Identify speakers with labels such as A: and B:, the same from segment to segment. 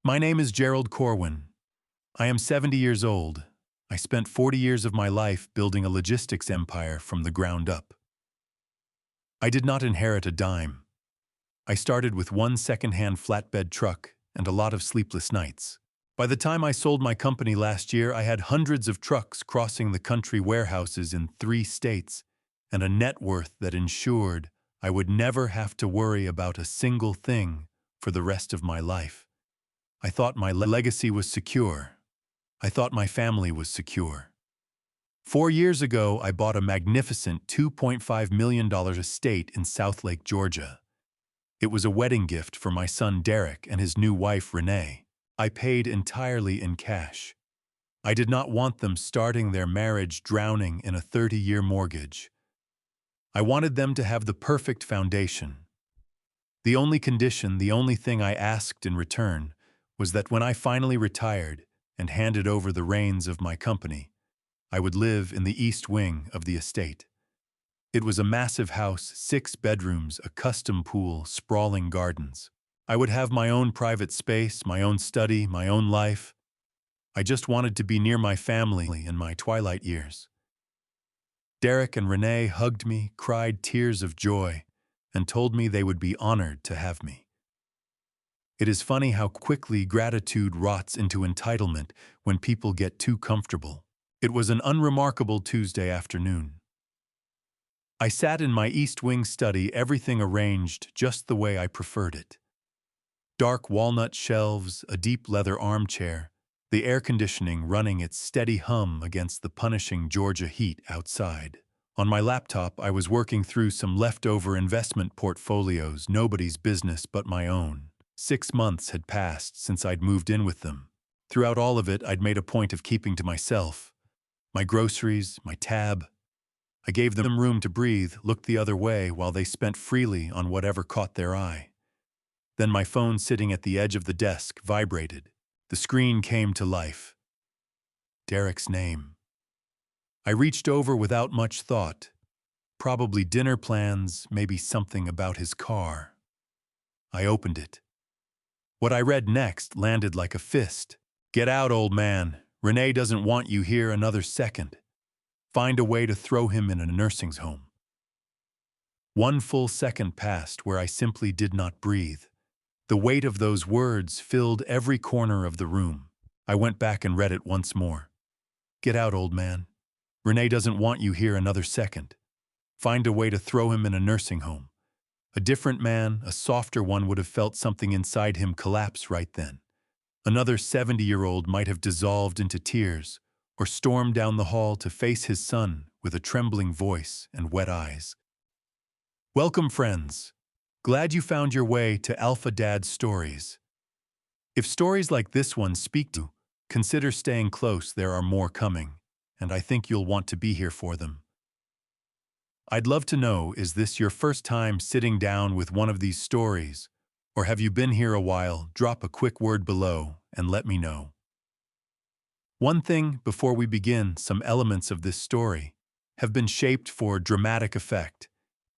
A: My name is Gerald Corwin. I am 70 years old. I spent 40 years of my life building a logistics empire from the ground up. I did not inherit a dime. I started with one second-hand flatbed truck and a lot of sleepless nights. By the time I sold my company last year, I had hundreds of trucks crossing the country, warehouses in 3 states, and a net worth that ensured I would never have to worry about a single thing for the rest of my life. I thought my legacy was secure. I thought my family was secure. 4 years ago, I bought a magnificent $2.5 million estate in Southlake, Georgia. It was a wedding gift for my son Derek and his new wife Renee. I paid entirely in cash. I did not want them starting their marriage drowning in a 30-year mortgage. I wanted them to have the perfect foundation. The only condition, the only thing I asked in return, was that when I finally retired and handed over the reins of my company, I would live in the east wing of the estate. It was a massive house, 6 bedrooms, a custom pool, sprawling gardens. I would have my own private space, my own study, my own life. I just wanted to be near my family in my twilight years. Derek and Renee hugged me, cried tears of joy, and told me they would be honored to have me. It is funny how quickly gratitude rots into entitlement when people get too comfortable. It was an unremarkable Tuesday afternoon. I sat in my East Wing study, everything arranged just the way I preferred it. Dark walnut shelves, a deep leather armchair, the air conditioning running its steady hum against the punishing Georgia heat outside. On my laptop, I was working through some leftover investment portfolios, nobody's business but my own. 6 months had passed since I'd moved in with them. Throughout all of it, I'd made a point of keeping to myself. My groceries, my tab. I gave them room to breathe, looked the other way while they spent freely on whatever caught their eye. Then my phone sitting at the edge of the desk vibrated. The screen came to life. Derek's name. I reached over without much thought. Probably dinner plans, maybe something about his car. I opened it. What I read next landed like a fist. Get out, old man. Renee doesn't want you here another second. Find a way to throw him in a nursing home. 1 full second passed where I simply did not breathe. The weight of those words filled every corner of the room. I went back and read it once more. Get out, old man. Renee doesn't want you here another second. Find a way to throw him in a nursing home. A different man, a softer one, would have felt something inside him collapse right then. Another 70-year-old might have dissolved into tears or stormed down the hall to face his son with a trembling voice and wet eyes. Welcome, friends. Glad you found your way to alphadadstories. If stories like this one speak to you, consider staying close. There are more coming, and I think you'll want to be here for them. I'd love to know, is this your first time sitting down with one of these stories, or have you been here a while? Drop a quick word below and let me know. One thing before we begin, some elements of this story have been shaped for dramatic effect,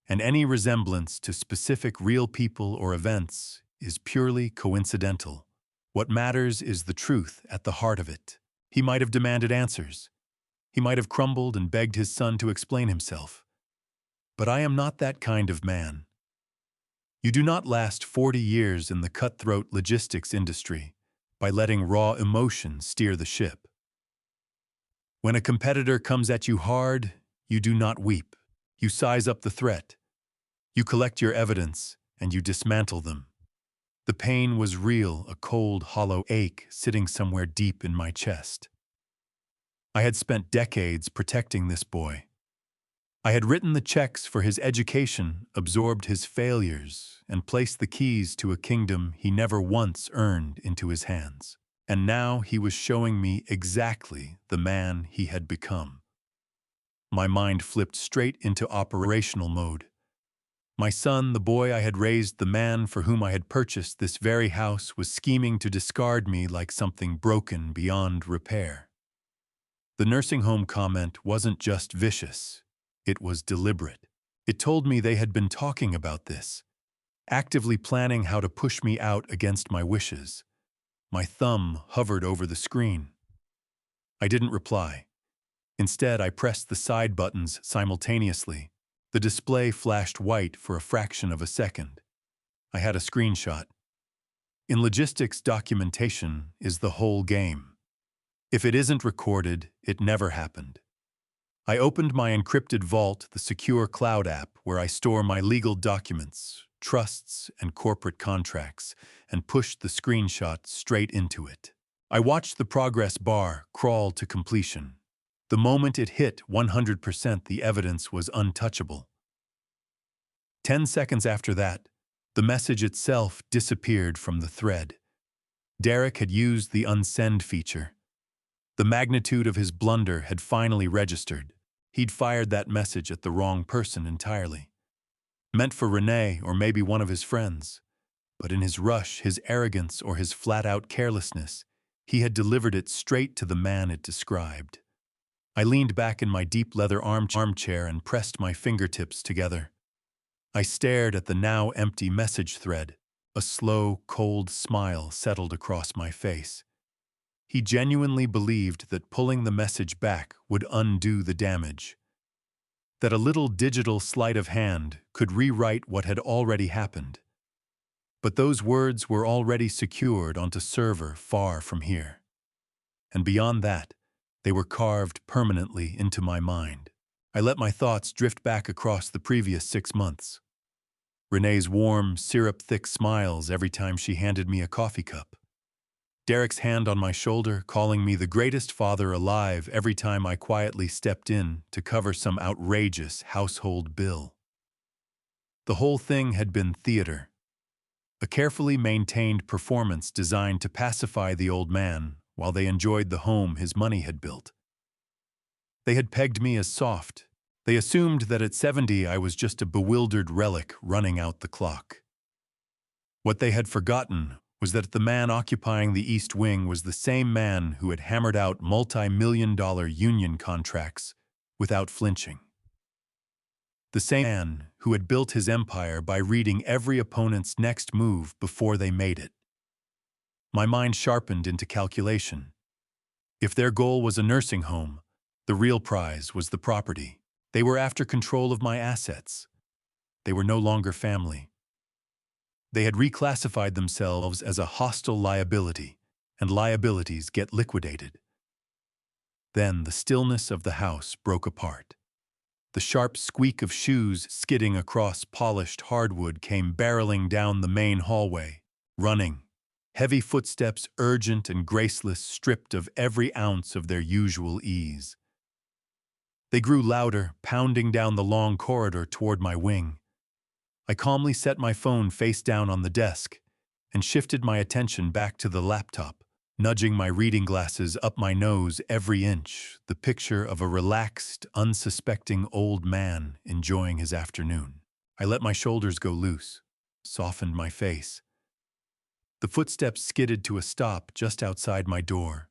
A: and any resemblance to specific real people or events is purely coincidental. What matters is the truth at the heart of it. He might have demanded answers. He might have crumbled and begged his son to explain himself. But I am not that kind of man. You do not last 40 years in the cutthroat logistics industry by letting raw emotion steer the ship. When a competitor comes at you hard, you do not weep. You size up the threat. You collect your evidence, and you dismantle them. The pain was real, a cold, hollow ache sitting somewhere deep in my chest. I had spent decades protecting this boy. I had written the checks for his education, absorbed his failures, and placed the keys to a kingdom he never once earned into his hands. And now he was showing me exactly the man he had become. My mind flipped straight into operational mode. My son, the boy I had raised, the man for whom I had purchased this very house, was scheming to discard me like something broken beyond repair. The nursing home comment wasn't just vicious, it was deliberate. It told me they had been talking about this, actively planning how to push me out against my wishes. My thumb hovered over the screen. I didn't reply. Instead, I pressed the side buttons simultaneously. The display flashed white for a fraction of a second. I had a screenshot. In logistics, documentation is the whole game. If it isn't recorded, it never happened. I opened my encrypted vault, the secure cloud app where I store my legal documents, trusts, and corporate contracts, and pushed the screenshot straight into it. I watched the progress bar crawl to completion. The moment it hit 100%, the evidence was untouchable. 10 seconds after that, the message itself disappeared from the thread. Derek had used the unsend feature. The magnitude of his blunder had finally registered. He'd fired that message at the wrong person entirely. Meant for Renee or maybe one of his friends. But in his rush, his arrogance, or his flat-out carelessness, he had delivered it straight to the man it described. I leaned back in my deep leather armchair and pressed my fingertips together. I stared at the now empty message thread. A slow, cold smile settled across my face. He genuinely believed that pulling the message back would undo the damage. That a little digital sleight of hand could rewrite what had already happened. But those words were already secured onto server far from here. And beyond that, they were carved permanently into my mind. I let my thoughts drift back across the previous 6 months. Renee's warm, syrup-thick smiles every time she handed me a coffee cup. Derek's hand on my shoulder, calling me the greatest father alive every time I quietly stepped in to cover some outrageous household bill. The whole thing had been theater. A carefully maintained performance designed to pacify the old man while they enjoyed the home his money had built. They had pegged me as soft. They assumed that at 70 I was just a bewildered relic running out the clock. What they had forgotten was that the man occupying the East Wing was the same man who had hammered out multi-million-dollar union contracts without flinching. The same man who had built his empire by reading every opponent's next move before they made it. My mind sharpened into calculation. If their goal was a nursing home, the real prize was the property. They were after control of my assets. They were no longer family. They had reclassified themselves as a hostile liability, and liabilities get liquidated. Then the stillness of the house broke apart. The sharp squeak of shoes skidding across polished hardwood came barreling down the main hallway, running. Heavy footsteps, urgent and graceless, stripped of every ounce of their usual ease. They grew louder, pounding down the long corridor toward my wing. I calmly set my phone face down on the desk and shifted my attention back to the laptop, nudging my reading glasses up my nose every inch, the picture of a relaxed, unsuspecting old man enjoying his afternoon. I let my shoulders go loose, softened my face. The footsteps skidded to a stop just outside my door.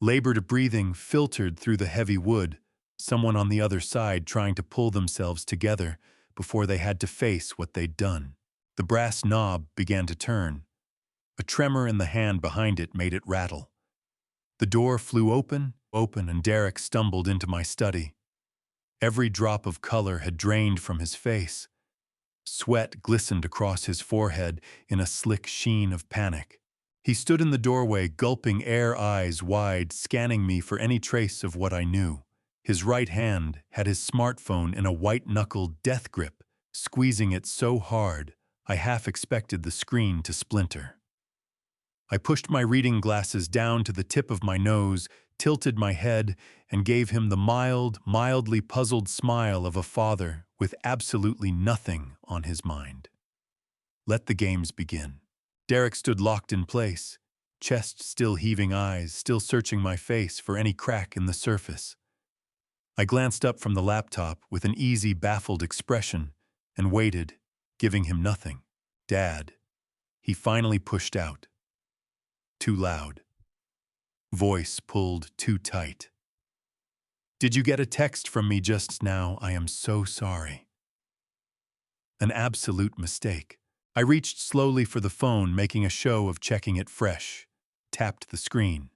A: Labored breathing filtered through the heavy wood, someone on the other side trying to pull themselves together before they had to face what they'd done. The brass knob began to turn. A tremor in the hand behind it made it rattle. The door flew open, and Derek stumbled into my study. Every drop of color had drained from his face. Sweat glistened across his forehead in a slick sheen of panic. He stood in the doorway, gulping air, eyes wide, scanning me for any trace of what I knew. His right hand had his smartphone in a white-knuckled death grip, squeezing it so hard I half expected the screen to splinter. I pushed my reading glasses down to the tip of my nose, tilted my head, and gave him the mildly puzzled smile of a father with absolutely nothing on his mind. Let the games begin. Derek stood locked in place, chest still heaving, eyes still searching my face for any crack in the surface. I glanced up from the laptop with an easy, baffled expression and waited, giving him nothing. "Dad," he finally pushed out. Too loud. Voice pulled too tight. "Did you get a text from me just now? I am so sorry." An absolute mistake. I reached slowly for the phone, making a show of checking it fresh. Tapped the screen.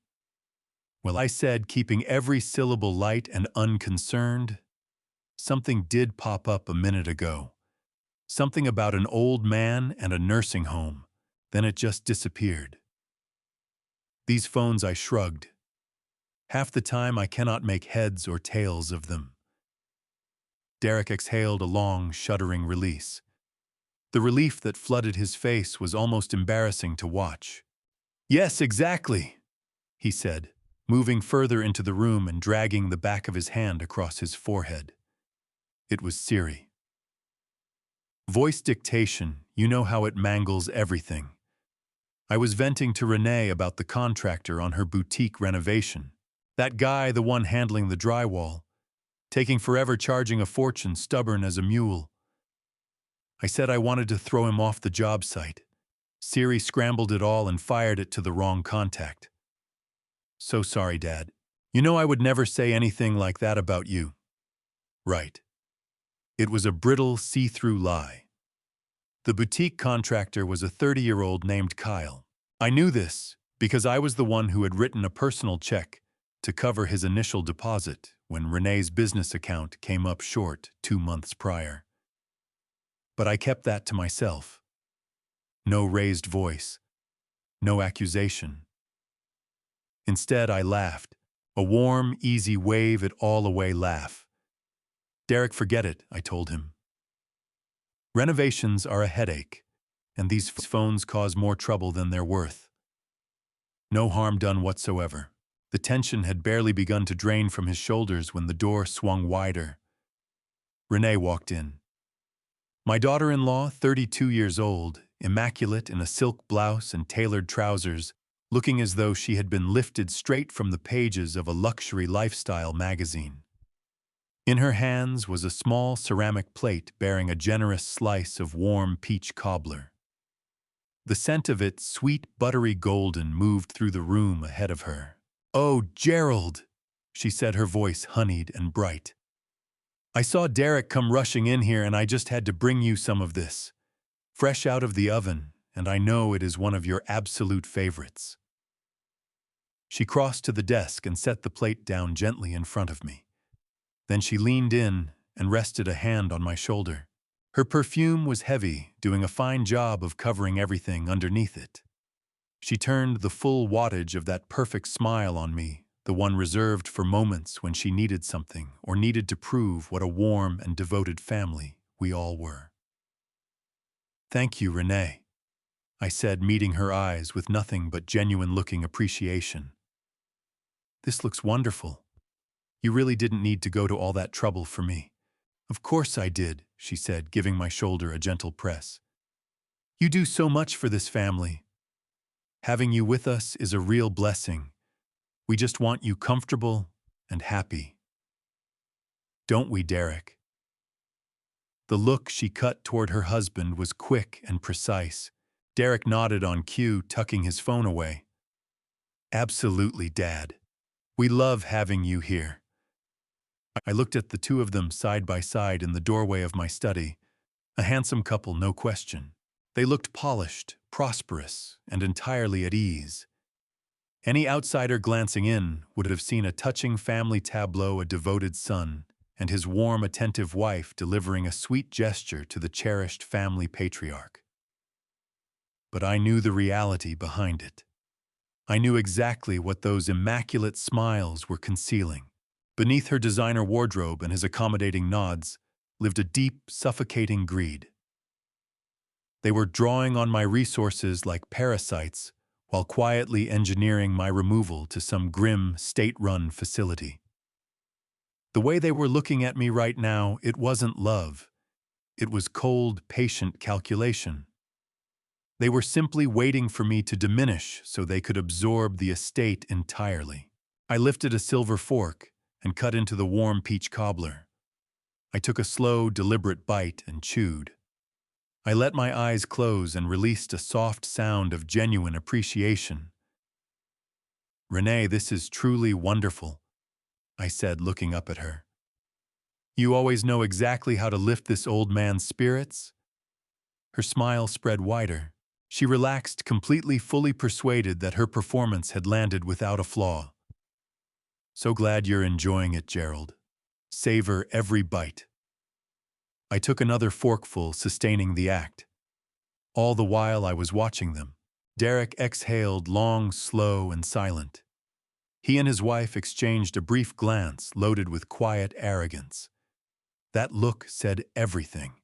A: Well, I said, keeping every syllable light and unconcerned. Something did pop up a minute ago. Something about an old man and a nursing home. Then it just disappeared. These phones, I shrugged. Half the time I cannot make heads or tails of them. Derek exhaled a long, shuddering release. The relief that flooded his face was almost embarrassing to watch. "Yes, exactly," he said, moving further into the room and dragging the back of his hand across his forehead. It was Siri. Voice dictation, you know how it mangles everything. I was venting to Renee about the contractor on her boutique renovation. That guy, the one handling the drywall, taking forever, charging a fortune, stubborn as a mule. I said I wanted to throw him off the job site. Siri scrambled it all and fired it to the wrong contact. "So sorry, Dad. You know I would never say anything like that about you." Right. It was a brittle, see-through lie. The boutique contractor was a 30-year-old named Kyle. I knew this because I was the one who had written a personal check to cover his initial deposit when Renee's business account came up short 2 months prior. But I kept that to myself. No raised voice, no accusation. Instead, I laughed, a warm, easy wave it all away laugh. "Derek, forget it," I told him. "Renovations are a headache, and these phones cause more trouble than they're worth." No harm done whatsoever. The tension had barely begun to drain from his shoulders when the door swung wider. Renee walked in. My daughter-in-law, 32 years old, immaculate in a silk blouse and tailored trousers, looking as though she had been lifted straight from the pages of a luxury lifestyle magazine. In her hands was a small ceramic plate bearing a generous slice of warm peach cobbler. The scent of it, sweet, buttery golden, moved through the room ahead of her. "Oh, Gerald," she said, her voice honeyed and bright. "I saw Derek come rushing in here and I just had to bring you some of this. Fresh out of the oven, and I know it is one of your absolute favorites." She crossed to the desk and set the plate down gently in front of me. Then she leaned in and rested a hand on my shoulder. Her perfume was heavy, doing a fine job of covering everything underneath it. She turned the full wattage of that perfect smile on me, the one reserved for moments when she needed something or needed to prove what a warm and devoted family we all were. "Thank you, Renee," I said, meeting her eyes with nothing but genuine-looking appreciation. "This looks wonderful. You really didn't need to go to all that trouble for me." "Of course I did," she said, giving my shoulder a gentle press. "You do so much for this family. Having you with us is a real blessing. We just want you comfortable and happy. Don't we, Derek?" The look she cut toward her husband was quick and precise. Derek nodded on cue, tucking his phone away. "Absolutely, Dad. We love having you here." I looked at the two of them side by side in the doorway of my study. A handsome couple, no question. They looked polished, prosperous, and entirely at ease. Any outsider glancing in would have seen a touching family tableau, a devoted son and his warm, attentive wife delivering a sweet gesture to the cherished family patriarch. But I knew the reality behind it. I knew exactly what those immaculate smiles were concealing. Beneath her designer wardrobe and his accommodating nods lived a deep, suffocating greed. They were drawing on my resources like parasites while quietly engineering my removal to some grim, state-run facility. The way they were looking at me right now, it wasn't love. It was cold, patient calculation. They were simply waiting for me to diminish so they could absorb the estate entirely. I lifted a silver fork and cut into the warm peach cobbler. I took a slow, deliberate bite and chewed. I let my eyes close and released a soft sound of genuine appreciation. "Renee, this is truly wonderful," I said, looking up at her. "You always know exactly how to lift this old man's spirits." Her smile spread wider. She relaxed, completely fully persuaded that her performance had landed without a flaw. So glad you're enjoying it, Gerald. Savor every bite. I took another forkful, sustaining the act. All the while I was watching them, Derek exhaled, long, slow, and silent. He and his wife exchanged a brief glance loaded with quiet arrogance. That look said everything.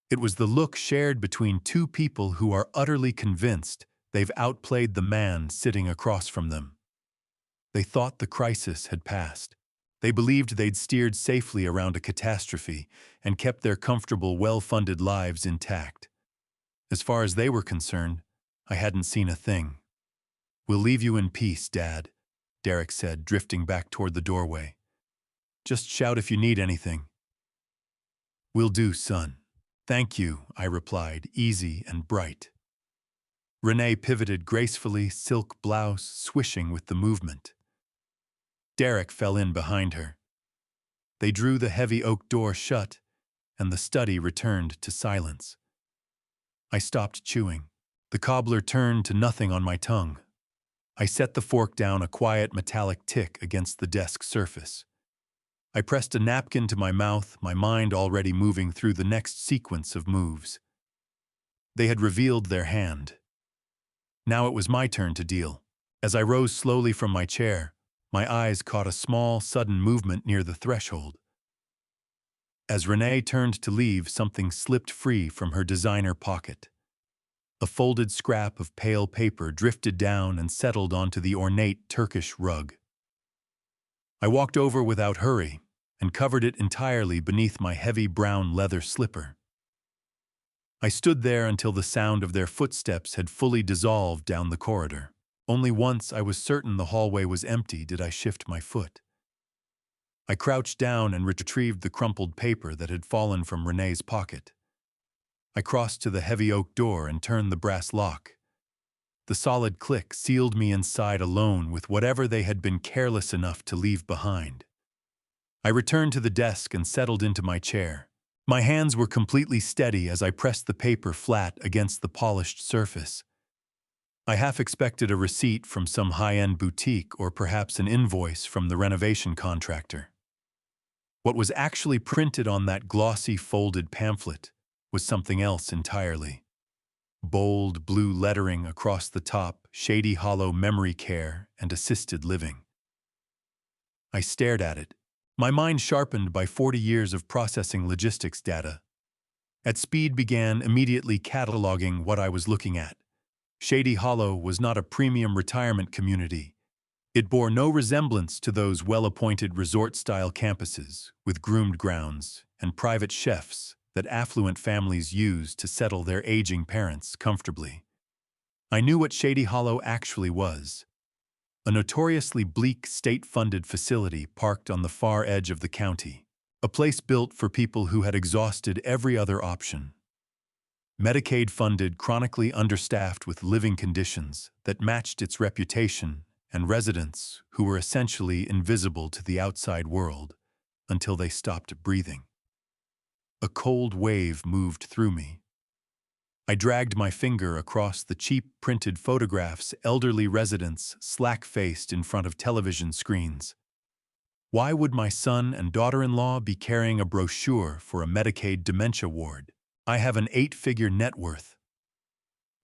A: It was the look shared between two people who are utterly convinced they've outplayed the man sitting across from them. They thought the crisis had passed. They believed they'd steered safely around a catastrophe and kept their comfortable, well-funded lives intact. As far as they were concerned, I hadn't seen a thing. "We'll leave you in peace, Dad," Derek said, drifting back toward the doorway. "Just shout if you need anything." "Will do, son." "Thank you," I replied, easy and bright. Renee pivoted gracefully, silk blouse swishing with the movement. Derek fell in behind her. They drew the heavy oak door shut, and the study returned to silence. I stopped chewing. The cobbler turned to nothing on my tongue. I set the fork down, a quiet metallic tick against the desk surface. I pressed a napkin to my mouth, my mind already moving through the next sequence of moves. They had revealed their hand. Now it was my turn to deal. As I rose slowly from my chair, my eyes caught a small, sudden movement near the threshold. As Renee turned to leave, something slipped free from her designer pocket. A folded scrap of pale paper drifted down and settled onto the ornate Turkish rug. I walked over without hurry and covered it entirely beneath my heavy brown leather slipper. I stood there until the sound of their footsteps had fully dissolved down the corridor. Only once I was certain the hallway was empty did I shift my foot. I crouched down and retrieved the crumpled paper that had fallen from Renee's pocket. I crossed to the heavy oak door and turned the brass lock. The solid click sealed me inside alone with whatever they had been careless enough to leave behind. I returned to the desk and settled into my chair. My hands were completely steady as I pressed the paper flat against the polished surface. I half expected a receipt from some high-end boutique or perhaps an invoice from the renovation contractor. What was actually printed on that glossy folded pamphlet was something else entirely. Bold blue lettering across the top, Shady Hollow Memory Care and Assisted Living. I stared at it, my mind sharpened by 40 years of processing logistics data. At speed began immediately cataloging what I was looking at. Shady Hollow was not a premium retirement community. It bore no resemblance to those well-appointed resort-style campuses with groomed grounds and private chefs that affluent families use to settle their aging parents comfortably. I knew what Shady Hollow actually was. A notoriously bleak state-funded facility parked on the far edge of the county. A place built for people who had exhausted every other option. Medicaid-funded, chronically understaffed with living conditions that matched its reputation, and residents who were essentially invisible to the outside world until they stopped breathing. A cold wave moved through me. I dragged my finger across the cheap printed photographs, elderly residents slack-faced in front of television screens. Why would my son and daughter-in-law be carrying a brochure for a Medicaid dementia ward? I have an 8-figure net worth.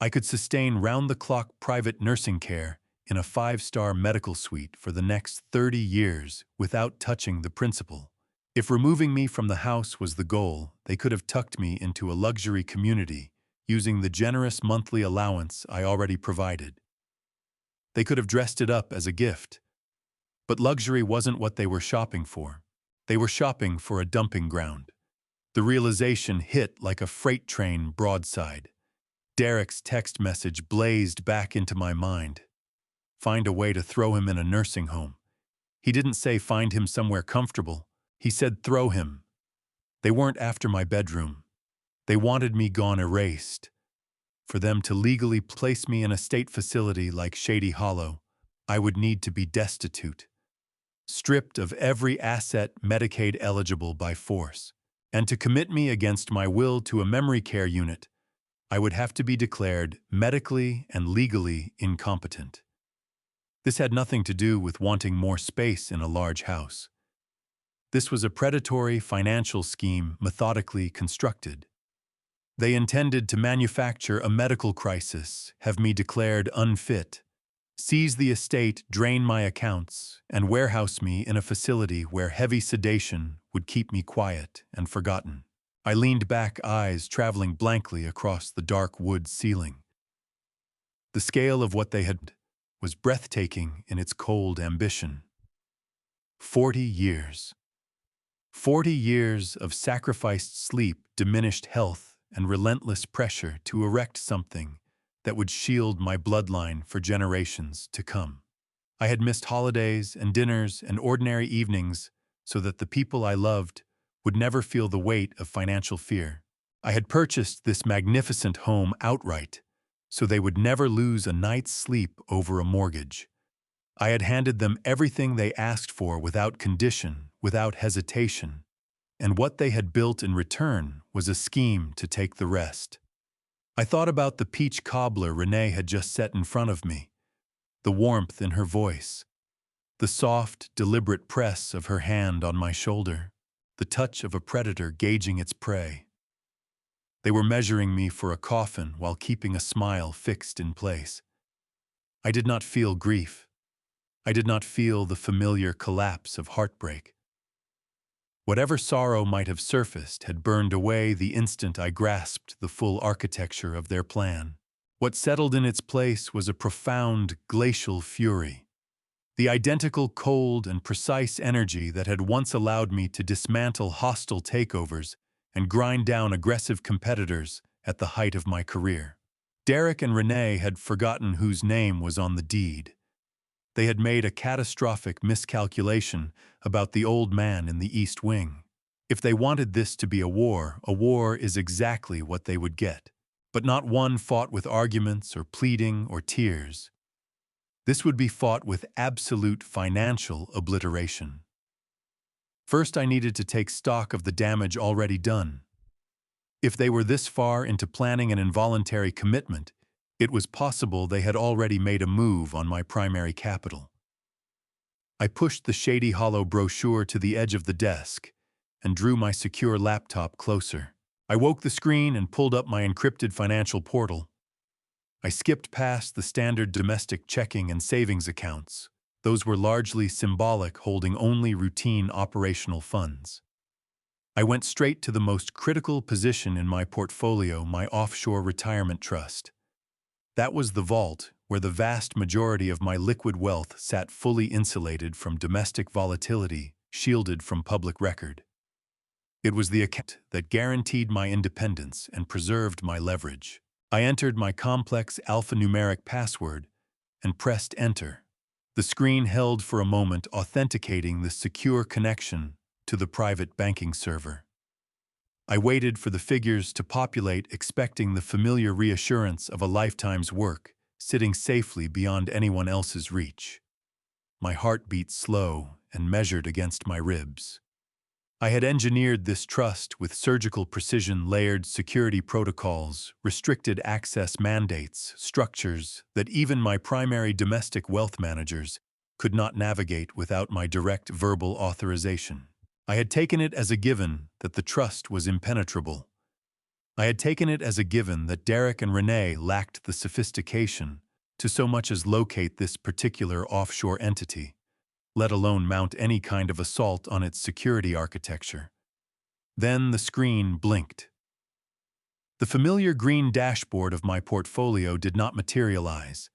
A: I could sustain round-the-clock private nursing care in a 5-star medical suite for the next 30 years without touching the principal. If removing me from the house was the goal, they could have tucked me into a luxury community using the generous monthly allowance I already provided. They could have dressed it up as a gift. But luxury wasn't what they were shopping for. They were shopping for a dumping ground. The realization hit like a freight train broadside. Derek's text message blazed back into my mind. Find a way to throw him in a nursing home. He didn't say find him somewhere comfortable. He said throw him. They weren't after my bedroom. They wanted me gone, erased. For them to legally place me in a state facility like Shady Hollow, I would need to be destitute, stripped of every asset Medicaid eligible by force, and to commit me against my will to a memory care unit I would have to be declared medically and legally incompetent. This had nothing to do with wanting more space in a large house. This was a predatory financial scheme methodically constructed. They intended to manufacture a medical crisis, have me declared unfit, seize the estate, drain my accounts, and warehouse me in a facility where heavy sedation would keep me quiet and forgotten. I leaned back, eyes traveling blankly across the dark wood ceiling. The scale of what they had was breathtaking in its cold ambition. 40 years. 40 years of sacrificed sleep, diminished health, and relentless pressure to erect something that would shield my bloodline for generations to come. I had missed holidays and dinners and ordinary evenings so that the people I loved would never feel the weight of financial fear. I had purchased this magnificent home outright so they would never lose a night's sleep over a mortgage. I had handed them everything they asked for without condition, without hesitation, and what they had built in return was a scheme to take the rest. I thought about the peach cobbler Renee had just set in front of me, the warmth in her voice, the soft, deliberate press of her hand on my shoulder, the touch of a predator gauging its prey. They were measuring me for a coffin while keeping a smile fixed in place. I did not feel grief. I did not feel the familiar collapse of heartbreak. Whatever sorrow might have surfaced had burned away the instant I grasped the full architecture of their plan. What settled in its place was a profound glacial fury, the identical cold and precise energy that had once allowed me to dismantle hostile takeovers and grind down aggressive competitors at the height of my career. Derek and Renee had forgotten whose name was on the deed. They had made a catastrophic miscalculation about the old man in the East Wing. If they wanted this to be a war is exactly what they would get. But not one fought with arguments or pleading or tears. This would be fought with absolute financial obliteration. First, I needed to take stock of the damage already done. If they were this far into planning an involuntary commitment, it was possible they had already made a move on my primary capital. I pushed the Shady Hollow brochure to the edge of the desk and drew my secure laptop closer. I woke the screen and pulled up my encrypted financial portal. I skipped past the standard domestic checking and savings accounts. Those were largely symbolic, holding only routine operational funds. I went straight to the most critical position in my portfolio, my offshore retirement trust. That was the vault where the vast majority of my liquid wealth sat, fully insulated from domestic volatility, shielded from public record. It was the account that guaranteed my independence and preserved my leverage. I entered my complex alphanumeric password and pressed enter. The screen held for a moment, authenticating the secure connection to the private banking server. I waited for the figures to populate, expecting the familiar reassurance of a lifetime's work, sitting safely beyond anyone else's reach. My heart beat slow and measured against my ribs. I had engineered this trust with surgical precision, layered security protocols, restricted access mandates, structures that even my primary domestic wealth managers could not navigate without my direct verbal authorization. I had taken it as a given that the trust was impenetrable. I had taken it as a given that Derek and Renee lacked the sophistication to so much as locate this particular offshore entity, let alone mount any kind of assault on its security architecture. Then the screen blinked. The familiar green dashboard of my portfolio did not materialize.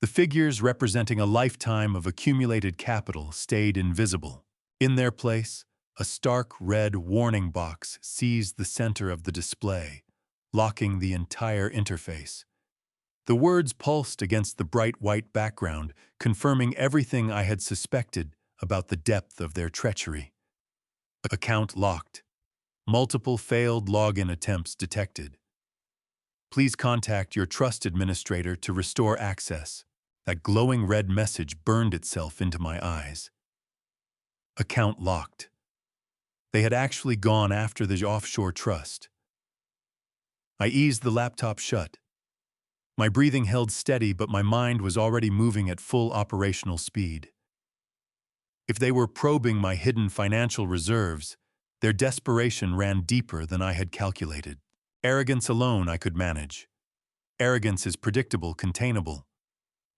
A: The figures representing a lifetime of accumulated capital stayed invisible. In their place, a stark red warning box seized the center of the display, locking the entire interface. The words pulsed against the bright white background, confirming everything I had suspected about the depth of their treachery. Account locked. Multiple failed login attempts detected. Please contact your trust administrator to restore access. That glowing red message burned itself into my eyes. Account locked. They had actually gone after the offshore trust. I eased the laptop shut. My breathing held steady, but my mind was already moving at full operational speed. If they were probing my hidden financial reserves, their desperation ran deeper than I had calculated. Arrogance alone I could manage. Arrogance is predictable, containable.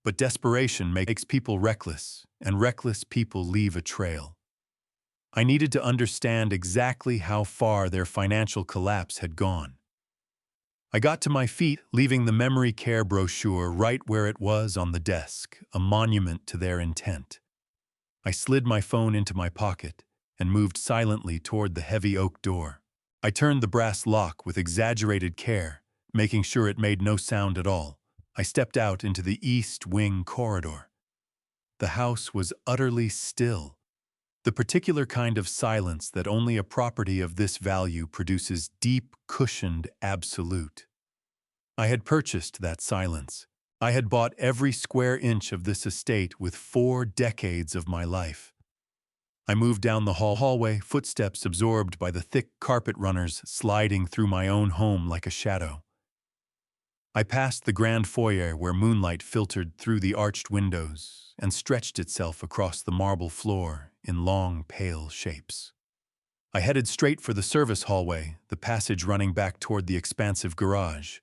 A: But desperation makes people reckless, and reckless people leave a trail. I needed to understand exactly how far their financial collapse had gone. I got to my feet, leaving the memory care brochure right where it was on the desk, a monument to their intent. I slid my phone into my pocket and moved silently toward the heavy oak door. I turned the brass lock with exaggerated care, making sure it made no sound at all. I stepped out into the east wing corridor. The house was utterly still, the particular kind of silence that only a property of this value produces: deep, cushioned absolute. I had purchased that silence. I had bought every square inch of this estate with 4 decades of my life. I moved down the hallway, footsteps absorbed by the thick carpet runners sliding through my own home like a shadow. I passed the grand foyer where moonlight filtered through the arched windows and stretched itself across the marble floor in long, pale shapes. I headed straight for the service hallway, the passage running back toward the expansive garage.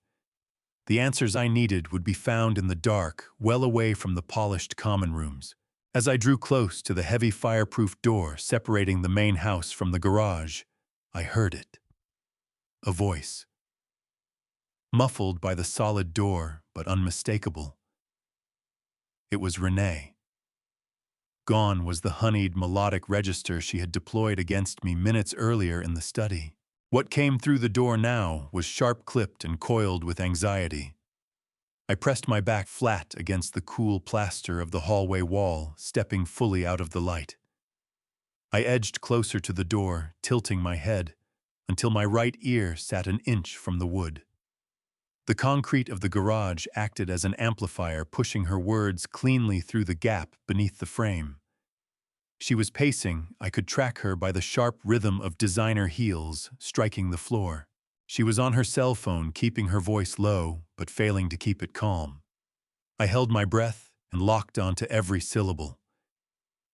A: The answers I needed would be found in the dark, well away from the polished common rooms. As I drew close to the heavy fireproof door separating the main house from the garage, I heard it. A voice. Muffled by the solid door, but unmistakable. It was Renee. Gone was the honeyed melodic register she had deployed against me minutes earlier in the study. What came through the door now was sharp-clipped and coiled with anxiety. I pressed my back flat against the cool plaster of the hallway wall, stepping fully out of the light. I edged closer to the door, tilting my head, until my right ear sat an inch from the wood. The concrete of the garage acted as an amplifier, pushing her words cleanly through the gap beneath the frame. She was pacing. I could track her by the sharp rhythm of designer heels striking the floor. She was on her cell phone, keeping her voice low, but failing to keep it calm. I held my breath and locked onto every syllable.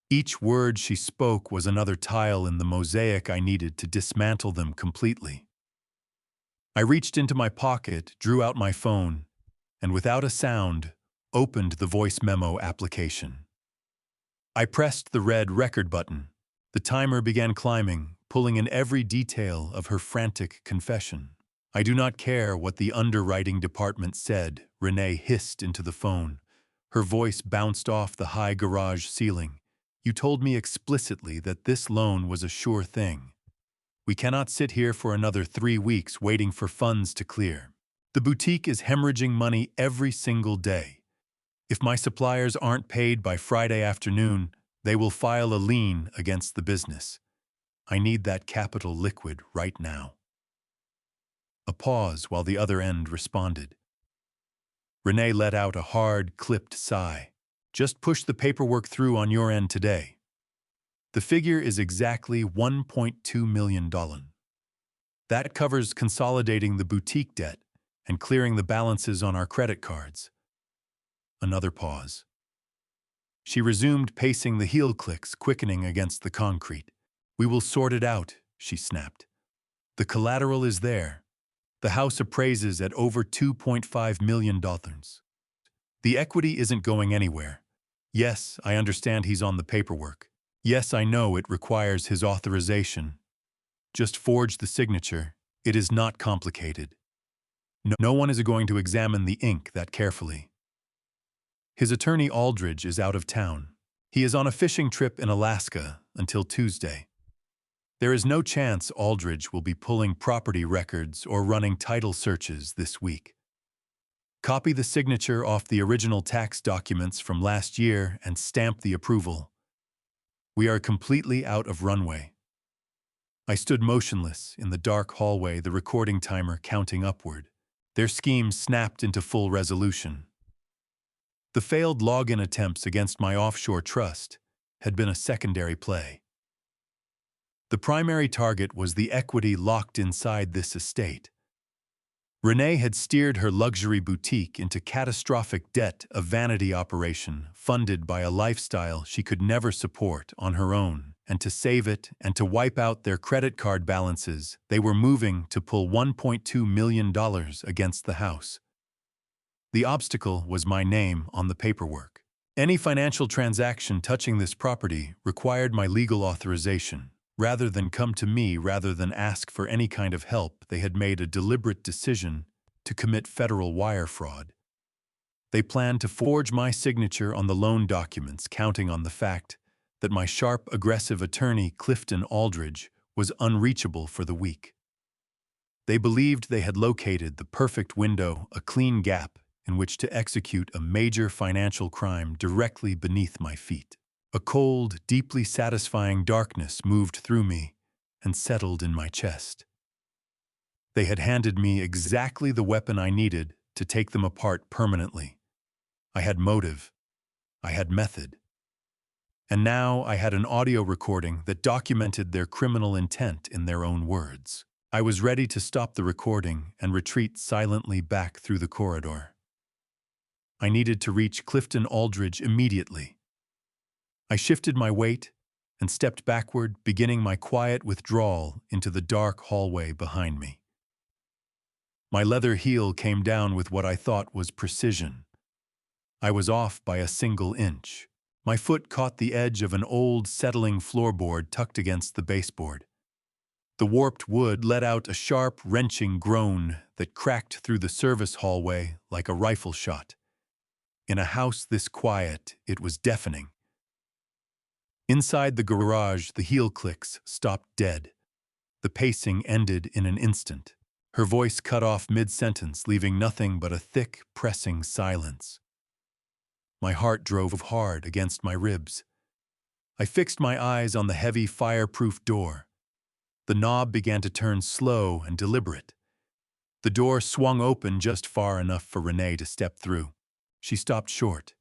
A: Each word she spoke was another tile in the mosaic I needed to dismantle them completely. I reached into my pocket, drew out my phone, and without a sound, opened the voice memo application. I pressed the red record button. The timer began climbing, pulling in every detail of her frantic confession. "I do not care what the underwriting department said," Renee hissed into the phone. Her voice bounced off the high garage ceiling. "You told me explicitly that this loan was a sure thing. We cannot sit here for another 3 weeks waiting for funds to clear. The boutique is hemorrhaging money every single day. If my suppliers aren't paid by Friday afternoon, they will file a lien against the business. I need that capital liquid right now." A pause while the other end responded. Renee let out a hard, clipped sigh. "Just push the paperwork through on your end today. The figure is exactly $1.2 million. That covers consolidating the boutique debt and clearing the balances on our credit cards." Another pause. She resumed pacing the heel clicks, quickening against the concrete. "We will sort it out," she snapped. "The collateral is there. The house appraises at over $2.5 million. The equity isn't going anywhere. Yes, I understand he's on the paperwork. Yes, I know it requires his authorization. Just forge the signature. It is not complicated. No one is going to examine the ink that carefully. His attorney Aldridge is out of town. He is on a fishing trip in Alaska until Tuesday. There is no chance Aldridge will be pulling property records or running title searches this week. Copy the signature off the original tax documents from last year and stamp the approval. We are completely out of runway." I stood motionless in the dark hallway, the recording timer counting upward. Their scheme snapped into full resolution. The failed login attempts against my offshore trust had been a secondary play. The primary target was the equity locked inside this estate. Renee had steered her luxury boutique into catastrophic debt, a vanity operation funded by a lifestyle she could never support on her own. And to save it and to wipe out their credit card balances, they were moving to pull $1.2 million against the house. The obstacle was my name on the paperwork. Any financial transaction touching this property required my legal authorization. Rather than come to me, rather than ask for any kind of help, they had made a deliberate decision to commit federal wire fraud. They planned to forge my signature on the loan documents, counting on the fact that my sharp, aggressive attorney, Clifton Aldridge, was unreachable for the week. They believed they had located the perfect window, a clean gap, in which to execute a major financial crime directly beneath my feet. A cold, deeply satisfying darkness moved through me and settled in my chest. They had handed me exactly the weapon I needed to take them apart permanently. I had motive. I had method. And now I had an audio recording that documented their criminal intent in their own words. I was ready to stop the recording and retreat silently back through the corridor. I needed to reach Clifton Aldridge immediately. I shifted my weight and stepped backward, beginning my quiet withdrawal into the dark hallway behind me. My leather heel came down with what I thought was precision. I was off by a single inch. My foot caught the edge of an old, settling floorboard tucked against the baseboard. The warped wood let out a sharp, wrenching groan that cracked through the service hallway like a rifle shot. In a house this quiet, it was deafening. Inside the garage, the heel clicks stopped dead. The pacing ended in an instant. Her voice cut off mid-sentence, leaving nothing but a thick, pressing silence. My heart drove hard against my ribs. I fixed my eyes on the heavy, fireproof door. The knob began to turn slow and deliberate. The door swung open just far enough for Renee to step through. She stopped short.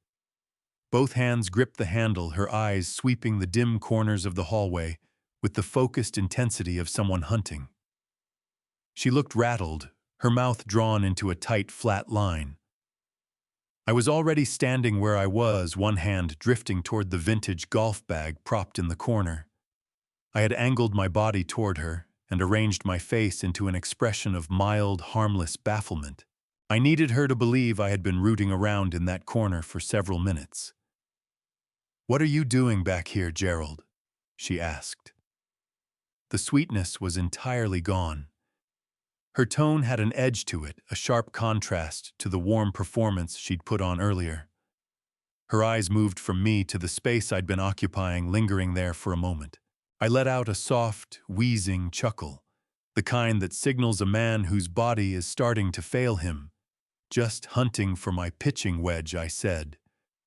A: Both hands gripped the handle, her eyes sweeping the dim corners of the hallway with the focused intensity of someone hunting. She looked rattled, her mouth drawn into a tight, flat line. I was already standing where I was, one hand drifting toward the vintage golf bag propped in the corner. I had angled my body toward her and arranged my face into an expression of mild, harmless bafflement. I needed her to believe I had been rooting around in that corner for several minutes. "What are you doing back here, Gerald?" she asked. The sweetness was entirely gone. Her tone had an edge to it, a sharp contrast to the warm performance she'd put on earlier. Her eyes moved from me to the space I'd been occupying, lingering there for a moment. I let out a soft, wheezing chuckle, the kind that signals a man whose body is starting to fail him. "Just hunting for my pitching wedge," I said,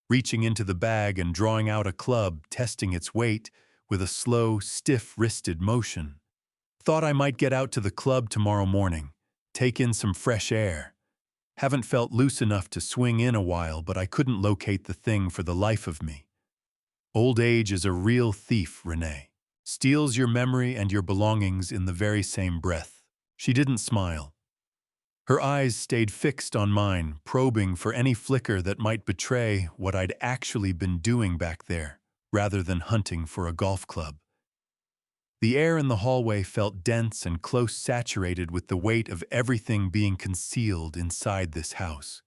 A: reaching into the bag and drawing out a club, testing its weight with a slow, stiff-wristed motion. "Thought I might get out to the club tomorrow morning, take in some fresh air. Haven't felt loose enough to swing in a while, but I couldn't locate the thing for the life of me. Old age is a real thief, Renee. Steals your memory and your belongings in the very same breath." She didn't smile. Her eyes stayed fixed on mine, probing for any flicker that might betray what I'd actually been doing back there, rather than hunting for a golf club. The air in the hallway felt dense and close, saturated with the weight of everything being concealed inside this house.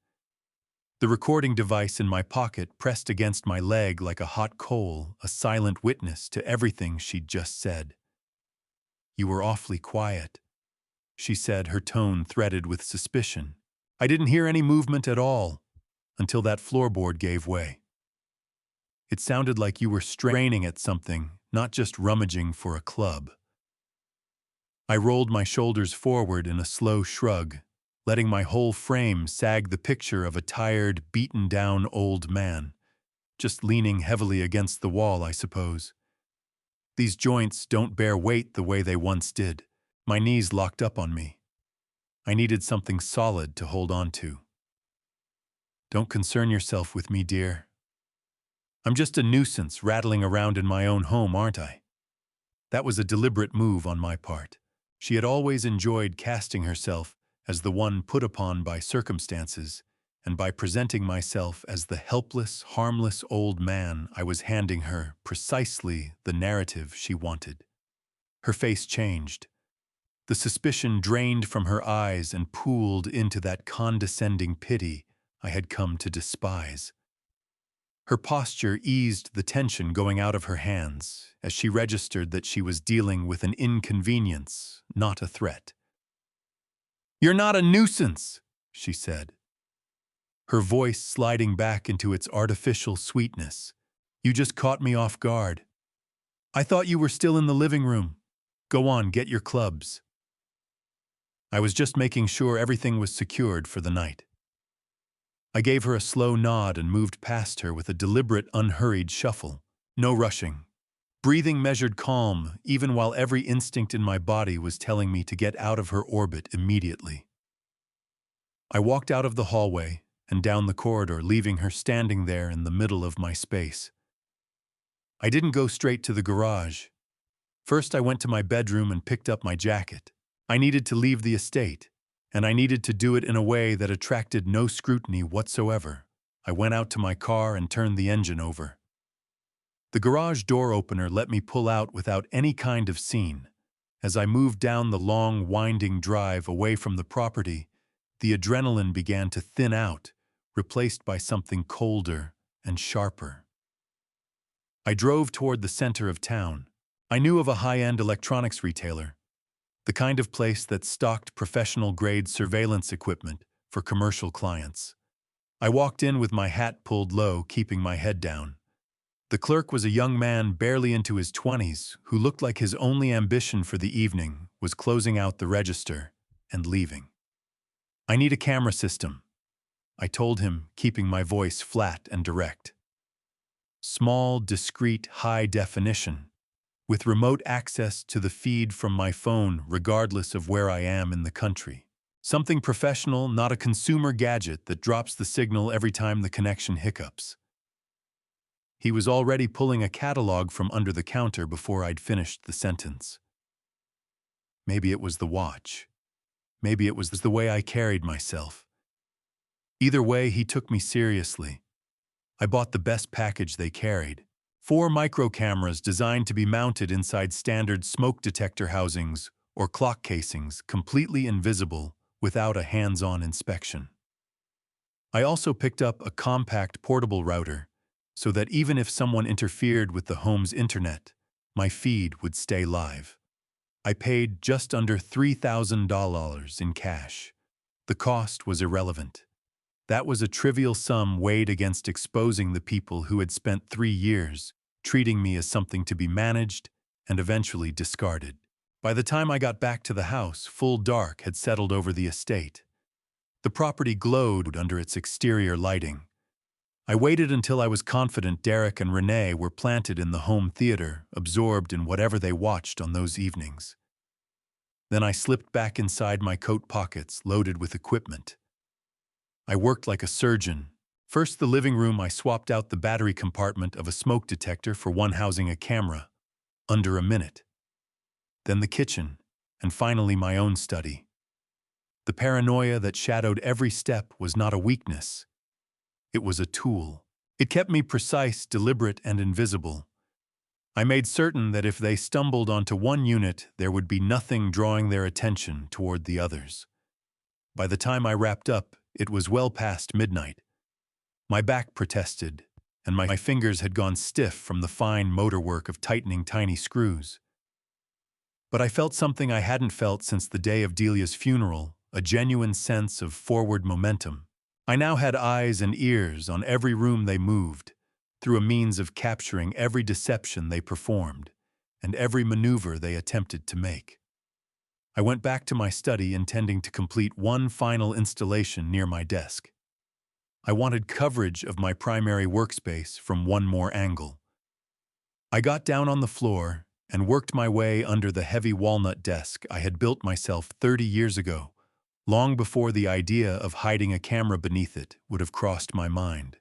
A: The recording device in my pocket pressed against my leg like a hot coal, a silent witness to everything she'd just said. "You were awfully quiet," she said, her tone threaded with suspicion. "I didn't hear any movement at all until that floorboard gave way. It sounded like you were straining at something, not just rummaging for a club." I rolled my shoulders forward in a slow shrug, letting my whole frame sag, the picture of a tired, beaten-down old man, just leaning heavily against the wall, I suppose. These joints don't bear weight the way they once did. My knees locked up on me. I needed something solid to hold on to. "Don't concern yourself with me, dear. I'm just a nuisance rattling around in my own home, aren't I?" That was a deliberate move on my part. She had always enjoyed casting herself as the one put upon by circumstances, and by presenting myself as the helpless, harmless old man, I was handing her precisely the narrative she wanted. Her face changed. The suspicion drained from her eyes and pooled into that condescending pity I had come to despise. Her posture eased the tension going out of her hands as she registered that she was dealing with an inconvenience, not a threat. "You're not a nuisance," she said, her voice sliding back into its artificial sweetness. "You just caught me off guard. I thought you were still in the living room. Go on, get your clubs." I was just making sure everything was secured for the night. I gave her a slow nod and moved past her with a deliberate, unhurried shuffle. No rushing. Breathing measured calm, even while every instinct in my body was telling me to get out of her orbit immediately. I walked out of the hallway and down the corridor, leaving her standing there in the middle of my space. I didn't go straight to the garage. First, I went to my bedroom and picked up my jacket. I needed to leave the estate, and I needed to do it in a way that attracted no scrutiny whatsoever. I went out to my car and turned the engine over. The garage door opener let me pull out without any kind of scene. As I moved down the long, winding drive away from the property, the adrenaline began to thin out, replaced by something colder and sharper. I drove toward the center of town. I knew of a high-end electronics retailer, the kind of place that stocked professional-grade surveillance equipment for commercial clients. I walked in with my hat pulled low, keeping my head down. The clerk was a young man barely into his 20s who looked like his only ambition for the evening was closing out the register and leaving. "I need a camera system," I told him, keeping my voice flat and direct. "Small, discreet, high definition, with remote access to the feed from my phone regardless of where I am in the country. Something professional, not a consumer gadget that drops the signal every time the connection hiccups." He was already pulling a catalog from under the counter before I'd finished the sentence. Maybe it was the watch. Maybe it was the way I carried myself. Either way, he took me seriously. I bought the best package they carried. 4 micro cameras designed to be mounted inside standard smoke detector housings or clock casings, completely invisible without a hands-on inspection. I also picked up a compact portable router so that even if someone interfered with the home's internet, my feed would stay live. I paid just under $3,000 in cash. The cost was irrelevant. That was a trivial sum weighed against exposing the people who had spent 3 years treating me as something to be managed and eventually discarded. By the time I got back to the house, full dark had settled over the estate. The property glowed under its exterior lighting. I waited until I was confident Derek and Renee were planted in the home theater, absorbed in whatever they watched on those evenings. Then I slipped back inside my coat pockets, loaded with equipment. I worked like a surgeon. First, the living room, I swapped out the battery compartment of a smoke detector for one housing a camera, under a minute. Then the kitchen, and finally my own study. The paranoia that shadowed every step was not a weakness. It was a tool. It kept me precise, deliberate, and invisible. I made certain that if they stumbled onto one unit, there would be nothing drawing their attention toward the others. By the time I wrapped up, it was well past midnight. My back protested, and my fingers had gone stiff from the fine motor work of tightening tiny screws. But I felt something I hadn't felt since the day of Delia's funeral, a genuine sense of forward momentum. I now had eyes and ears on every room they moved, through a means of capturing every deception they performed and every maneuver they attempted to make. I went back to my study intending to complete one final installation near my desk. I wanted coverage of my primary workspace from one more angle. I got down on the floor and worked my way under the heavy walnut desk I had built myself 30 years ago, long before the idea of hiding a camera beneath it would have crossed my mind.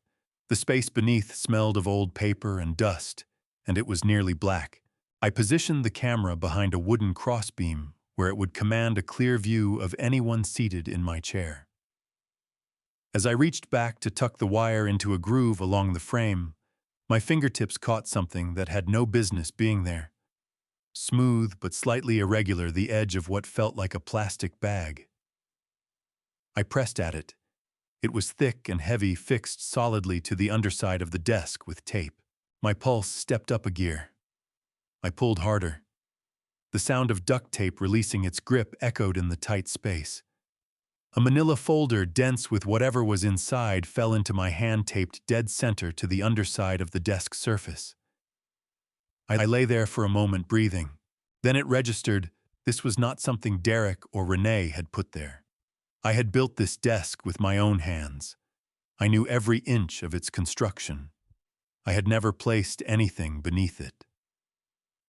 A: The space beneath smelled of old paper and dust, and it was nearly black. I positioned the camera behind a wooden crossbeam where it would command a clear view of anyone seated in my chair. As I reached back to tuck the wire into a groove along the frame, my fingertips caught something that had no business being there. Smooth but slightly irregular, the edge of what felt like a plastic bag. I pressed at it. It was thick and heavy, fixed solidly to the underside of the desk with tape. My pulse stepped up a gear. I pulled harder. The sound of duct tape releasing its grip echoed in the tight space. A manila folder, dense with whatever was inside, fell into my hand, taped dead center to the underside of the desk surface. I lay there for a moment, breathing. Then it registered. This was not something Derek or Renee had put there. I had built this desk with my own hands. I knew every inch of its construction. I had never placed anything beneath it.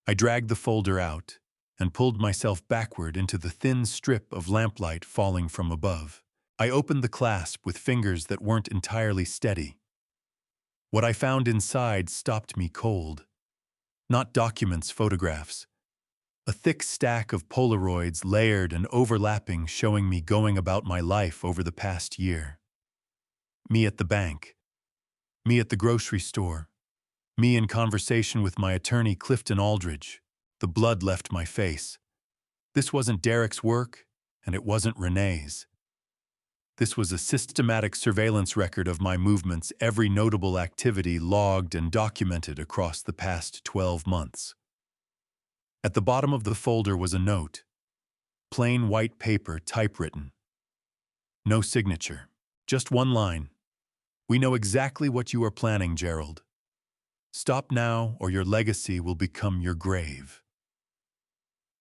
A: I dragged the folder out and pulled myself backward into the thin strip of lamplight falling from above. I opened the clasp with fingers that weren't entirely steady. What I found inside stopped me cold. Not documents, photographs. A thick stack of Polaroids, layered and overlapping, showing me going about my life over the past year. Me at the bank. Me at the grocery store. Me in conversation with my attorney, Clifton Aldridge. The blood left my face. This wasn't Derek's work, and it wasn't Renee's. This was a systematic surveillance record of my movements, every notable activity logged and documented across the past 12 months. At the bottom of the folder was a note. Plain white paper, typewritten. No signature. Just one line. "We know exactly what you are planning, Gerald. Stop now, or your legacy will become your grave."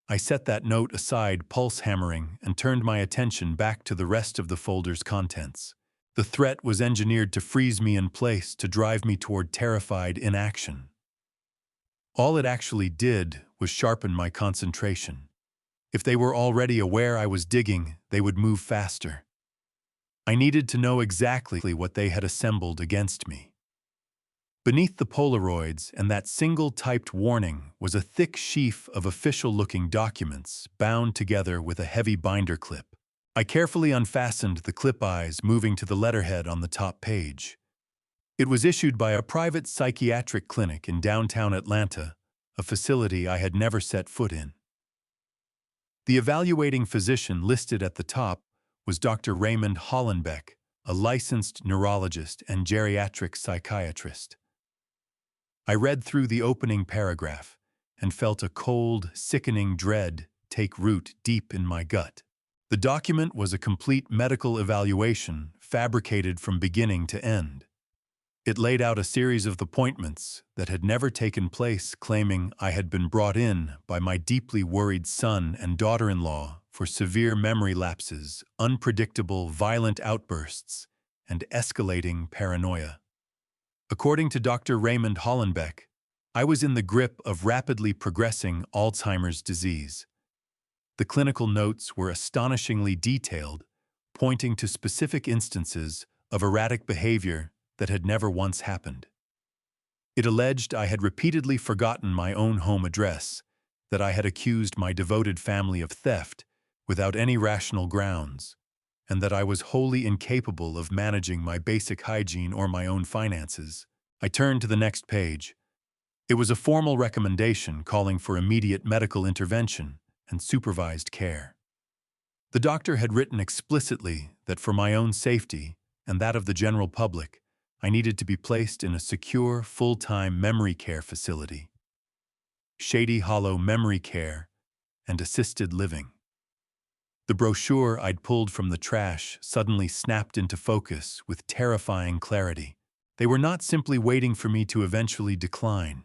A: I set that note aside, pulse hammering, and turned my attention back to the rest of the folder's contents. The threat was engineered to freeze me in place, to drive me toward terrified inaction. All it actually did was sharpen my concentration. If they were already aware I was digging, they would move faster. I needed to know exactly what they had assembled against me. Beneath the Polaroids and that single typed warning was a thick sheaf of official-looking documents bound together with a heavy binder clip. I carefully unfastened the clip eyes, moving to the letterhead on the top page. It was issued by a private psychiatric clinic in downtown Atlanta, a facility I had never set foot in. The evaluating physician listed at the top was Dr. Raymond Hollenbeck, a licensed neurologist and geriatric psychiatrist. I read through the opening paragraph and felt a cold, sickening dread take root deep in my gut. The document was a complete medical evaluation, fabricated from beginning to end. It laid out a series of appointments that had never taken place, claiming I had been brought in by my deeply worried son and daughter-in-law for severe memory lapses, unpredictable violent outbursts, and escalating paranoia. According to Dr. Raymond Hollenbeck, I was in the grip of rapidly progressing Alzheimer's disease. The clinical notes were astonishingly detailed, pointing to specific instances of erratic behavior that had never once happened. It alleged I had repeatedly forgotten my own home address, that I had accused my devoted family of theft without any rational grounds, and that I was wholly incapable of managing my basic hygiene or my own finances. I turned to the next page. It was a formal recommendation calling for immediate medical intervention and supervised care. The doctor had written explicitly that for my own safety and that of the general public, I needed to be placed in a secure, full-time memory care facility. Shady Hollow Memory Care and Assisted Living. The brochure I'd pulled from the trash suddenly snapped into focus with terrifying clarity. They were not simply waiting for me to eventually decline.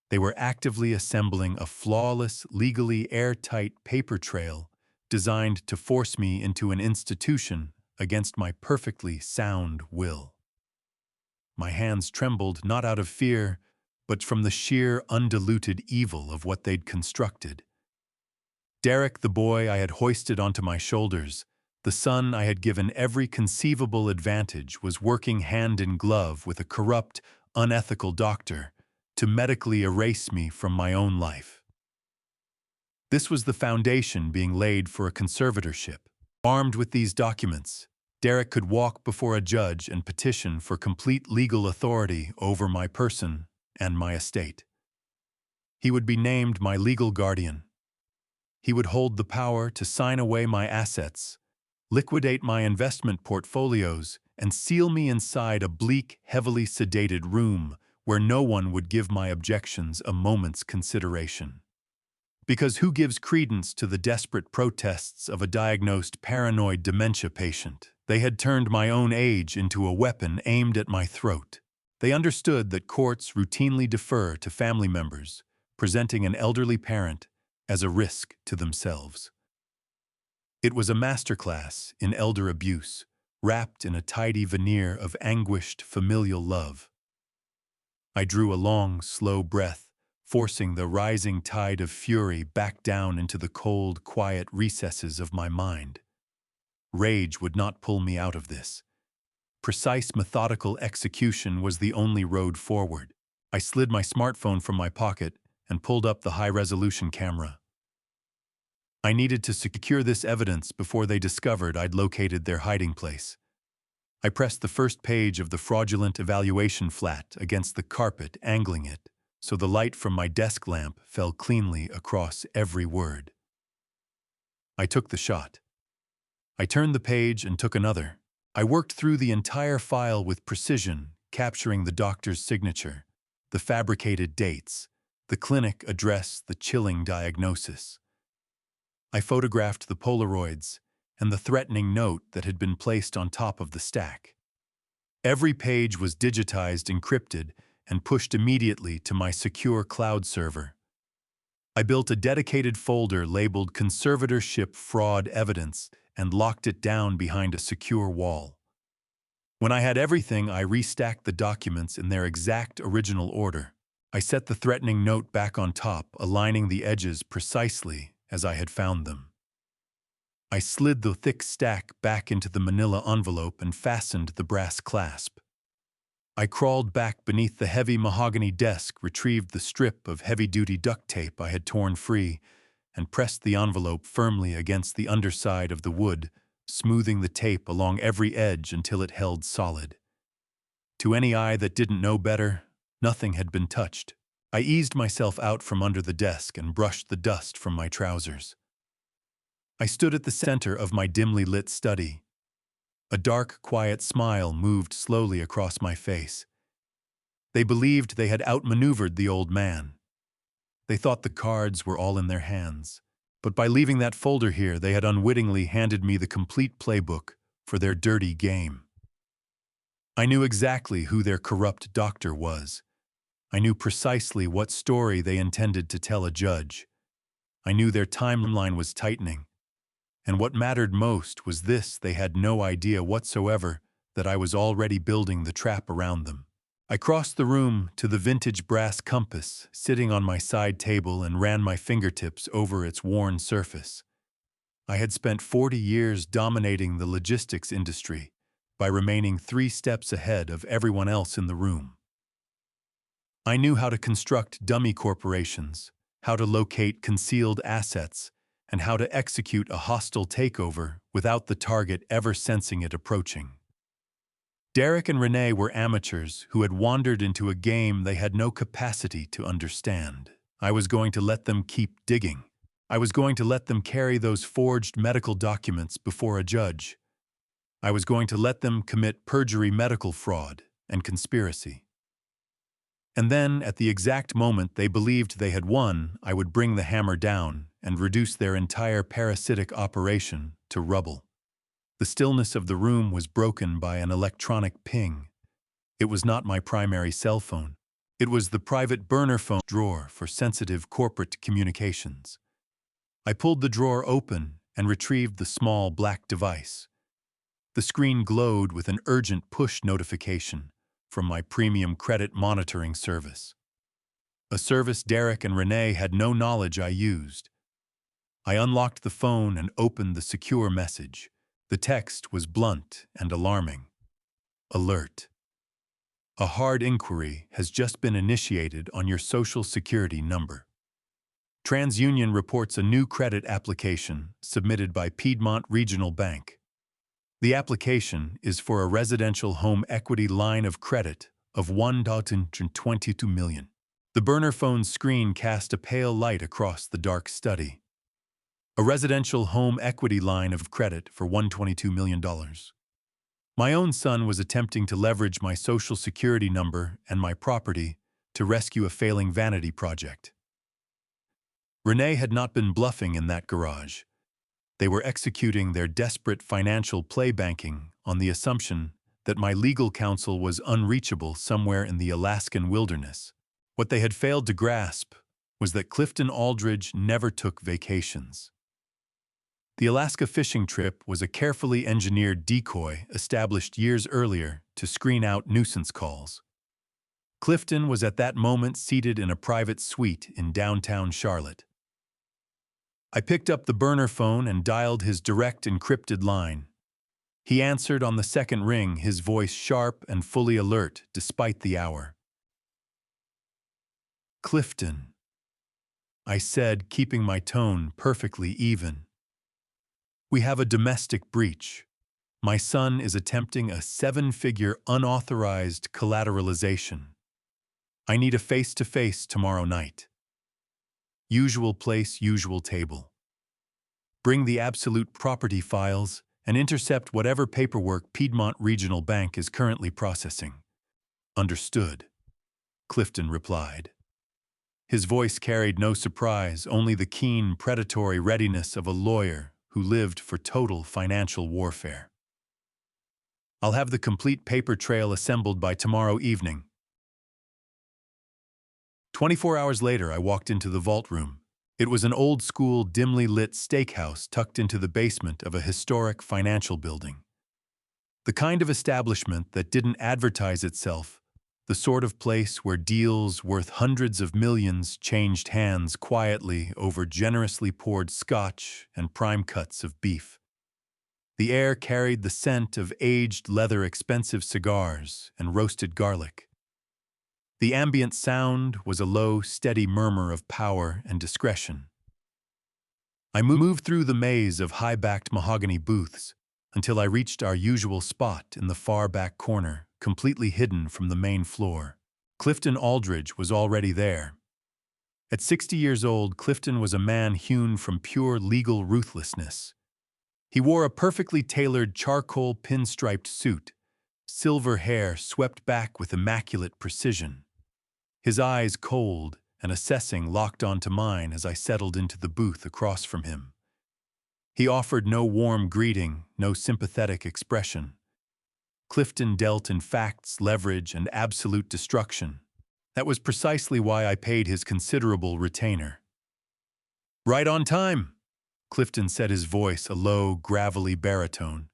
A: They were actively assembling a flawless, legally airtight paper trail designed to force me into an institution against my perfectly sound will. My hands trembled, not out of fear, but from the sheer, undiluted evil of what they'd constructed. Derek, the boy I had hoisted onto my shoulders, the son I had given every conceivable advantage, was working hand in glove with a corrupt, unethical doctor to medically erase me from my own life. This was the foundation being laid for a conservatorship. Armed with these documents, Derek could walk before a judge and petition for complete legal authority over my person and my estate. He would be named my legal guardian. He would hold the power to sign away my assets, liquidate my investment portfolios, and seal me inside a bleak, heavily sedated room where no one would give my objections a moment's consideration. Because who gives credence to the desperate protests of a diagnosed paranoid dementia patient? They had turned my own age into a weapon aimed at my throat. They understood that courts routinely defer to family members, presenting an elderly parent as a risk to themselves. It was a masterclass in elder abuse, wrapped in a tidy veneer of anguished familial love. I drew a long, slow breath, forcing the rising tide of fury back down into the cold, quiet recesses of my mind. Rage would not pull me out of this. Precise, methodical execution was the only road forward. I slid my smartphone from my pocket and pulled up the high-resolution camera. I needed to secure this evidence before they discovered I'd located their hiding place. I pressed the first page of the fraudulent evaluation flat against the carpet, angling it, so the light from my desk lamp fell cleanly across every word. I took the shot. I turned the page and took another. I worked through the entire file with precision, capturing the doctor's signature, the fabricated dates, the clinic address, the chilling diagnosis. I photographed the Polaroids and the threatening note that had been placed on top of the stack. Every page was digitized, encrypted, and pushed immediately to my secure cloud server. I built a dedicated folder labeled Conservatorship Fraud Evidence and locked it down behind a secure wall. When I had everything, I restacked the documents in their exact original order. I set the threatening note back on top, aligning the edges precisely as I had found them. I slid the thick stack back into the manila envelope and fastened the brass clasp. I crawled back beneath the heavy mahogany desk, retrieved the strip of heavy-duty duct tape I had torn free, and pressed the envelope firmly against the underside of the wood, smoothing the tape along every edge until it held solid. To any eye that didn't know better, nothing had been touched. I eased myself out from under the desk and brushed the dust from my trousers. I stood at the center of my dimly lit study. A dark, quiet smile moved slowly across my face. They believed they had outmaneuvered the old man. They thought the cards were all in their hands. But by leaving that folder here, they had unwittingly handed me the complete playbook for their dirty game. I knew exactly who their corrupt doctor was. I knew precisely what story they intended to tell a judge. I knew their timeline was tightening. And what mattered most was this: they had no idea whatsoever that I was already building the trap around them. I crossed the room to the vintage brass compass sitting on my side table and ran my fingertips over its worn surface. I had spent 40 years dominating the logistics industry by remaining 3 steps ahead of everyone else in the room. I knew how to construct dummy corporations, how to locate concealed assets, and how to execute a hostile takeover without the target ever sensing it approaching. Derek and Renee were amateurs who had wandered into a game they had no capacity to understand. I was going to let them keep digging. I was going to let them carry those forged medical documents before a judge. I was going to let them commit perjury, medical fraud, and conspiracy. And then, at the exact moment they believed they had won, I would bring the hammer down and reduce their entire parasitic operation to rubble. The stillness of the room was broken by an electronic ping. It was not my primary cell phone. It was the private burner phone drawer for sensitive corporate communications. I pulled the drawer open and retrieved the small black device. The screen glowed with an urgent push notification from my premium credit monitoring service. A service Derek and Renee had no knowledge I used. I unlocked the phone and opened the secure message. The text was blunt and alarming. Alert. A hard inquiry has just been initiated on your Social Security number. TransUnion reports a new credit application submitted by Piedmont Regional Bank. The application is for a residential home equity line of credit of $1.22 million. The burner phone's screen cast a pale light across the dark study. A residential home equity line of credit for $122 million. My own son was attempting to leverage my social security number and my property to rescue a failing vanity project. Renee had not been bluffing in that garage. They were executing their desperate financial play banking on the assumption that my legal counsel was unreachable somewhere in the Alaskan wilderness. What they had failed to grasp was that Clifton Aldridge never took vacations. The Alaska fishing trip was a carefully engineered decoy established years earlier to screen out nuisance calls. Clifton was at that moment seated in a private suite in downtown Charlotte. I picked up the burner phone and dialed his direct encrypted line. He answered on the second ring, his voice sharp and fully alert despite the hour. "Clifton," I said, keeping my tone perfectly even. "We have a domestic breach. My son is attempting a 7-figure unauthorized collateralization. I need a face-to-face tomorrow night. Usual place, usual table. Bring the absolute property files and intercept whatever paperwork Piedmont Regional Bank is currently processing." "Understood," Clifton replied. His voice carried no surprise, only the keen, predatory readiness of a lawyer who lived for total financial warfare. "I'll have the complete paper trail assembled by tomorrow evening." 24 hours later, I walked into the vault room. It was an old-school, dimly lit steakhouse tucked into the basement of a historic financial building. The kind of establishment that didn't advertise itself, the sort of place where deals worth hundreds of millions changed hands quietly over generously poured scotch and prime cuts of beef. The air carried the scent of aged leather, expensive cigars, and roasted garlic. The ambient sound was a low, steady murmur of power and discretion. I moved through the maze of high-backed mahogany booths until I reached our usual spot in the far back corner, completely hidden from the main floor. Clifton Aldridge was already there. At 60 years old, Clifton was a man hewn from pure legal ruthlessness. He wore a perfectly tailored charcoal pinstriped suit, silver hair swept back with immaculate precision. His eyes cold and assessing locked onto mine as I settled into the booth across from him. He offered no warm greeting, no sympathetic expression. Clifton dealt in facts, leverage, and absolute destruction. That was precisely why I paid his considerable retainer. "Right on time," Clifton said, his voice a low, gravelly baritone.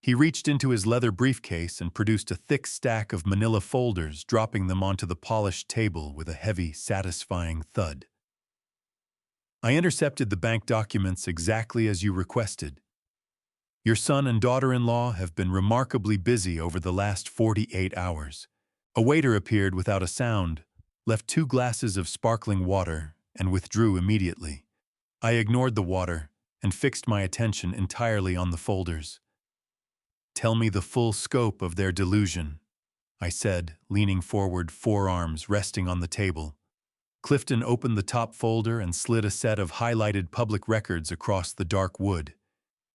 A: He reached into his leather briefcase and produced a thick stack of manila folders, dropping them onto the polished table with a heavy, satisfying thud. "I intercepted the bank documents exactly as you requested. Your son and daughter-in-law have been remarkably busy over the last 48 hours. A waiter appeared without a sound, left 2 glasses of sparkling water, and withdrew immediately. I ignored the water and fixed my attention entirely on the folders. "Tell me the full scope of their delusion," I said, leaning forward, forearms resting on the table. Clifton opened the top folder and slid a set of highlighted public records across the dark wood.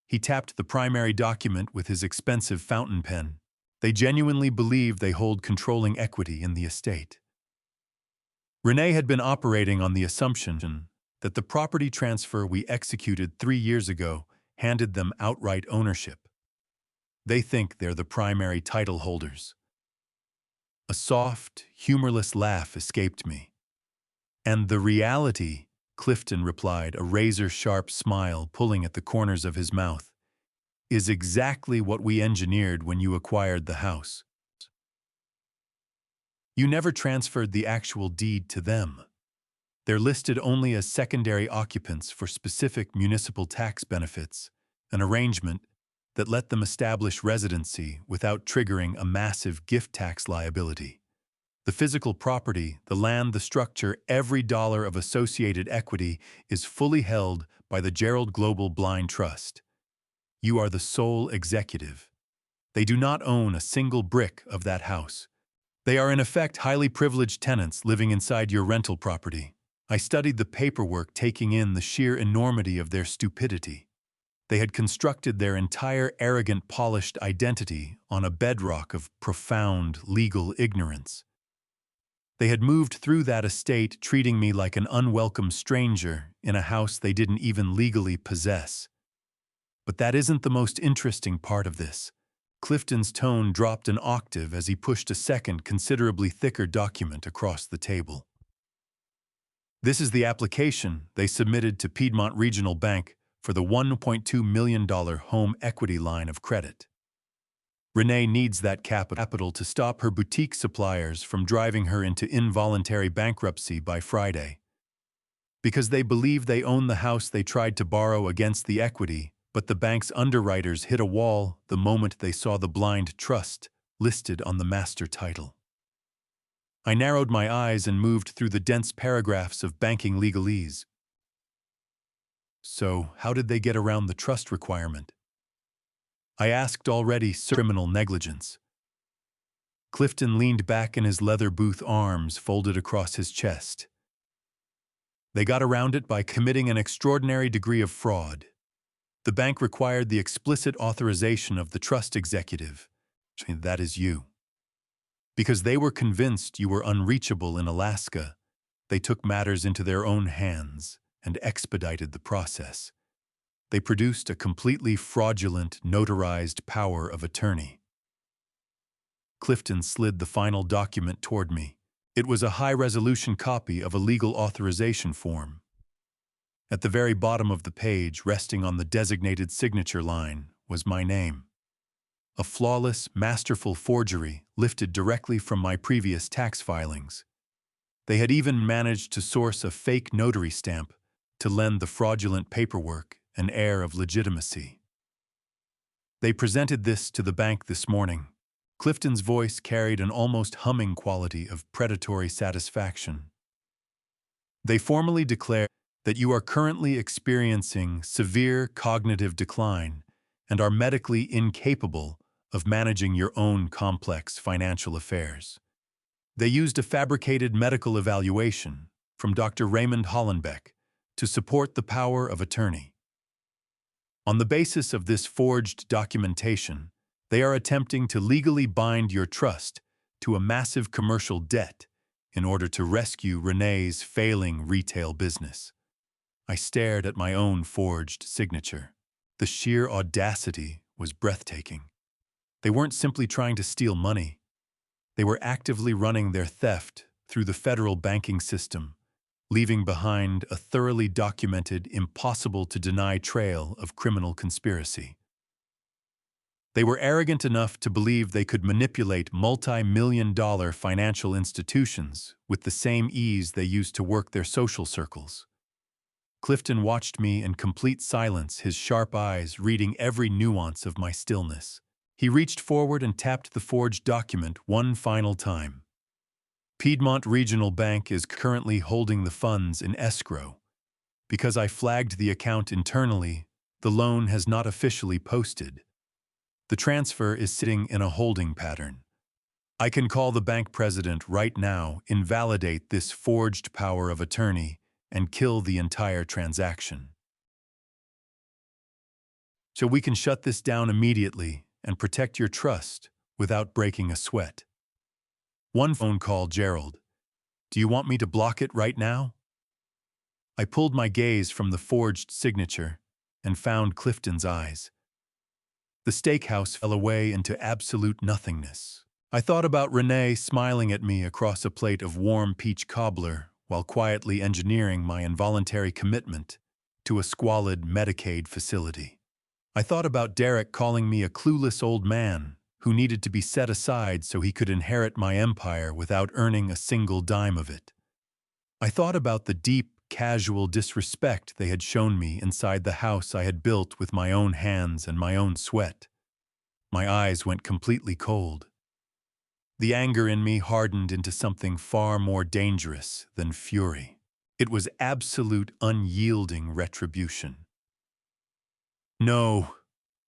A: He tapped the primary document with his expensive fountain pen. "They genuinely believe they hold controlling equity in the estate." Renee had been operating on the assumption that the property transfer we executed 3 years ago handed them outright ownership. They think they're the primary title holders. A soft, humorless laugh escaped me. "And the reality," Clifton replied, a razor-sharp smile pulling at the corners of his mouth, "is exactly what we engineered when you acquired the house. You never transferred the actual deed to them. They're listed only as secondary occupants for specific municipal tax benefits, an arrangement that let them establish residency without triggering a massive gift tax liability. The physical property, the land, the structure, every dollar of associated equity is fully held by the Gerald Global Blind Trust. You are the sole executive. They do not own a single brick of that house. They are in effect highly privileged tenants living inside your rental property. I studied the paperwork, taking in the sheer enormity of their stupidity. They had constructed their entire arrogant, polished identity on a bedrock of profound legal ignorance. They had moved through that estate treating me like an unwelcome stranger in a house they didn't even legally possess. But that isn't the most interesting part of this. Clifton's tone dropped an octave as he pushed a second, considerably thicker document across the table. This is the application they submitted to Piedmont Regional Bank for the $1.2 million home equity line of credit. Renee needs that capital to stop her boutique suppliers from driving her into involuntary bankruptcy by Friday. Because they believe they own the house they tried to borrow against the equity, but the bank's underwriters hit a wall the moment they saw the blind trust listed on the master title. I narrowed my eyes and moved through the dense paragraphs of banking legalese. So, how did they get around the trust requirement? I asked, already criminal negligence. Clifton leaned back in his leather booth, arms folded across his chest. They got around it by committing an extraordinary degree of fraud. The bank required the explicit authorization of the trust executive. That is you. Because they were convinced you were unreachable in Alaska, they took matters into their own hands and expedited the process. They produced a completely fraudulent, notarized power of attorney. Clifton slid the final document toward me. It was a high-resolution copy of a legal authorization form. At the very bottom of the page, resting on the designated signature line, was my name. A flawless, masterful forgery lifted directly from my previous tax filings. They had even managed to source a fake notary stamp to lend the fraudulent paperwork an air of legitimacy. They presented this to the bank this morning. Clifton's voice carried an almost humming quality of predatory satisfaction. They formally declare that you are currently experiencing severe cognitive decline and are medically incapable of managing your own complex financial affairs. They used a fabricated medical evaluation from Dr. Raymond Hollenbeck to support the power of attorney. On the basis of this forged documentation, they are attempting to legally bind your trust to a massive commercial debt in order to rescue Renee's failing retail business. I stared at my own forged signature. The sheer audacity was breathtaking. They weren't simply trying to steal money. They were actively running their theft through the federal banking system, leaving behind a thoroughly documented, impossible-to-deny trail of criminal conspiracy. They were arrogant enough to believe they could manipulate multi-million-dollar financial institutions with the same ease they used to work their social circles. Clifton watched me in complete silence, his sharp eyes reading every nuance of my stillness. He reached forward and tapped the forged document one final time. Piedmont Regional Bank is currently holding the funds in escrow. Because I flagged the account internally, the loan has not officially posted. The transfer is sitting in a holding pattern. I can call the bank president right now, invalidate this forged power of attorney, and kill the entire transaction. So we can shut this down immediately and protect your trust without breaking a sweat. One phone call, Gerald. Do you want me to block it right now? I pulled my gaze from the forged signature and found Clifton's eyes. The steakhouse fell away into absolute nothingness. I thought about Renee smiling at me across a plate of warm peach cobbler while quietly engineering my involuntary commitment to a squalid Medicaid facility. I thought about Derek calling me a clueless old man who needed to be set aside so he could inherit my empire without earning a single dime of it. I thought about the deep, casual disrespect they had shown me inside the house I had built with my own hands and my own sweat. My eyes went completely cold. The anger in me hardened into something far more dangerous than fury. It was absolute unyielding retribution. "No,"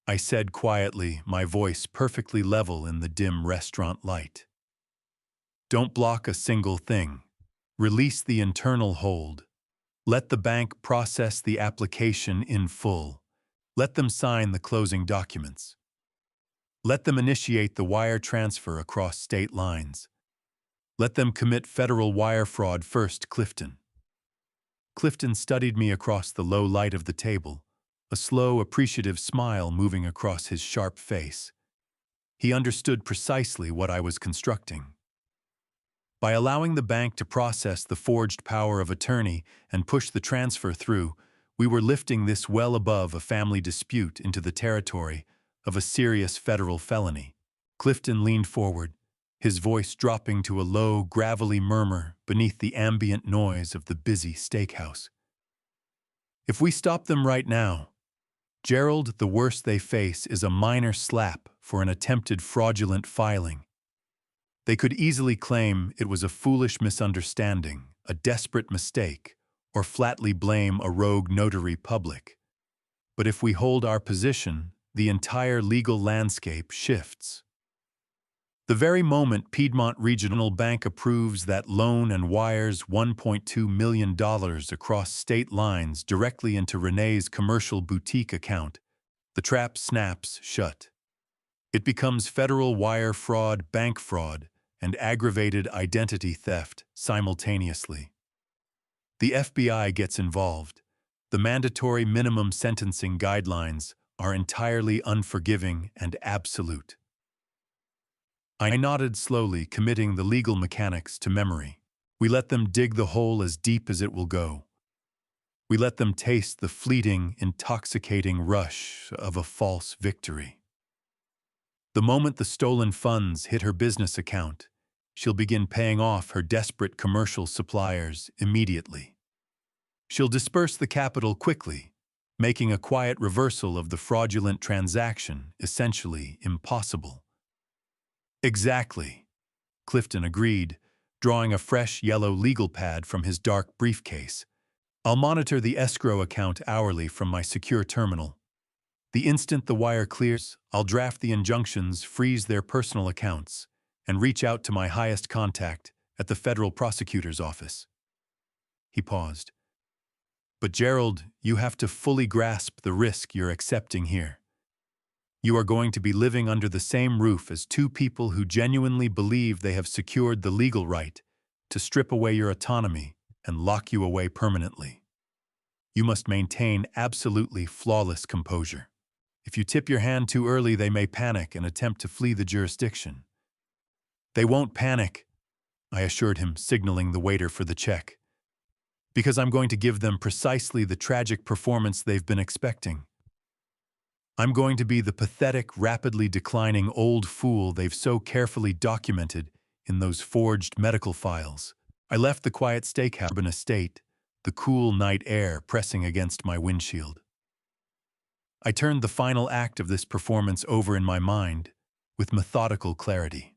A: I said quietly, my voice perfectly level in the dim restaurant light. "Don't block a single thing. Release the internal hold. Let the bank process the application in full. Let them sign the closing documents. Let them initiate the wire transfer across state lines. Let them commit federal wire fraud first, Clifton." Clifton studied me across the low light of the table, a slow, appreciative smile moving across his sharp face. He understood precisely what I was constructing. By allowing the bank to process the forged power of attorney and push the transfer through, we were lifting this well above a family dispute into the territory of a serious federal felony. Clifton leaned forward, his voice dropping to a low, gravelly murmur beneath the ambient noise of the busy steakhouse. "If we stop them right now, Gerald, the worst they face is a minor slap for an attempted fraudulent filing. They could easily claim it was a foolish misunderstanding, a desperate mistake, or flatly blame a rogue notary public. But if we hold our position, the entire legal landscape shifts. The very moment Piedmont Regional Bank approves that loan and wires $1.2 million across state lines directly into Renee's commercial boutique account, the trap snaps shut. It becomes federal wire fraud, bank fraud, and aggravated identity theft simultaneously. The FBI gets involved. The mandatory minimum sentencing guidelines are entirely unforgiving and absolute. I nodded slowly, committing the legal mechanics to memory. We let them dig the hole as deep as it will go. We let them taste the fleeting, intoxicating rush of a false victory. The moment the stolen funds hit her business account, she'll begin paying off her desperate commercial suppliers immediately. She'll disperse the capital quickly, making a quiet reversal of the fraudulent transaction essentially impossible. "Exactly," Clifton agreed, drawing a fresh yellow legal pad from his dark briefcase. "I'll monitor the escrow account hourly from my secure terminal. The instant the wire clears, I'll draft the injunctions, freeze their personal accounts, and reach out to my highest contact at the federal prosecutor's office." He paused. "But Gerald, you have to fully grasp the risk you're accepting here. You are going to be living under the same roof as two people who genuinely believe they have secured the legal right to strip away your autonomy and lock you away permanently. You must maintain absolutely flawless composure. If you tip your hand too early, they may panic and attempt to flee the jurisdiction." "They won't panic," I assured him, signaling the waiter for the check, "because I'm going to give them precisely the tragic performance they've been expecting. I'm going to be the pathetic, rapidly declining old fool they've so carefully documented in those forged medical files." I left the quiet steakhouse in a state, the cool night air pressing against my windshield. I turned the final act of this performance over in my mind with methodical clarity.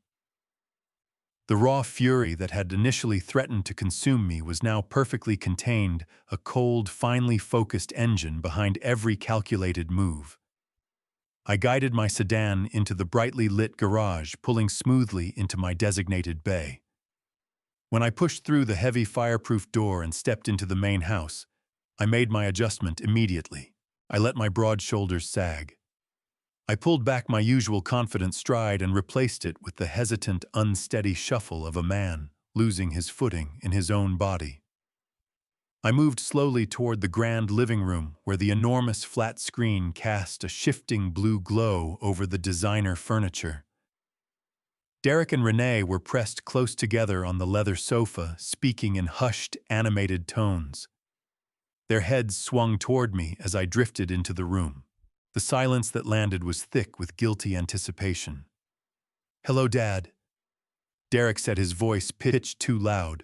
A: The raw fury that had initially threatened to consume me was now perfectly contained, a cold, finely focused engine behind every calculated move. I guided my sedan into the brightly lit garage, pulling smoothly into my designated bay. When I pushed through the heavy fireproof door and stepped into the main house, I made my adjustment immediately. I let my broad shoulders sag. I pulled back my usual confident stride and replaced it with the hesitant, unsteady shuffle of a man losing his footing in his own body. I moved slowly toward the grand living room where the enormous flat screen cast a shifting blue glow over the designer furniture. Derek and Renee were pressed close together on the leather sofa, speaking in hushed, animated tones. Their heads swung toward me as I drifted into the room. The silence that landed was thick with guilty anticipation. "Hello, Dad," Derek said, his voice pitched too loud,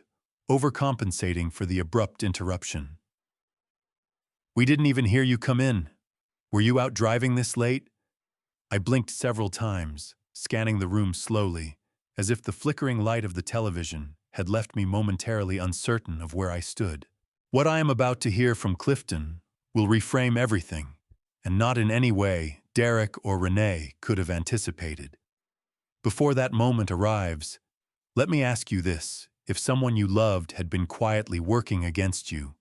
A: overcompensating for the abrupt interruption. "We didn't even hear you come in. Were you out driving this late?" I blinked several times, scanning the room slowly, as if the flickering light of the television had left me momentarily uncertain of where I stood. What I am about to hear from Clifton will reframe everything, and not in any way Derek or Renee could have anticipated. Before that moment arrives, let me ask you this: if someone you loved had been quietly working against you,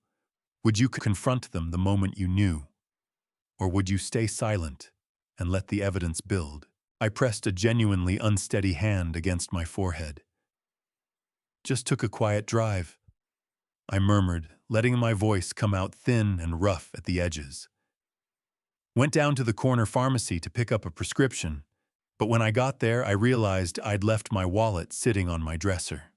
A: would you confront them the moment you knew? Or would you stay silent and let the evidence build? I pressed a genuinely unsteady hand against my forehead. Just took a quiet drive, I murmured, letting my voice come out thin and rough at the edges. Went down to the corner pharmacy to pick up a prescription, but when I got there, I realized I'd left my wallet sitting on my dresser.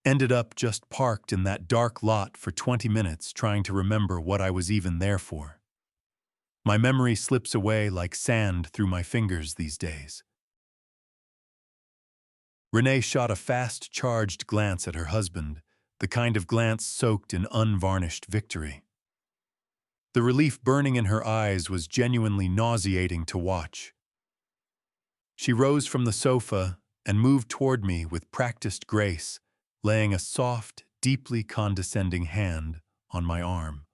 A: Ended up just parked in that dark lot for 20 minutes trying to remember what I was even there for. My memory slips away like sand through my fingers these days. Renee shot a fast, charged glance at her husband, the kind of glance soaked in unvarnished victory. The relief burning in her eyes was genuinely nauseating to watch. She rose from the sofa and moved toward me with practiced grace, laying a soft, deeply condescending hand on my arm.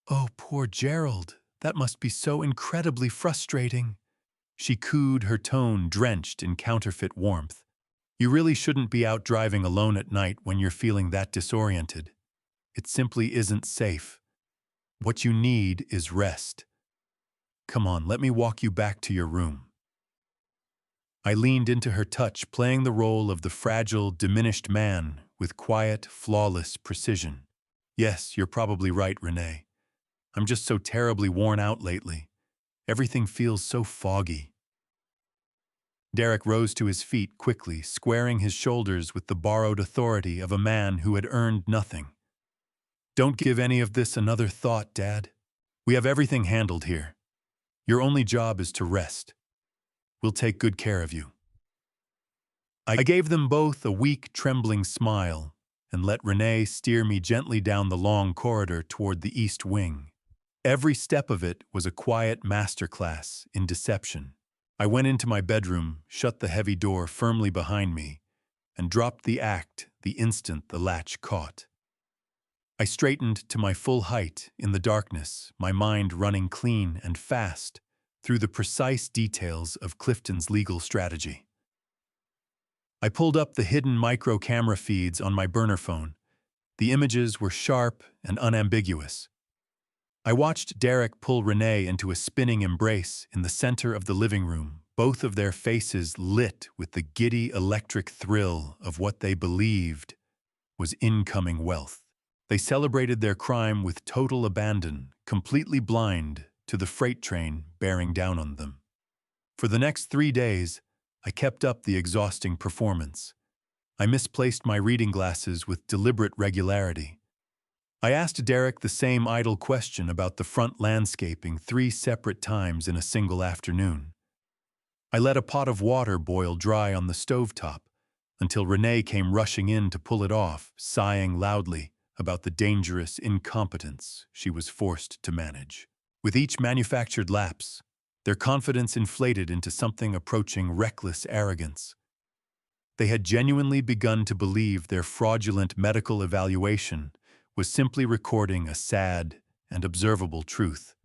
A: "Oh, poor Gerald, that must be so incredibly frustrating," she cooed, her tone drenched in counterfeit warmth. "You really shouldn't be out driving alone at night when you're feeling that disoriented. It simply isn't safe. What you need is rest. Come on, let me walk you back to your room." I leaned into her touch, playing the role of the fragile, diminished man with quiet, flawless precision. "Yes, you're probably right, Renee. I'm just so terribly worn out lately. Everything feels so foggy." Derek rose to his feet quickly, squaring his shoulders with the borrowed authority of a man who had earned nothing. "Don't give any of this another thought, Dad. We have everything handled here. Your only job is to rest. We'll take good care of you." I gave them both a weak, trembling smile and let Renee steer me gently down the long corridor toward the east wing. Every step of it was a quiet masterclass in deception. I went into my bedroom, shut the heavy door firmly behind me, and dropped the act the instant the latch caught. I straightened to my full height in the darkness, my mind running clean and fast through the precise details of Clifton's legal strategy. I pulled up the hidden micro-camera feeds on my burner phone. The images were sharp and unambiguous. I watched Derek pull Renee into a spinning embrace in the center of the living room, both of their faces lit with the giddy electric thrill of what they believed was incoming wealth. They celebrated their crime with total abandon, completely blind to the freight train bearing down on them. For the next 3 days, I kept up the exhausting performance. I misplaced my reading glasses with deliberate regularity. I asked Derek the same idle question about the front landscaping 3 separate times in a single afternoon. I let a pot of water boil dry on the stovetop until Renee came rushing in to pull it off, sighing loudly about the dangerous incompetence she was forced to manage. With each manufactured lapse, their confidence inflated into something approaching reckless arrogance. They had genuinely begun to believe their fraudulent medical evaluation was simply recording a sad and observable truth.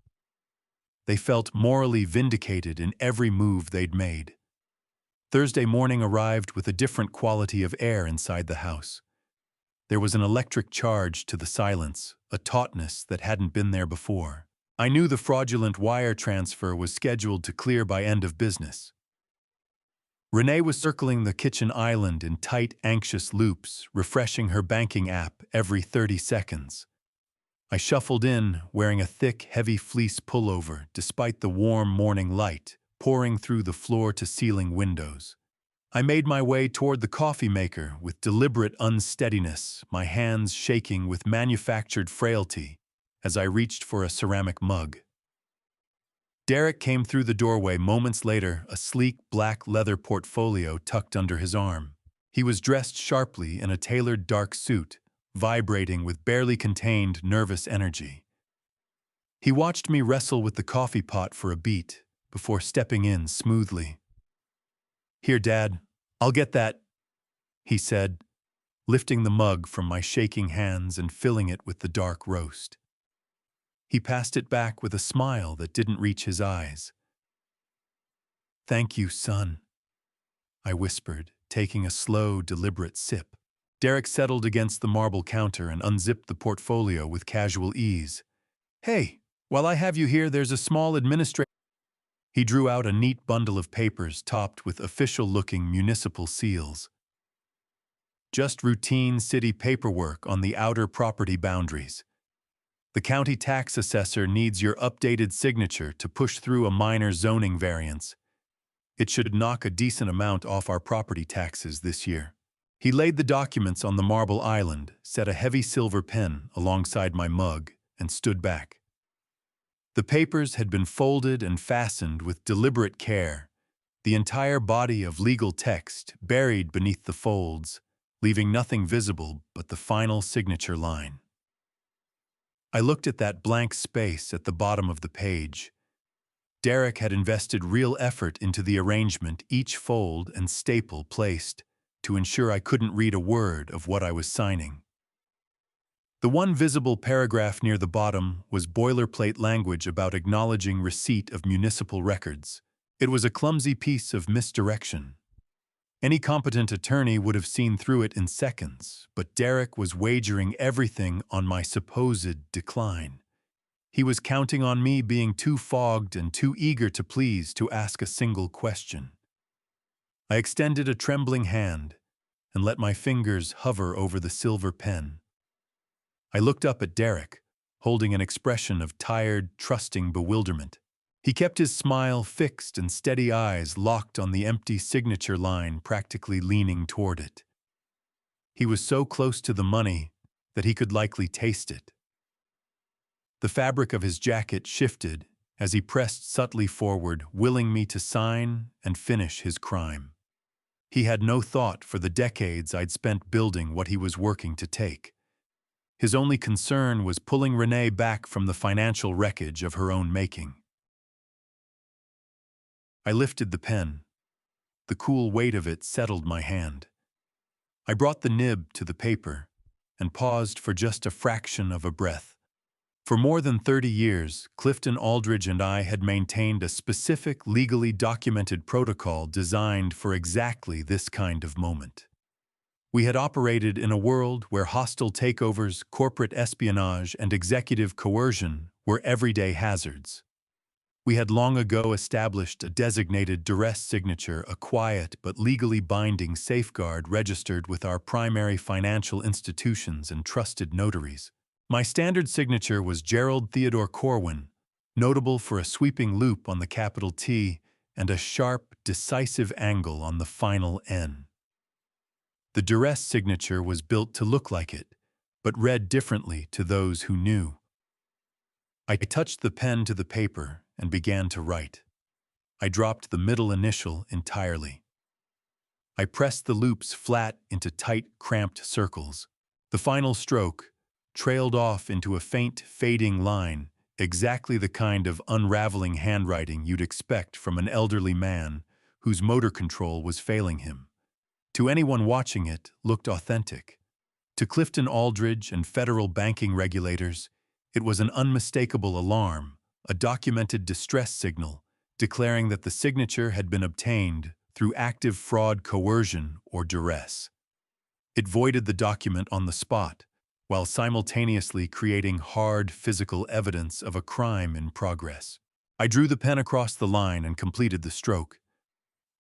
A: They felt morally vindicated in every move they'd made. Thursday morning arrived with a different quality of air inside the house. There was an electric charge to the silence, a tautness that hadn't been there before. I knew the fraudulent wire transfer was scheduled to clear by end of business. Renee was circling the kitchen island in tight, anxious loops, refreshing her banking app every 30 seconds. I shuffled in, wearing a thick, heavy fleece pullover, despite the warm morning light pouring through the floor-to-ceiling windows. I made my way toward the coffee maker with deliberate unsteadiness, my hands shaking with manufactured frailty as I reached for a ceramic mug. Derek came through the doorway moments later, a sleek black leather portfolio tucked under his arm. He was dressed sharply in a tailored dark suit, vibrating with barely contained nervous energy. He watched me wrestle with the coffee pot for a beat before stepping in smoothly. "Here, Dad, "I'll get that," he said, lifting the mug from my shaking hands and filling it with the dark roast. He passed it back with a smile that didn't reach his eyes. "Thank you, son," I whispered, taking a slow, deliberate sip. Derek settled against the marble counter and unzipped the portfolio with casual ease. "Hey, while I have you here, there's a small administrative—" He drew out a neat bundle of papers topped with official-looking municipal seals. "Just routine city paperwork on the outer property boundaries. The county tax assessor needs your updated signature to push through a minor zoning variance. It should knock a decent amount off our property taxes this year." He laid the documents on the marble island, set a heavy silver pen alongside my mug, and stood back. The papers had been folded and fastened with deliberate care, the entire body of legal text buried beneath the folds, leaving nothing visible but the final signature line. I looked at that blank space at the bottom of the page. Derek had invested real effort into the arrangement each fold and staple placed to ensure I couldn't read a word of what I was signing. The one visible paragraph near the bottom was boilerplate language about acknowledging receipt of municipal records. It was a clumsy piece of misdirection. Any competent attorney would have seen through it in seconds, but Derek was wagering everything on my supposed decline. He was counting on me being too fogged and too eager to please to ask a single question. I extended a trembling hand and let my fingers hover over the silver pen. I looked up at Derek, holding an expression of tired, trusting bewilderment. He kept his smile fixed and steady eyes locked on the empty signature line, practically leaning toward it. He was so close to the money that he could likely taste it. The fabric of his jacket shifted as he pressed subtly forward, willing me to sign and finish his crime. He had no thought for the decades I'd spent building what he was working to take. His only concern was pulling Renee back from the financial wreckage of her own making. I lifted the pen. The cool weight of it settled my hand. I brought the nib to the paper and paused for just a fraction of a breath. For more than 30 years, Clifton Aldridge and I had maintained a specific, legally documented protocol designed for exactly this kind of moment. We had operated in a world where hostile takeovers, corporate espionage, and executive coercion were everyday hazards. We had long ago established a designated duress signature, a quiet but legally binding safeguard registered with our primary financial institutions and trusted notaries. My standard signature was Gerald Theodore Corwin, notable for a sweeping loop on the capital T and a sharp, decisive angle on the final N. The duress signature was built to look like it, but read differently to those who knew. I touched the pen to the paper and began to write. I dropped the middle initial entirely. I pressed the loops flat into tight, cramped circles. The final stroke trailed off into a faint, fading line, exactly the kind of unraveling handwriting you'd expect from an elderly man whose motor control was failing him. To anyone watching it, looked authentic. To Clifton Aldridge and federal banking regulators, it was an unmistakable alarm, a documented distress signal, declaring that the signature had been obtained through active fraud, coercion, or duress. It voided the document on the spot, while simultaneously creating hard physical evidence of a crime in progress. I drew the pen across the line and completed the stroke.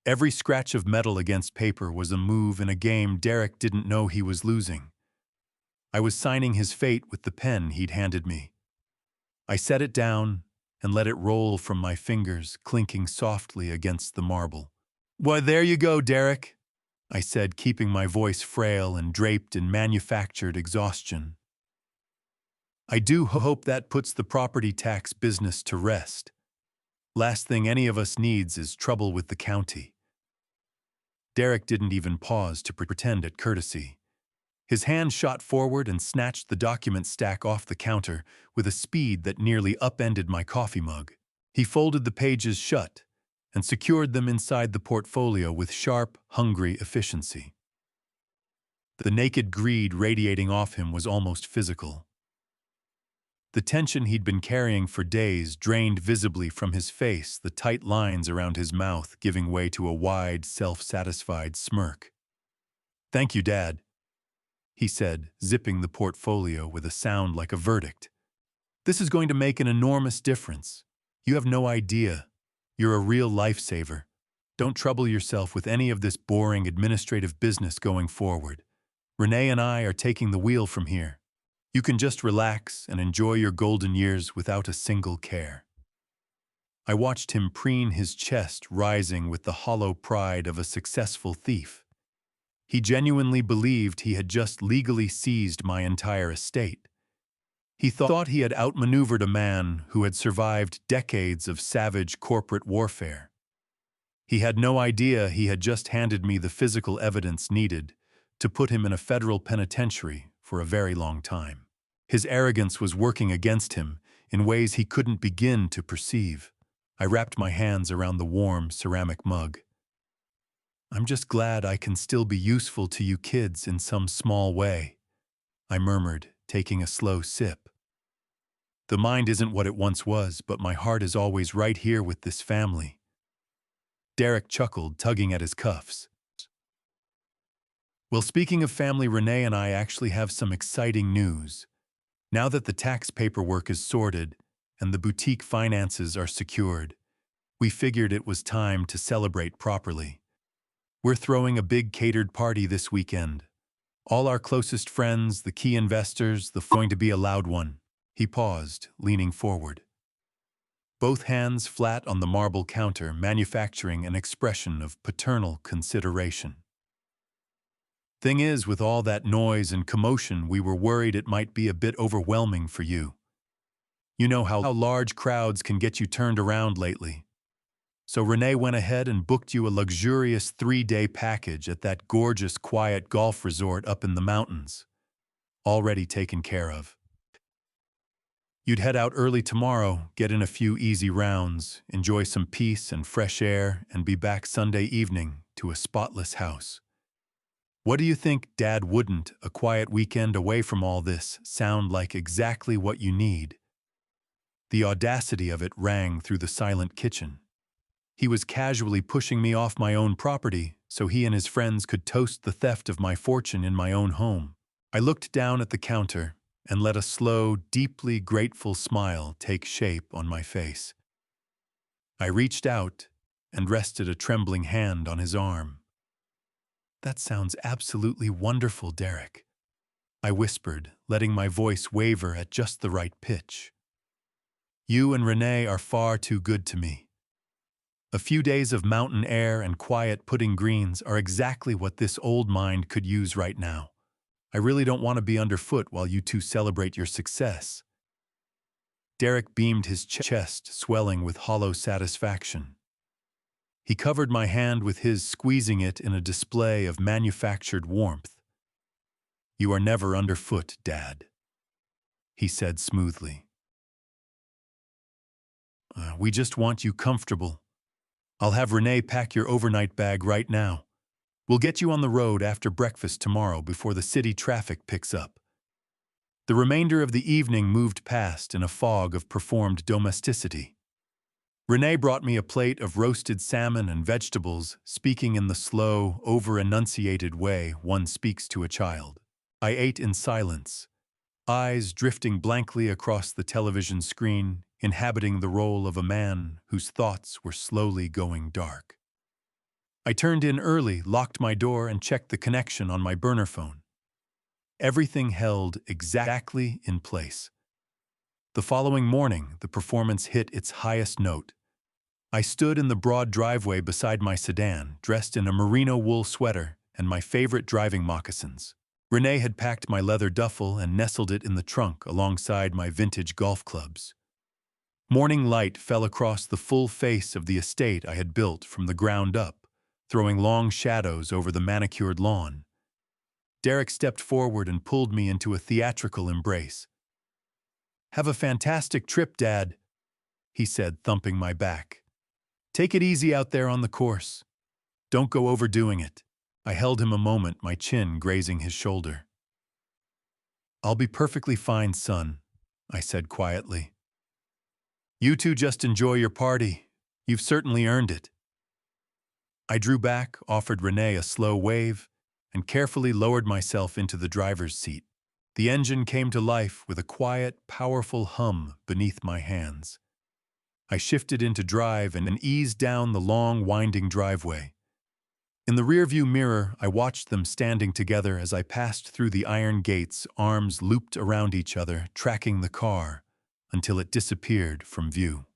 A: Every scratch of metal against paper was a move in a game Derek didn't know he was losing. I was signing his fate with the pen he'd handed me. I set it down and let it roll from my fingers, clinking softly against the marble. "Why, there you go, Derek," I said, keeping my voice frail and draped in manufactured exhaustion. "I do hope that puts the property tax business to rest. Last thing any of us needs is trouble with the county." Derek didn't even pause to pretend at courtesy. His hand shot forward and snatched the document stack off the counter with a speed that nearly upended my coffee mug. He folded the pages shut, and secured them inside the portfolio with sharp, hungry efficiency. The naked greed radiating off him was almost physical. The tension he'd been carrying for days drained visibly from his face, the tight lines around his mouth giving way to a wide, self-satisfied smirk. "Thank you, Dad," he said, zipping the portfolio with a sound like a verdict. "This is going to make an enormous difference. You have no idea. You're a real lifesaver. Don't trouble yourself with any of this boring administrative business going forward. Renee and I are taking the wheel from here. You can just relax and enjoy your golden years without a single care." I watched him preen his chest, rising with the hollow pride of a successful thief. He genuinely believed he had just legally seized my entire estate. He thought he had outmaneuvered a man who had survived decades of savage corporate warfare. He had no idea he had just handed me the physical evidence needed to put him in a federal penitentiary for a very long time. His arrogance was working against him in ways he couldn't begin to perceive. I wrapped my hands around the warm ceramic mug. "I'm just glad I can still be useful to you kids in some small way," I murmured, taking a slow sip. "The mind isn't what it once was, but my heart is always right here with this family." Derek chuckled, tugging at his cuffs. "Well, speaking of family, Renee and I actually have some exciting news. Now that the tax paperwork is sorted and the boutique finances are secured, we figured it was time to celebrate properly. We're throwing a big catered party this weekend. All our closest friends, the key investors, going to be a loud one." He paused, leaning forward. Both hands flat on the marble counter, manufacturing an expression of paternal consideration. "Thing is, with all that noise and commotion, we were worried it might be a bit overwhelming for you. You know how large crowds can get you turned around lately. So Renee went ahead and booked you a luxurious 3-day package at that gorgeous, quiet golf resort up in the mountains. Already taken care of. You'd head out early tomorrow, get in a few easy rounds, enjoy some peace and fresh air, and be back Sunday evening to a spotless house. What do you think, Dad? Wouldn't a quiet weekend away from all this sound like exactly what you need?" The audacity of it rang through the silent kitchen. He was casually pushing me off my own property so he and his friends could toast the theft of my fortune in my own home. I looked down at the counter and let a slow, deeply grateful smile take shape on my face. I reached out and rested a trembling hand on his arm. "That sounds absolutely wonderful, Derek," I whispered, letting my voice waver at just the right pitch. "You and Renee are far too good to me. A few days of mountain air and quiet putting greens are exactly what this old mind could use right now. I really don't want to be underfoot while you two celebrate your success." Derek beamed, his chest swelling with hollow satisfaction. He covered my hand with his, squeezing it in a display of manufactured warmth. "You are never underfoot, Dad," he said smoothly. We just want you comfortable. I'll have Renee pack your overnight bag right now. We'll get you on the road after breakfast tomorrow before the city traffic picks up." The remainder of the evening moved past in a fog of performed domesticity. Renee brought me a plate of roasted salmon and vegetables, speaking in the slow, over-enunciated way one speaks to a child. I ate in silence, eyes drifting blankly across the television screen, inhabiting the role of a man whose thoughts were slowly going dark. I turned in early, locked my door, and checked the connection on my burner phone. Everything held exactly in place. The following morning, the performance hit its highest note. I stood in the broad driveway beside my sedan, dressed in a merino wool sweater and my favorite driving moccasins. Renee had packed my leather duffel and nestled it in the trunk alongside my vintage golf clubs. Morning light fell across the full face of the estate I had built from the ground up, throwing long shadows over the manicured lawn. Derek stepped forward and pulled me into a theatrical embrace. "Have a fantastic trip, Dad," he said, thumping my back. Take it easy out there on the course. Don't go overdoing it. I held him a moment, my chin grazing his shoulder. I'll be perfectly fine, son, I said quietly. You two just enjoy your party. You've certainly earned it. I drew back, offered Renee a slow wave, and carefully lowered myself into the driver's seat. The engine came to life with a quiet, powerful hum beneath my hands. I shifted into drive and eased down the long, winding driveway. In the rearview mirror, I watched them standing together as I passed through the iron gates, arms looped around each other, tracking the car until it disappeared from view.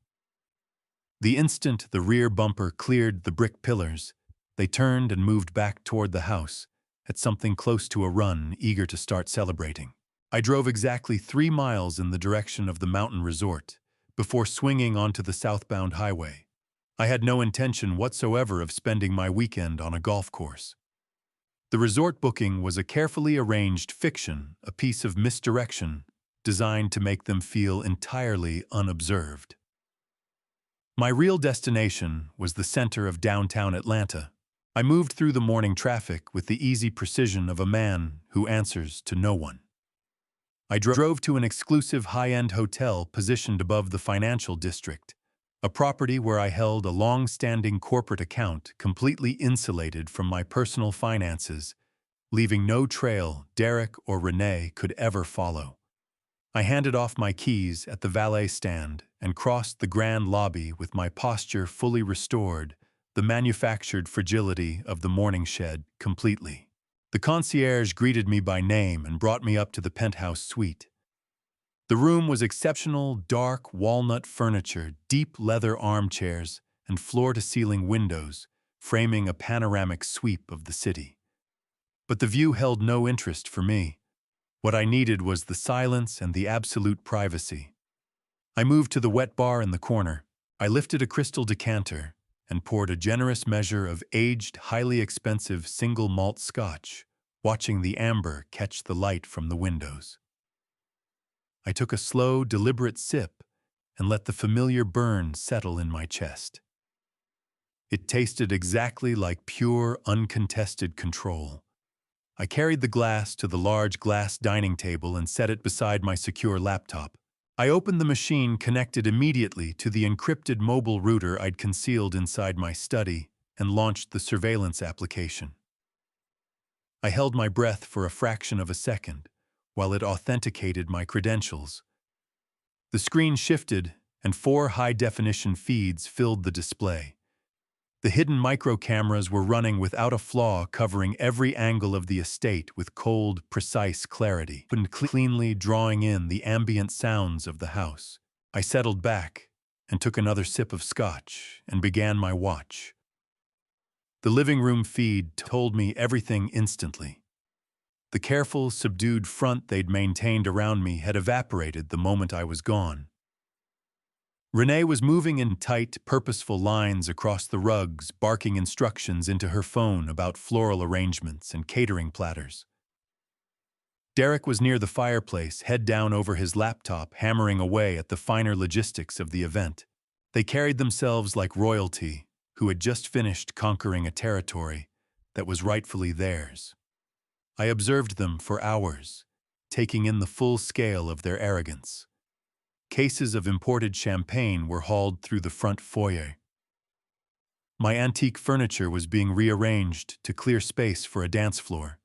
A: The instant the rear bumper cleared the brick pillars, they turned and moved back toward the house, at something close to a run, eager to start celebrating. I drove exactly 3 miles in the direction of the mountain resort, before swinging onto the southbound highway. I had no intention whatsoever of spending my weekend on a golf course. The resort booking was a carefully arranged fiction, a piece of misdirection, designed to make them feel entirely unobserved. My real destination was the center of downtown Atlanta. I moved through the morning traffic with the easy precision of a man who answers to no one. I drove to an exclusive high-end hotel positioned above the financial district, a property where I held a long-standing corporate account completely insulated from my personal finances, leaving no trail Derek or Renee could ever follow. I handed off my keys at the valet stand and crossed the grand lobby with my posture fully restored, the manufactured fragility of the morning shed completely. The concierge greeted me by name and brought me up to the penthouse suite. The room was exceptional, dark walnut furniture, deep leather armchairs, and floor-to-ceiling windows, framing a panoramic sweep of the city. But the view held no interest for me. What I needed was the silence and the absolute privacy. I moved to the wet bar in the corner. I lifted a crystal decanter and poured a generous measure of aged, highly expensive single malt scotch, watching the amber catch the light from the windows. I took a slow, deliberate sip and let the familiar burn settle in my chest. It tasted exactly like pure, uncontested control. I carried the glass to the large glass dining table and set it beside my secure laptop. I opened the machine, connected immediately to the encrypted mobile router I'd concealed inside my study, and launched the surveillance application. I held my breath for a fraction of a second, while it authenticated my credentials. The screen shifted, and 4 high-definition feeds filled the display. The hidden micro-cameras were running without a flaw, covering every angle of the estate with cold, precise clarity, and cleanly drawing in the ambient sounds of the house. I settled back and took another sip of scotch and began my watch. The living room feed told me everything instantly. The careful, subdued front they'd maintained around me had evaporated the moment I was gone. Renee was moving in tight, purposeful lines across the rugs, barking instructions into her phone about floral arrangements and catering platters. Derek was near the fireplace, head down over his laptop, hammering away at the finer logistics of the event. They carried themselves like royalty, who had just finished conquering a territory that was rightfully theirs. I observed them for hours, taking in the full scale of their arrogance. Cases of imported champagne were hauled through the front foyer. My antique furniture was being rearranged to clear space for a dance floor.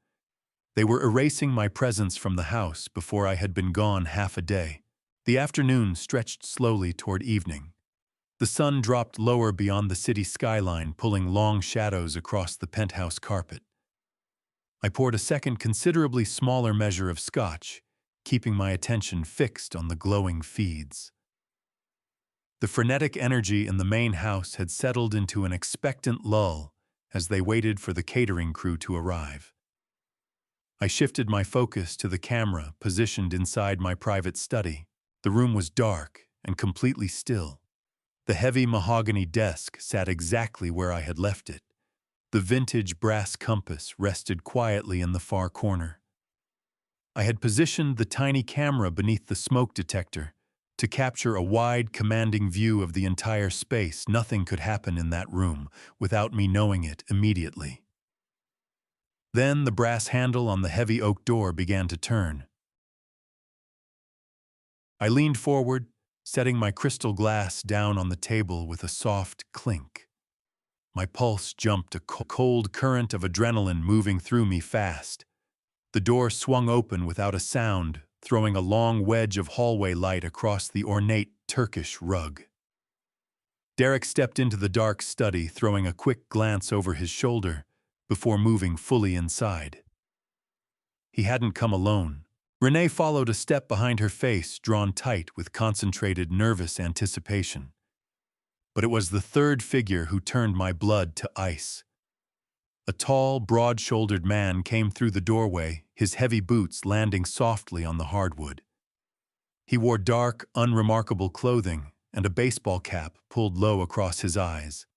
A: They were erasing my presence from the house before I had been gone half a day. The afternoon stretched slowly toward evening. The sun dropped lower beyond the city skyline, pulling long shadows across the penthouse carpet. I poured a second, considerably smaller measure of scotch, keeping my attention fixed on the glowing feeds. The frenetic energy in the main house had settled into an expectant lull as they waited for the catering crew to arrive. I shifted my focus to the camera positioned inside my private study. The room was dark and completely still. The heavy mahogany desk sat exactly where I had left it. The vintage brass compass rested quietly in the far corner. I had positioned the tiny camera beneath the smoke detector to capture a wide, commanding view of the entire space. Nothing could happen in that room without me knowing it immediately. Then the brass handle on the heavy oak door began to turn. I leaned forward, setting my crystal glass down on the table with a soft clink. My pulse jumped, a cold current of adrenaline moving through me fast. The door swung open without a sound, throwing a long wedge of hallway light across the ornate Turkish rug. Derek stepped into the dark study, throwing a quick glance over his shoulder before moving fully inside. He hadn't come alone. Renee followed a step behind her face, drawn tight with concentrated, nervous anticipation. But it was the third figure who turned my blood to ice. A tall, broad-shouldered man came through the doorway, his heavy boots landing softly on the hardwood. He wore dark, unremarkable clothing and a baseball cap pulled low across his eyes.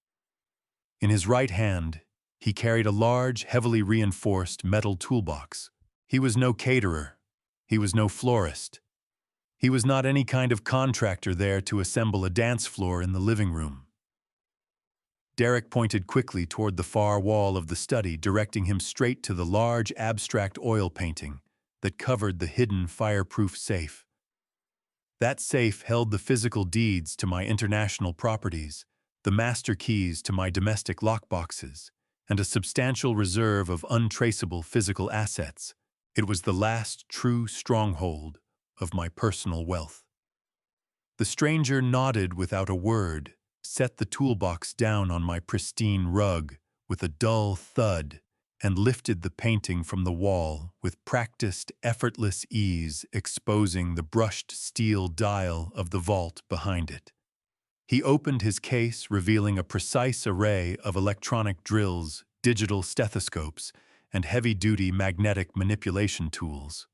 A: In his right hand, he carried a large, heavily reinforced metal toolbox. He was no caterer. He was no florist. He was not any kind of contractor there to assemble a dance floor in the living room. Derek pointed quickly toward the far wall of the study, directing him straight to the large, abstract oil painting that covered the hidden, fireproof safe. That safe held the physical deeds to my international properties, the master keys to my domestic lockboxes, and a substantial reserve of untraceable physical assets. It was the last true stronghold of my personal wealth. The stranger nodded without a word, set the toolbox down on my pristine rug with a dull thud, and lifted the painting from the wall with practiced, effortless ease, exposing the brushed steel dial of the vault behind it. He opened his case, revealing a precise array of electronic drills, digital stethoscopes, and heavy-duty magnetic manipulation tools.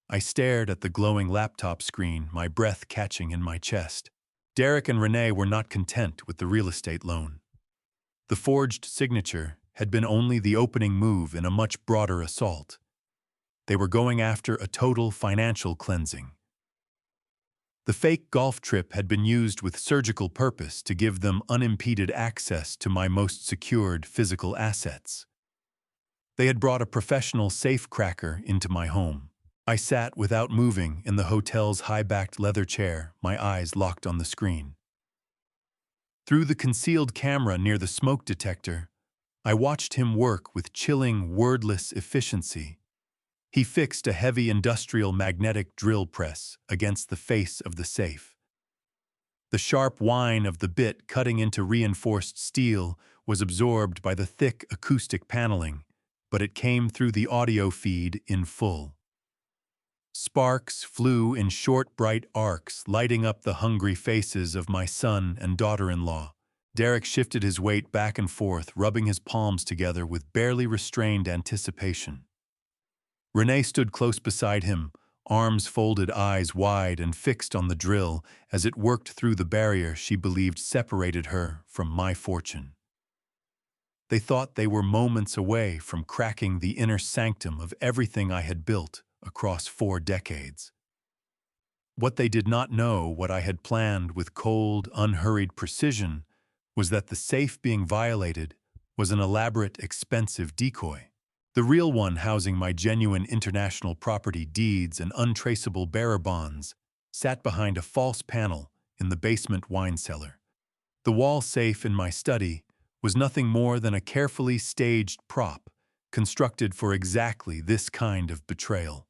A: I stared at the glowing laptop screen, my breath catching in my chest. Derek and Renee were not content with the real estate loan. The forged signature had been only the opening move in a much broader assault. They were going after a total financial cleansing. The fake golf trip had been used with surgical purpose to give them unimpeded access to my most secured physical assets. They had brought a professional safecracker into my home. I sat without moving in the hotel's high-backed leather chair, my eyes locked on the screen. Through the concealed camera near the smoke detector, I watched him work with chilling, wordless efficiency. He fixed a heavy industrial magnetic drill press against the face of the safe. The sharp whine of the bit cutting into reinforced steel was absorbed by the thick acoustic paneling, but it came through the audio feed in full. Sparks flew in short, bright arcs, lighting up the hungry faces of my son and daughter-in-law. Derek shifted his weight back and forth, rubbing his palms together with barely restrained anticipation. Renee stood close beside him, arms folded, eyes wide and fixed on the drill as it worked through the barrier she believed separated her from my fortune. They thought they were moments away from cracking the inner sanctum of everything I had built across 4 decades. What they did not know, what I had planned with cold, unhurried precision, was that the safe being violated was an elaborate, expensive decoy. The real one, housing my genuine international property deeds and untraceable bearer bonds, sat behind a false panel in the basement wine cellar. The wall safe in my study was nothing more than a carefully staged prop constructed for exactly this kind of betrayal.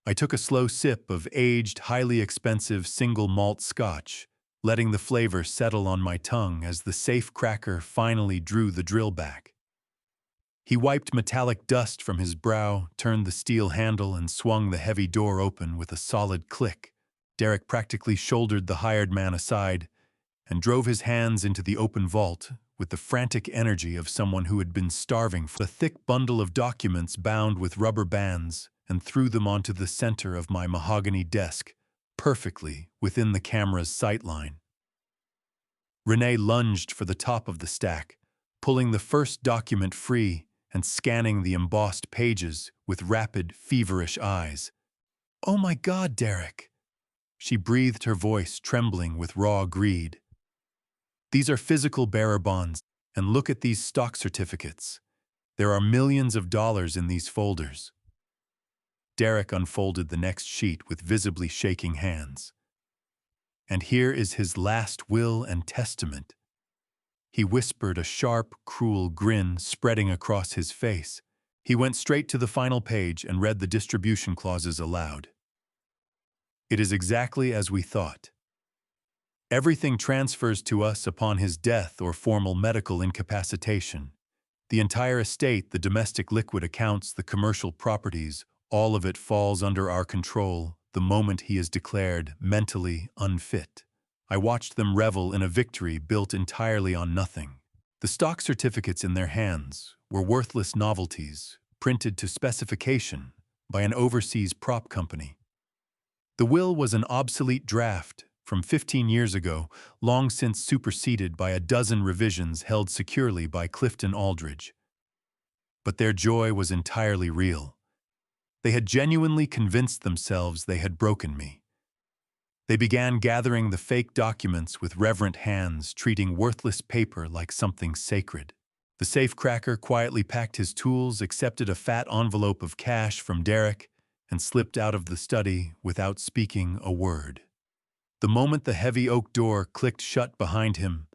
A: I took a slow sip of aged, highly expensive single malt scotch, letting the flavor settle on my tongue as the safe cracker finally drew the drill back. He wiped metallic dust from his brow, turned the steel handle, and swung the heavy door open with a solid click. Derek practically shouldered the hired man aside and drove his hands into the open vault with the frantic energy of someone who had been starving for a thick bundle of documents bound with rubber bands and threw them onto the center of my mahogany desk, perfectly within the camera's sightline. Renee lunged for the top of the stack, pulling the first document free and scanning the embossed pages with rapid, feverish eyes. "Oh my God, Derek!" She breathed, her voice trembling with raw greed. These are physical bearer bonds, and look at these stock certificates. There are millions of dollars in these folders. Derek unfolded the next sheet with visibly shaking hands. And here is his last will and testament. He whispered, a sharp, cruel grin spreading across his face. He went straight to the final page and read the distribution clauses aloud. It is exactly as we thought. Everything transfers to us upon his death or formal medical incapacitation. The entire estate, the domestic liquid accounts, the commercial properties, all of it falls under our control the moment he is declared mentally unfit. I watched them revel in a victory built entirely on nothing. The stock certificates in their hands were worthless novelties, printed to specification by an overseas prop company. The will was an obsolete draft from 15 years ago, long since superseded by a dozen revisions held securely by Clifton Aldridge. But their joy was entirely real. They had genuinely convinced themselves they had broken me. They began gathering the fake documents with reverent hands, treating worthless paper like something sacred. The safecracker quietly packed his tools, accepted a fat envelope of cash from Derek, and slipped out of the study without speaking a word. The moment the heavy oak door clicked shut behind him,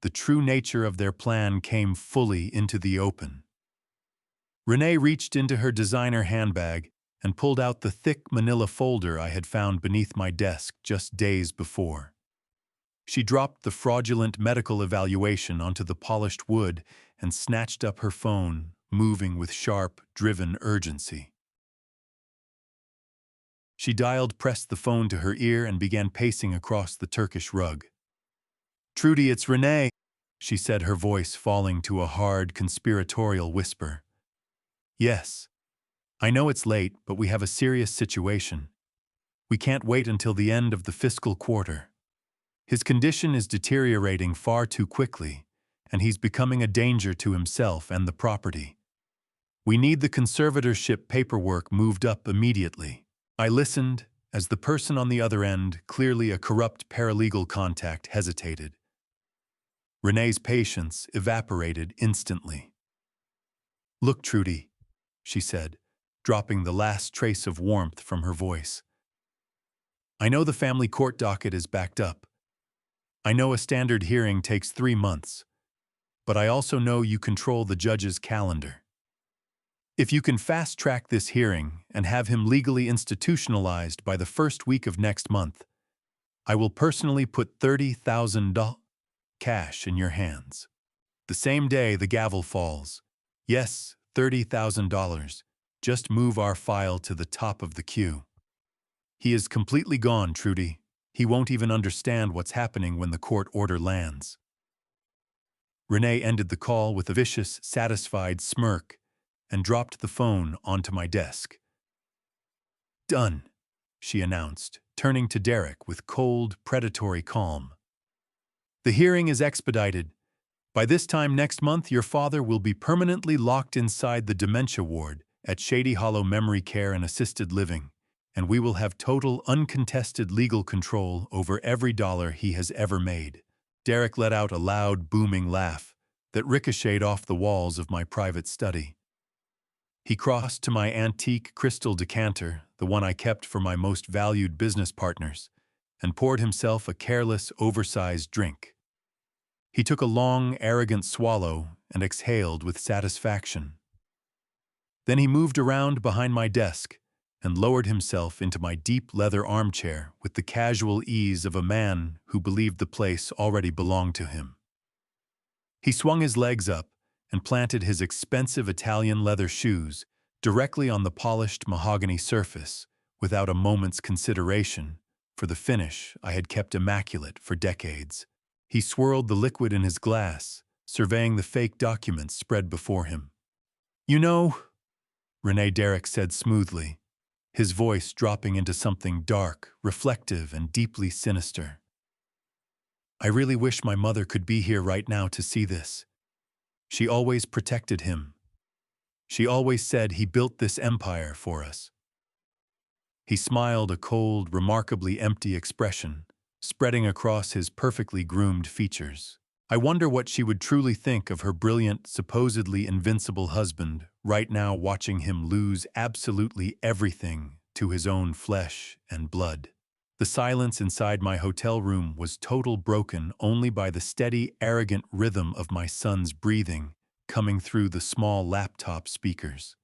A: the true nature of their plan came fully into the open. Renee reached into her designer handbag and pulled out the thick manila folder I had found beneath my desk just days before. She dropped the fraudulent medical evaluation onto the polished wood and snatched up her phone, moving with sharp, driven urgency. She dialed, pressed the phone to her ear, and began pacing across the Turkish rug. "Trudy, it's Renee," she said, her voice falling to a hard, conspiratorial whisper. "Yes. I know it's late, but we have a serious situation. We can't wait until the end of the fiscal quarter. His condition is deteriorating far too quickly, and he's becoming a danger to himself and the property. We need the conservatorship paperwork moved up immediately." I listened as the person on the other end, clearly a corrupt paralegal contact, hesitated. Renee's patience evaporated instantly. "Look, Trudy," she said, dropping the last trace of warmth from her voice. "I know the family court docket is backed up. I know a standard hearing takes 3 months. But I also know you control the judge's calendar. If you can fast-track this hearing and have him legally institutionalized by the first week of next month, I will personally put $30,000 cash in your hands. The same day the gavel falls. Yes, $30,000. Just move our file to the top of the queue. He is completely gone, Trudy. He won't even understand what's happening when the court order lands." Renee ended the call with a vicious, satisfied smirk and dropped the phone onto my desk. "Done," she announced, turning to Derek with cold, predatory calm. "The hearing is expedited. By this time next month, your father will be permanently locked inside the dementia ward at Shady Hollow Memory Care and Assisted Living, and we will have total, uncontested legal control over every dollar he has ever made." Derek let out a loud, booming laugh that ricocheted off the walls of my private study. He crossed to my antique crystal decanter, the one I kept for my most valued business partners, and poured himself a careless, oversized drink. He took a long, arrogant swallow and exhaled with satisfaction. Then he moved around behind my desk and lowered himself into my deep leather armchair with the casual ease of a man who believed the place already belonged to him. He swung his legs up and planted his expensive Italian leather shoes directly on the polished mahogany surface without a moment's consideration for the finish I had kept immaculate for decades. He swirled the liquid in his glass, surveying the fake documents spread before him. "You know," Renee Derek said smoothly, his voice dropping into something dark, reflective, and deeply sinister. "I really wish my mother could be here right now to see this. She always protected him. She always said he built this empire for us." He smiled a cold, remarkably empty expression, spreading across his perfectly groomed features. I wonder what she would truly think of her brilliant, supposedly invincible husband, right now watching him lose absolutely everything to his own flesh and blood. The silence inside my hotel room was total, broken only by the steady, arrogant rhythm of my son's breathing coming through the small laptop speakers.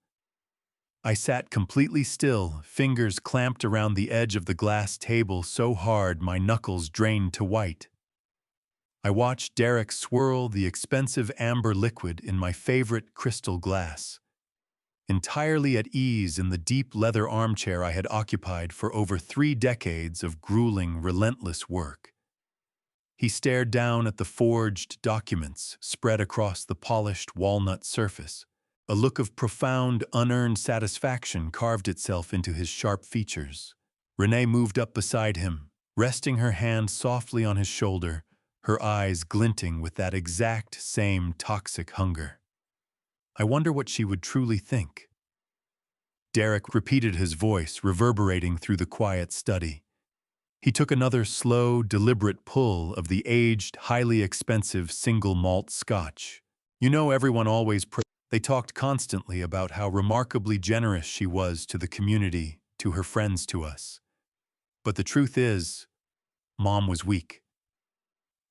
A: I sat completely still, fingers clamped around the edge of the glass table so hard my knuckles drained to white. I watched Derek swirl the expensive amber liquid in my favorite crystal glass, entirely at ease in the deep leather armchair I had occupied for over 3 decades of grueling, relentless work. He stared down at the forged documents spread across the polished walnut surface. A look of profound, unearned satisfaction carved itself into his sharp features. Renee moved up beside him, resting her hand softly on his shoulder, her eyes glinting with that exact same toxic hunger. I wonder what she would truly think. Derek repeated, his voice reverberating through the quiet study. He took another slow, deliberate pull of the aged, highly expensive single malt scotch. You know, everyone always They talked constantly about how remarkably generous she was to the community, to her friends, to us. But the truth is, Mom was weak.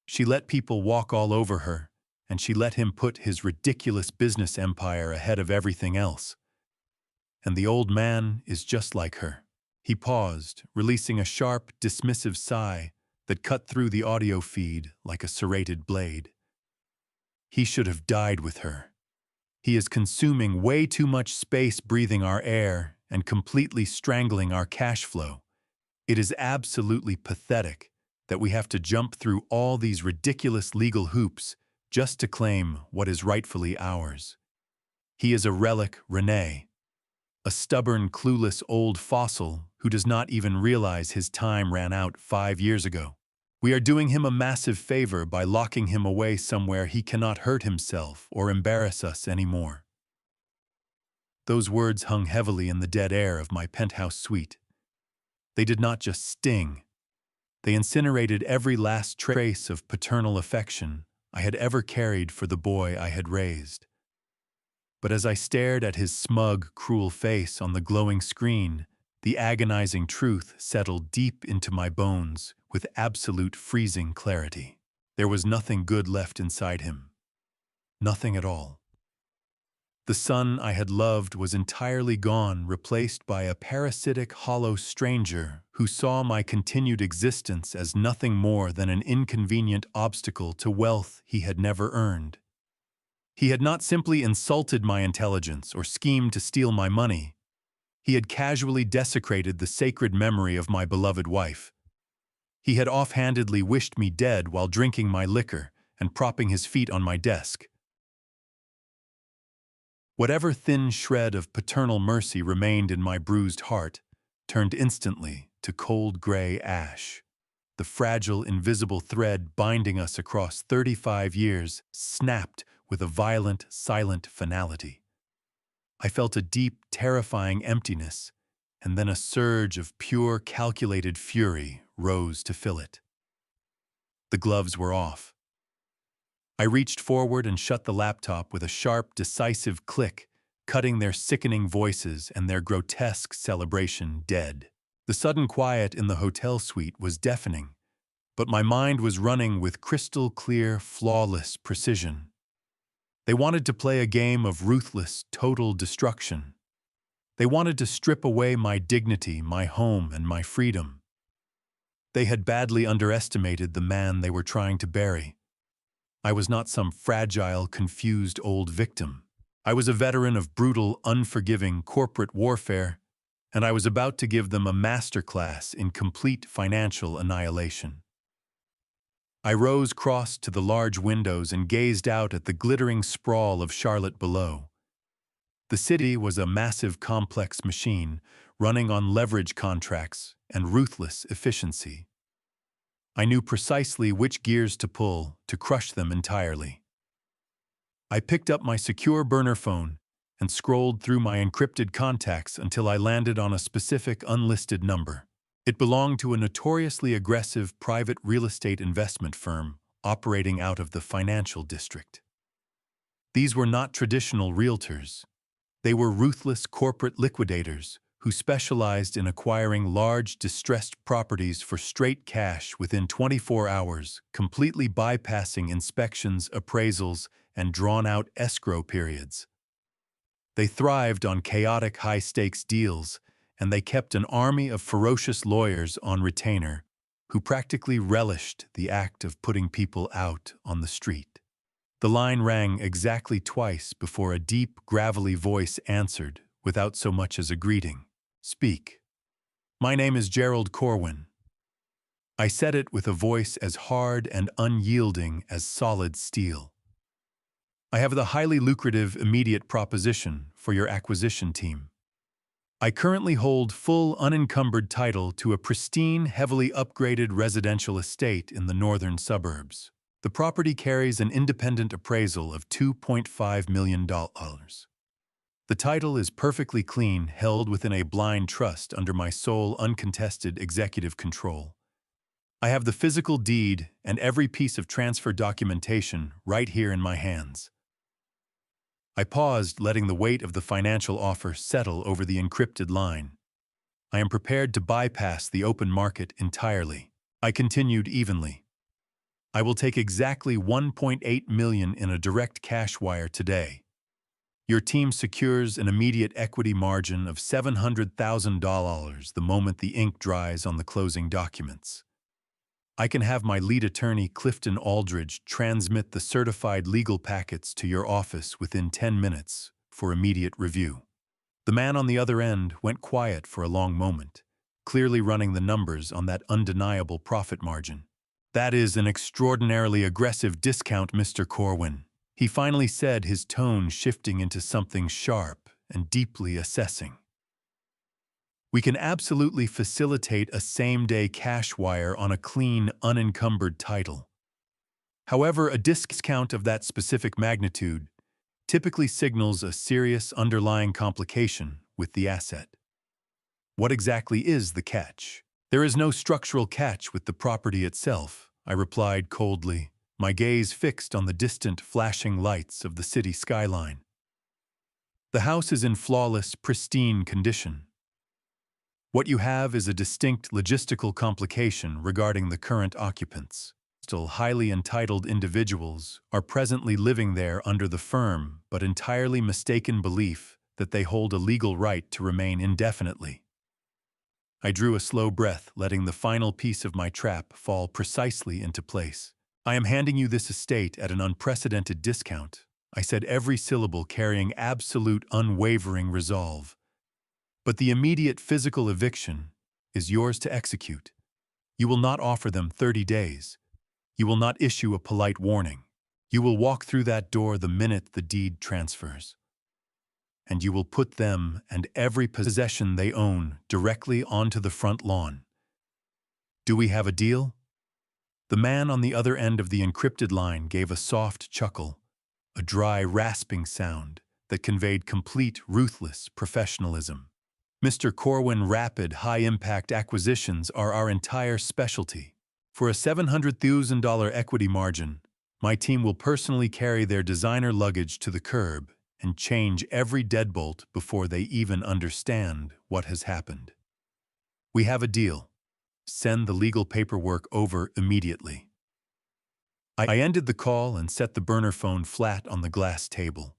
A: She let people walk all over her, and she let him put his ridiculous business empire ahead of everything else. And the old man is just like her. He paused, releasing a sharp, dismissive sigh that cut through the audio feed like a serrated blade. He should have died with her. He is consuming way too much space breathing our air and completely strangling our cash flow. It is absolutely pathetic that we have to jump through all these ridiculous legal hoops just to claim what is rightfully ours. He is a relic, Renee. A stubborn, clueless old fossil who does not even realize his time ran out 5 years ago. We are doing him a massive favor by locking him away somewhere he cannot hurt himself or embarrass us anymore. Those words hung heavily in the dead air of my penthouse suite. They did not just sting. They incinerated every last trace of paternal affection I had ever carried for the boy I had raised. But as I stared at his smug, cruel face on the glowing screen, the agonizing truth settled deep into my bones with absolute freezing clarity. There was nothing good left inside him. Nothing at all. The son I had loved was entirely gone, replaced by a parasitic, hollow stranger who saw my continued existence as nothing more than an inconvenient obstacle to wealth he had never earned. He had not simply insulted my intelligence or schemed to steal my money. He had casually desecrated the sacred memory of my beloved wife. He had offhandedly wished me dead while drinking my liquor and propping his feet on my desk. Whatever thin shred of paternal mercy remained in my bruised heart turned instantly to cold gray ash. The fragile, invisible thread binding us across 35 years snapped with a violent, silent finality. I felt a deep, terrifying emptiness, and then a surge of pure, calculated fury rose to fill it. The gloves were off. I reached forward and shut the laptop with a sharp, decisive click, cutting their sickening voices and their grotesque celebration dead. The sudden quiet in the hotel suite was deafening, but my mind was running with crystal-clear, flawless precision. They wanted to play a game of ruthless, total destruction. They wanted to strip away my dignity, my home, and my freedom. They had badly underestimated the man they were trying to bury. I was not some fragile, confused old victim. I was a veteran of brutal, unforgiving corporate warfare, and I was about to give them a masterclass in complete financial annihilation. I rose, crossed to the large windows, and gazed out at the glittering sprawl of Charlotte below. The city was a massive, complex machine, running on leverage contracts and ruthless efficiency. I knew precisely which gears to pull to crush them entirely. I picked up my secure burner phone and scrolled through my encrypted contacts until I landed on a specific unlisted number. It belonged to a notoriously aggressive private real estate investment firm operating out of the financial district. These were not traditional realtors. They were ruthless corporate liquidators who specialized in acquiring large, distressed properties for straight cash within 24 hours, completely bypassing inspections, appraisals, and drawn-out escrow periods. They thrived on chaotic high-stakes deals, and they kept an army of ferocious lawyers on retainer who practically relished the act of putting people out on the street. The line rang exactly twice before a deep, gravelly voice answered without so much as a greeting. "Speak." "My name is Gerald Corwin." I said it with a voice as hard and unyielding as solid steel. "I have the highly lucrative immediate proposition for your acquisition team. I currently hold full unencumbered title to a pristine, heavily upgraded residential estate in the northern suburbs. The property carries an independent appraisal of $2.5 million. The title is perfectly clean, held within a blind trust under my sole uncontested executive control. I have the physical deed and every piece of transfer documentation right here in my hands." I paused, letting the weight of the financial offer settle over the encrypted line. "I am prepared to bypass the open market entirely." I continued evenly. "I will take exactly $1.8 million in a direct cash wire today. Your team secures an immediate equity margin of $700,000 the moment the ink dries on the closing documents. I can have my lead attorney, Clifton Aldridge, transmit the certified legal packets to your office within 10 minutes for immediate review." The man on the other end went quiet for a long moment, clearly running the numbers on that undeniable profit margin. "That is an extraordinarily aggressive discount, Mr. Corwin," he finally said, his tone shifting into something sharp and deeply assessing. "We can absolutely facilitate a same-day cash wire on a clean, unencumbered title. However, a discount of that specific magnitude typically signals a serious underlying complication with the asset." "What exactly is the catch?" "There is no structural catch with the property itself," I replied coldly, my gaze fixed on the distant flashing lights of the city skyline. "The house is in flawless, pristine condition. What you have is a distinct logistical complication regarding the current occupants. Still highly entitled individuals are presently living there under the firm but entirely mistaken belief that they hold a legal right to remain indefinitely." I drew a slow breath, letting the final piece of my trap fall precisely into place. "I am handing you this estate at an unprecedented discount," I said, every syllable carrying absolute, unwavering resolve. "But the immediate physical eviction is yours to execute. You will not offer them 30 days. You will not issue a polite warning. You will walk through that door the minute the deed transfers. And you will put them and every possession they own directly onto the front lawn. Do we have a deal?" The man on the other end of the encrypted line gave a soft chuckle, a dry, rasping sound that conveyed complete, ruthless professionalism. "Mr. Corwin, rapid, high-impact acquisitions are our entire specialty. For a $700,000 equity margin, my team will personally carry their designer luggage to the curb and change every deadbolt before they even understand what has happened. We have a deal. Send the legal paperwork over immediately." I ended the call and set the burner phone flat on the glass table.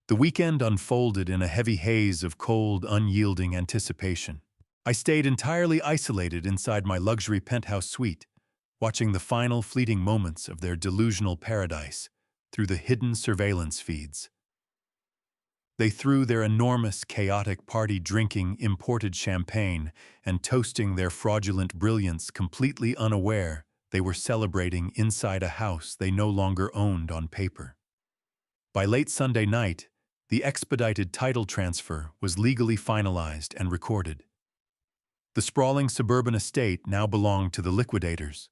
A: The weekend unfolded in a heavy haze of cold, unyielding anticipation. I stayed entirely isolated inside my luxury penthouse suite, watching the final fleeting moments of their delusional paradise through the hidden surveillance feeds. They threw their enormous, chaotic party drinking imported champagne and toasting their fraudulent brilliance, completely unaware they were celebrating inside a house they no longer owned on paper. By late Sunday night, the expedited title transfer was legally finalized and recorded. The sprawling suburban estate now belonged to the liquidators.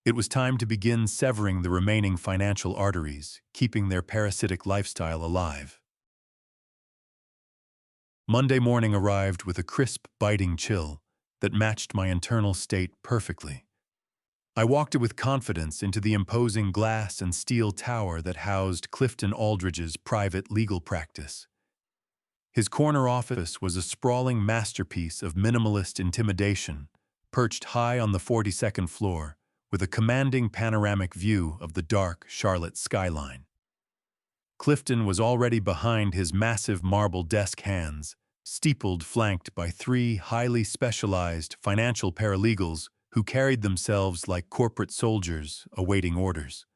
A: It was time to begin severing the remaining financial arteries, keeping their parasitic lifestyle alive. Monday morning arrived with a crisp, biting chill that matched my internal state perfectly. I walked with confidence into the imposing glass and steel tower that housed Clifton Aldridge's private legal practice. His corner office was a sprawling masterpiece of minimalist intimidation, perched high on the 42nd floor, with a commanding panoramic view of the dark Charlotte skyline. Clifton was already behind his massive marble desk hands, steepled flanked by three highly specialized financial paralegals who carried themselves like corporate soldiers awaiting orders.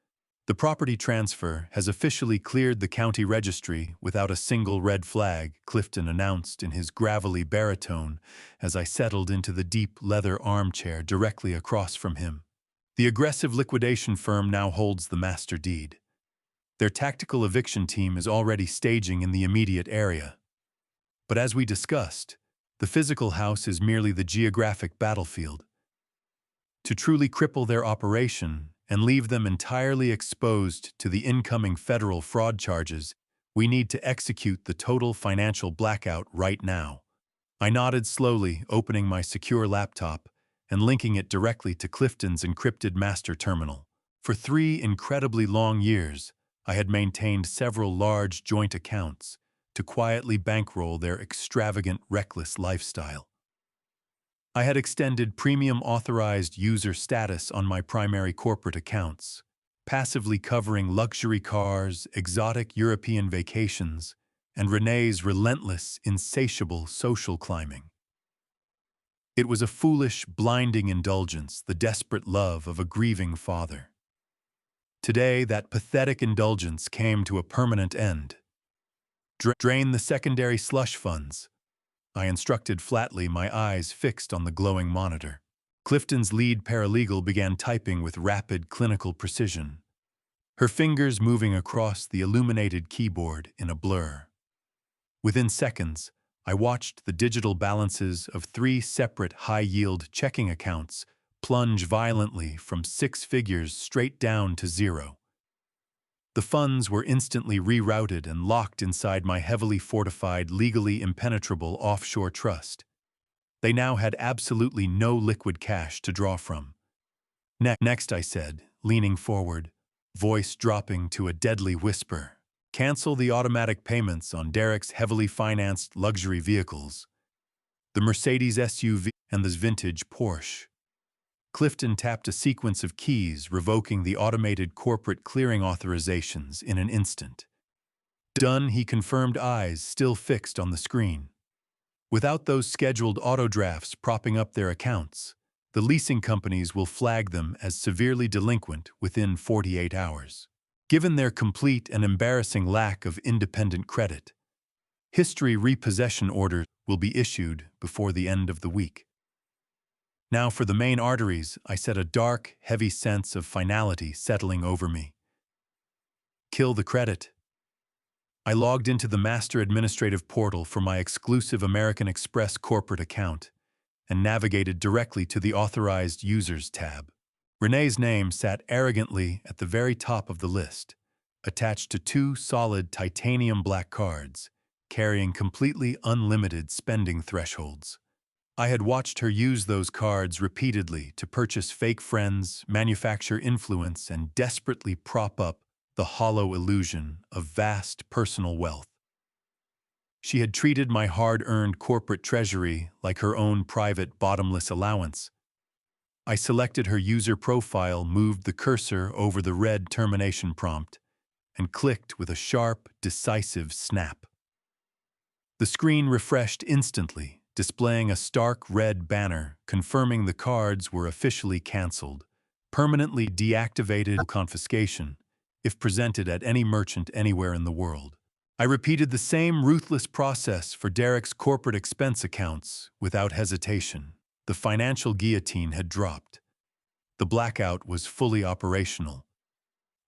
A: The property transfer has officially cleared the county registry without a single red flag, Clifton announced in his gravelly baritone as I settled into the deep leather armchair directly across from him. The aggressive liquidation firm now holds the master deed. Their tactical eviction team is already staging in the immediate area. But as we discussed, the physical house is merely the geographic battlefield. To truly cripple their operation and leave them entirely exposed to the incoming federal fraud charges, we need to execute the total financial blackout right now. I nodded slowly, opening my secure laptop and linking it directly to Clifton's encrypted master terminal. For 3 incredibly long years, I had maintained several large joint accounts to quietly bankroll their extravagant, reckless lifestyle. I had extended premium authorized user status on my primary corporate accounts, passively covering luxury cars, exotic European vacations, and Renee's relentless, insatiable social climbing. It was a foolish, blinding indulgence, the desperate love of a grieving father. Today, that pathetic indulgence came to a permanent end. Drain the secondary slush funds, I instructed flatly, my eyes fixed on the glowing monitor. Clifton's lead paralegal began typing with rapid clinical precision, her fingers moving across the illuminated keyboard in a blur. Within seconds, I watched the digital balances of 3 separate high-yield checking accounts plunge violently from 6 figures straight down to 0. The funds were instantly rerouted and locked inside my heavily fortified, legally impenetrable offshore trust. They now had absolutely no liquid cash to draw from. Next, I said, leaning forward, voice dropping to a deadly whisper. Cancel the automatic payments on Derek's heavily financed luxury vehicles, the Mercedes SUV and this vintage Porsche. Clifton tapped a sequence of keys, revoking the automated corporate clearing authorizations in an instant. Done, he confirmed, eyes still fixed on the screen. Without those scheduled auto drafts propping up their accounts, the leasing companies will flag them as severely delinquent within 48 hours. Given their complete and embarrassing lack of independent credit, history repossession orders will be issued before the end of the week. Now for the main arteries, I said, a dark, heavy sense of finality settling over me. Kill the credit. I logged into the master administrative portal for my exclusive American Express corporate account and navigated directly to the Authorized Users tab. Renee's name sat arrogantly at the very top of the list, attached to 2 solid titanium black cards, carrying completely unlimited spending thresholds. I had watched her use those cards repeatedly to purchase fake friends, manufacture influence, and desperately prop up the hollow illusion of vast personal wealth. She had treated my hard-earned corporate treasury like her own private bottomless allowance. I selected her user profile, moved the cursor over the red termination prompt, and clicked with a sharp, decisive snap. The screen refreshed instantly, displaying a stark red banner confirming the cards were officially canceled, permanently deactivated, confiscation, if presented at any merchant anywhere in the world. I repeated the same ruthless process for Derek's corporate expense accounts without hesitation. The financial guillotine had dropped. The blackout was fully operational.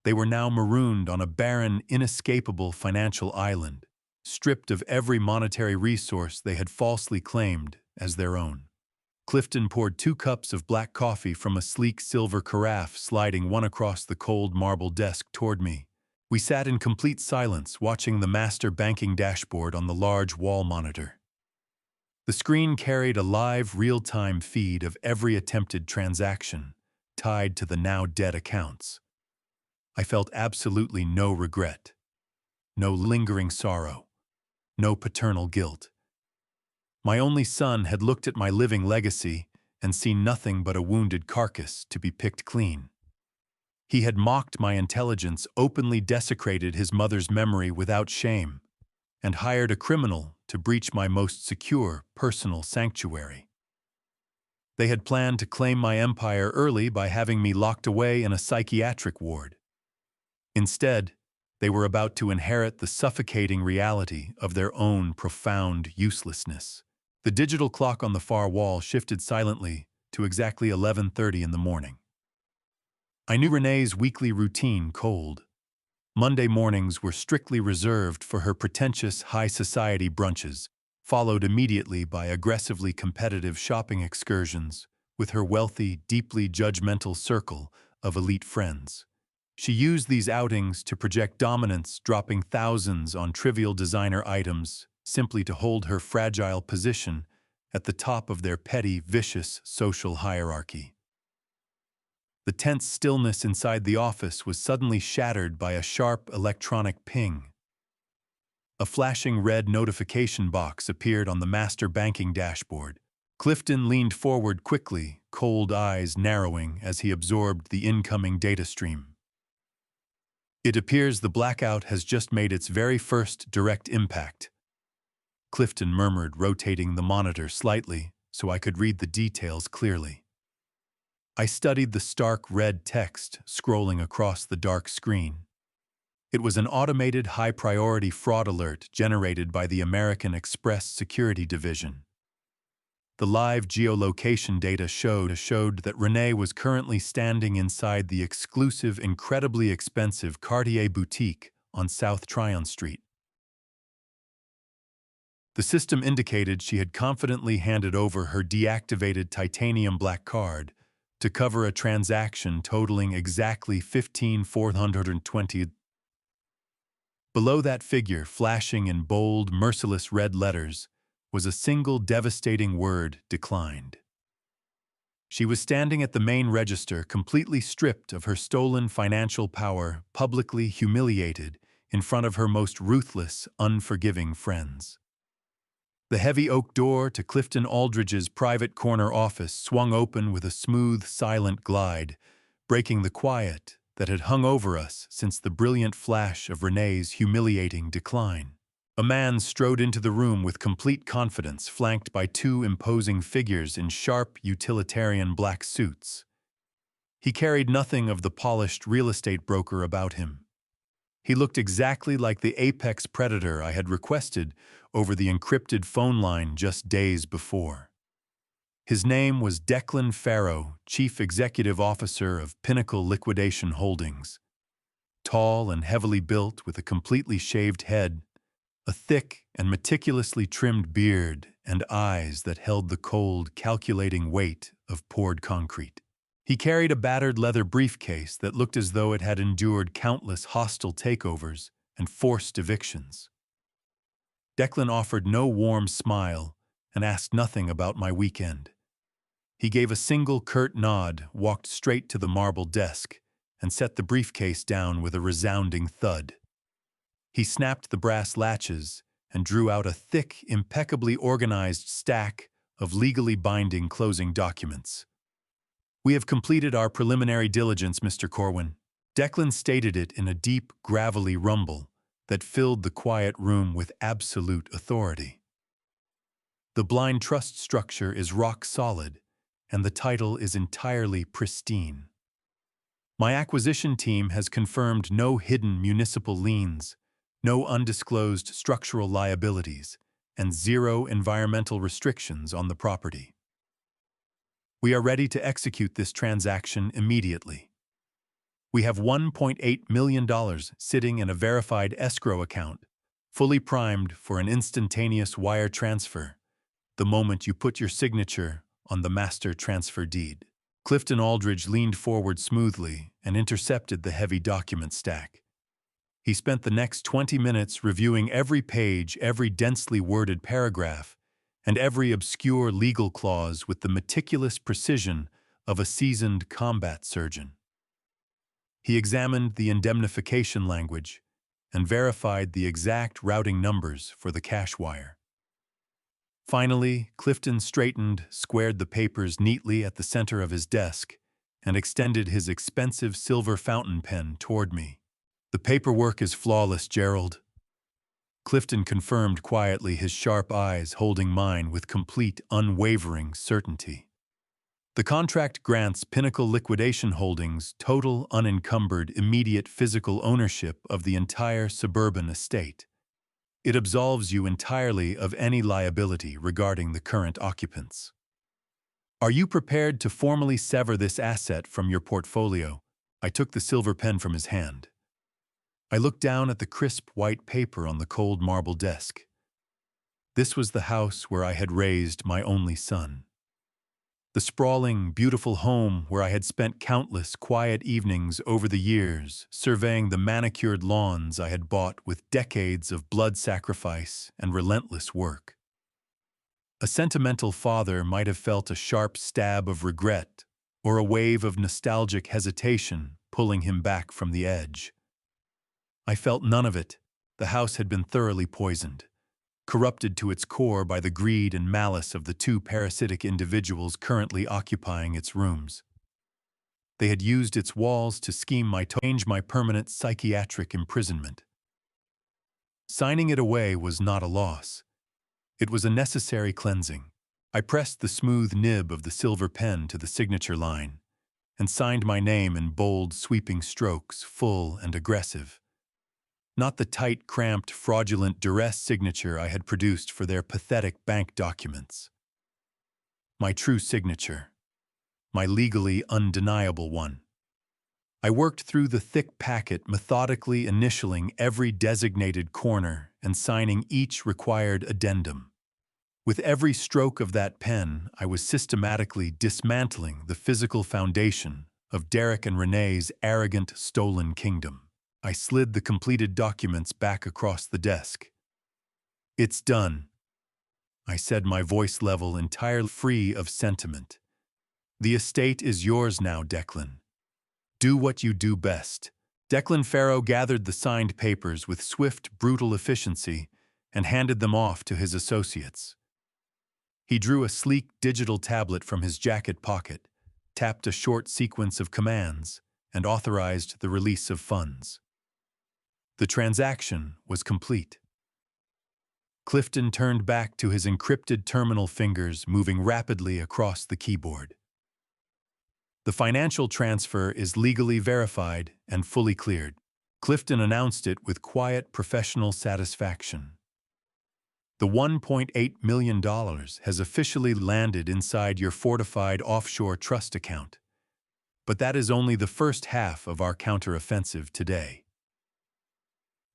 A: They were now marooned on a barren, inescapable financial island, stripped of every monetary resource they had falsely claimed as their own. Clifton poured 2 cups of black coffee from a sleek silver carafe, sliding one across the cold marble desk toward me. We sat in complete silence, watching the master banking dashboard on the large wall monitor. The screen carried a live, real-time feed of every attempted transaction, tied to the now-dead accounts. I felt absolutely no regret, no lingering sorrow, no paternal guilt. My only son had looked at my living legacy and seen nothing but a wounded carcass to be picked clean. He had mocked my intelligence, openly desecrated his mother's memory without shame, and hired a criminal to breach my most secure personal sanctuary. They had planned to claim my empire early by having me locked away in a psychiatric ward. Instead, they were about to inherit the suffocating reality of their own profound uselessness. The digital clock on the far wall shifted silently to exactly 11:30 in the morning. I knew Renee's weekly routine cold. Monday mornings were strictly reserved for her pretentious high society brunches, followed immediately by aggressively competitive shopping excursions with her wealthy, deeply judgmental circle of elite friends. She used these outings to project dominance, dropping thousands on trivial designer items simply to hold her fragile position at the top of their petty, vicious social hierarchy. The tense stillness inside the office was suddenly shattered by a sharp electronic ping. A flashing red notification box appeared on the master banking dashboard. Clifton leaned forward quickly, cold eyes narrowing as he absorbed the incoming data stream. It appears the blackout has just made its very first direct impact, Clifton murmured, rotating the monitor slightly so I could read the details clearly. I studied the stark red text scrolling across the dark screen. It was an automated high-priority fraud alert generated by the American Express Security Division. The live geolocation data showed that Renee was currently standing inside the exclusive, incredibly expensive Cartier boutique on South Tryon Street. The system indicated she had confidently handed over her deactivated titanium black card to cover a transaction totaling exactly $15,420. Below that figure, flashing in bold, merciless red letters, was a single devastating word: declined. She was standing at the main register, completely stripped of her stolen financial power, publicly humiliated in front of her most ruthless, unforgiving friends. The heavy oak door to Clifton Aldridge's private corner office swung open with a smooth, silent glide, breaking the quiet that had hung over us since the brilliant flash of Renee's humiliating decline. A man strode into the room with complete confidence, flanked by two imposing figures in sharp, utilitarian black suits. He carried nothing of the polished real estate broker about him. He looked exactly like the apex predator I had requested over the encrypted phone line just days before. His name was Declan Farrow, Chief Executive Officer of Pinnacle Liquidation Holdings. Tall and heavily built, with a completely shaved head, a thick and meticulously trimmed beard, and eyes that held the cold, calculating weight of poured concrete. He carried a battered leather briefcase that looked as though it had endured countless hostile takeovers and forced evictions. Declan offered no warm smile and asked nothing about my weekend. He gave a single curt nod, walked straight to the marble desk, and set the briefcase down with a resounding thud. He snapped the brass latches and drew out a thick, impeccably organized stack of legally binding closing documents. "We have completed our preliminary diligence, Mr. Corwin." Declan stated it in a deep, gravelly rumble that filled the quiet room with absolute authority. "The blind trust structure is rock solid, and the title is entirely pristine. My acquisition team has confirmed no hidden municipal liens, no undisclosed structural liabilities, and zero environmental restrictions on the property. We are ready to execute this transaction immediately. We have $1.8 million sitting in a verified escrow account, fully primed for an instantaneous wire transfer the moment you put your signature on the master transfer deed." Clifton Aldridge leaned forward smoothly and intercepted the heavy document stack. He spent the next 20 minutes reviewing every page, every densely worded paragraph, and every obscure legal clause with the meticulous precision of a seasoned combat surgeon. He examined the indemnification language and verified the exact routing numbers for the cash wire. Finally, Clifton straightened, squared the papers neatly at the center of his desk, and extended his expensive silver fountain pen toward me. "The paperwork is flawless, Gerald." Clifton confirmed quietly, his sharp eyes holding mine with complete, unwavering certainty. "The contract grants Pinnacle Liquidation Holdings total, unencumbered, immediate physical ownership of the entire suburban estate. It absolves you entirely of any liability regarding the current occupants. Are you prepared to formally sever this asset from your portfolio?" I took the silver pen from his hand. I looked down at the crisp white paper on the cold marble desk. This was the house where I had raised my only son. The sprawling, beautiful home where I had spent countless quiet evenings over the years, surveying the manicured lawns I had bought with decades of blood sacrifice and relentless work. A sentimental father might have felt a sharp stab of regret or a wave of nostalgic hesitation pulling him back from the edge. I felt none of it. The house had been thoroughly poisoned, corrupted to its core by the greed and malice of the two parasitic individuals currently occupying its rooms. They had used its walls to scheme change my permanent psychiatric imprisonment. Signing it away was not a loss. It was a necessary cleansing. I pressed the smooth nib of the silver pen to the signature line and signed my name in bold, sweeping strokes, full and aggressive. Not the tight, cramped, fraudulent duress signature I had produced for their pathetic bank documents. My true signature. My legally undeniable one. I worked through the thick packet, methodically initialing every designated corner and signing each required addendum. With every stroke of that pen, I was systematically dismantling the physical foundation of Derek and Renee's arrogant, stolen kingdom. I slid the completed documents back across the desk. "It's done," I said, my voice level, entirely free of sentiment. "The estate is yours now, Declan. Do what you do best." Declan Farrow gathered the signed papers with swift, brutal efficiency and handed them off to his associates. He drew a sleek digital tablet from his jacket pocket, tapped a short sequence of commands, and authorized the release of funds. The transaction was complete. Clifton turned back to his encrypted terminal fingers, moving rapidly across the keyboard. "The financial transfer is legally verified and fully cleared." Clifton announced it with quiet, professional satisfaction. "The $1.8 million has officially landed inside your fortified offshore trust account. But that is only the first half of our counteroffensive today."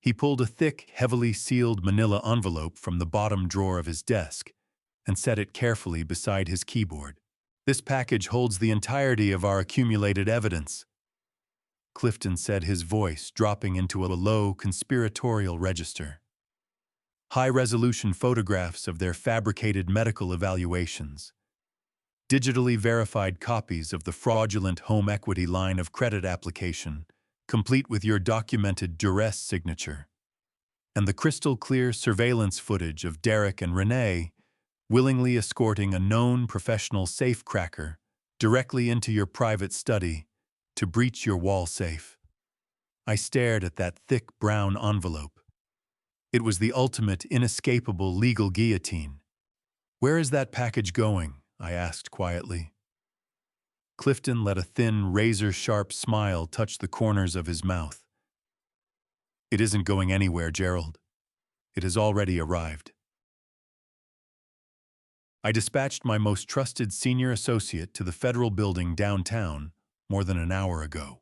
A: He pulled a thick, heavily sealed manila envelope from the bottom drawer of his desk and set it carefully beside his keyboard. "This package holds the entirety of our accumulated evidence," Clifton said, his voice dropping into a low, conspiratorial register. "High-resolution photographs of their fabricated medical evaluations, digitally verified copies of the fraudulent home equity line of credit application, complete with your documented duress signature, and the crystal-clear surveillance footage of Derek and Renee willingly escorting a known professional safecracker directly into your private study to breach your wall safe." I stared at that thick brown envelope. It was the ultimate, inescapable legal guillotine. "Where is that package going?" I asked quietly. Clifton let a thin, razor-sharp smile touch the corners of his mouth. "It isn't going anywhere, Gerald. It has already arrived." I dispatched my most trusted senior associate to the federal building downtown more than an hour ago.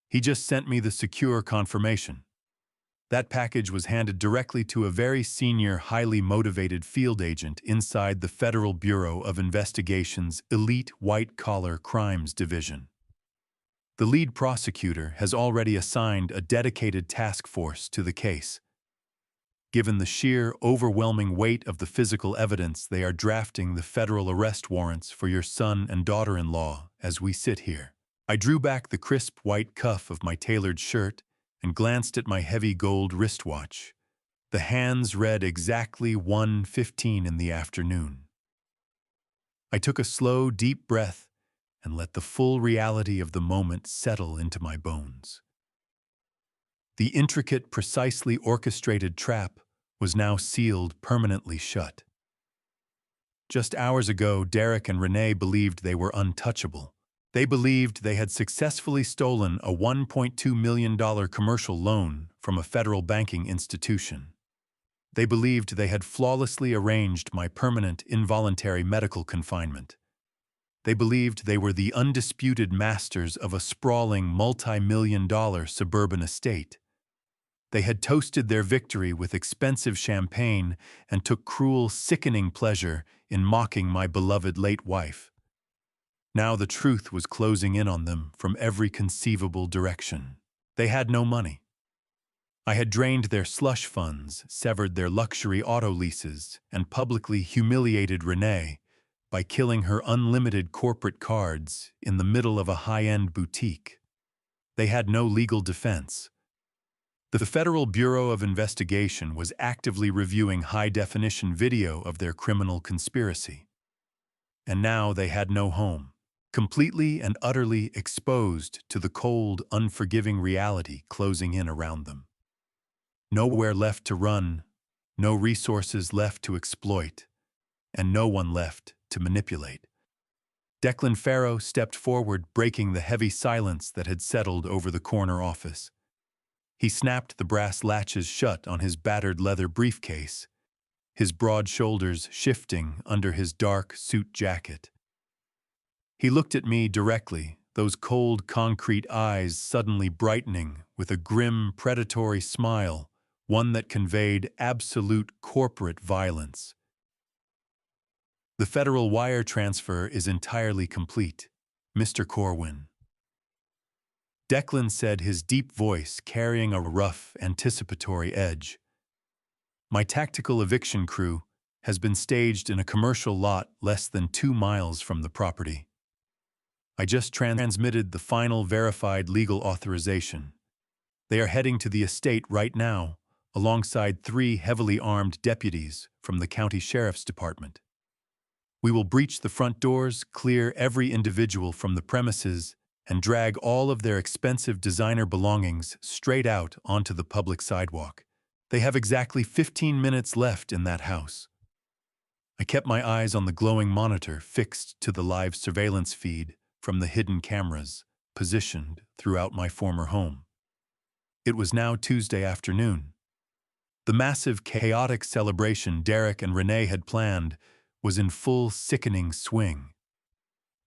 A: He just sent me the secure confirmation. That package was handed directly to a very senior, highly motivated field agent inside the Federal Bureau of Investigation's elite white-collar crimes division. The lead prosecutor has already assigned a dedicated task force to the case. Given the sheer, overwhelming weight of the physical evidence, they are drafting the federal arrest warrants for your son and daughter-in-law as we sit here. I drew back the crisp white cuff of my tailored shirt and glanced at my heavy gold wristwatch. The hands read exactly 1:15 in the afternoon. I took a slow, deep breath and let the full reality of the moment settle into my bones. The intricate, precisely orchestrated trap was now sealed permanently shut. Just hours ago, Derek and Renee believed they were untouchable. They believed they had successfully stolen a $1.2 million commercial loan from a federal banking institution. They believed they had flawlessly arranged my permanent involuntary medical confinement. They believed they were the undisputed masters of a sprawling multi-million-dollar suburban estate. They had toasted their victory with expensive champagne and took cruel, sickening pleasure in mocking my beloved late wife. Now the truth was closing in on them from every conceivable direction. They had no money. I had drained their slush funds, severed their luxury auto leases, and publicly humiliated Renee by killing her unlimited corporate cards in the middle of a high-end boutique. They had no legal defense. The Federal Bureau of Investigation was actively reviewing high-definition video of their criminal conspiracy. And now they had no home, completely and utterly exposed to the cold, unforgiving reality closing in around them. Nowhere left to run, no resources left to exploit, and no one left to manipulate. Declan Farrow stepped forward, breaking the heavy silence that had settled over the corner office. He snapped the brass latches shut on his battered leather briefcase, his broad shoulders shifting under his dark suit jacket. He looked at me directly, those cold, concrete eyes suddenly brightening with a grim, predatory smile, one that conveyed absolute corporate violence. The federal wire transfer is entirely complete, Mr. Corwin. Declan said, his deep voice carrying a rough, anticipatory edge. My tactical eviction crew has been staged in a commercial lot less than 2 miles from the property. I just transmitted the final verified legal authorization. They are heading to the estate right now, alongside 3 heavily armed deputies from the county sheriff's department. We will breach the front doors, clear every individual from the premises, and drag all of their expensive designer belongings straight out onto the public sidewalk. They have exactly 15 minutes left in that house. I kept my eyes on the glowing monitor fixed to the live surveillance feed from the hidden cameras positioned throughout my former home. It was now Tuesday afternoon. The massive, chaotic celebration Derek and Renee had planned was in full sickening swing.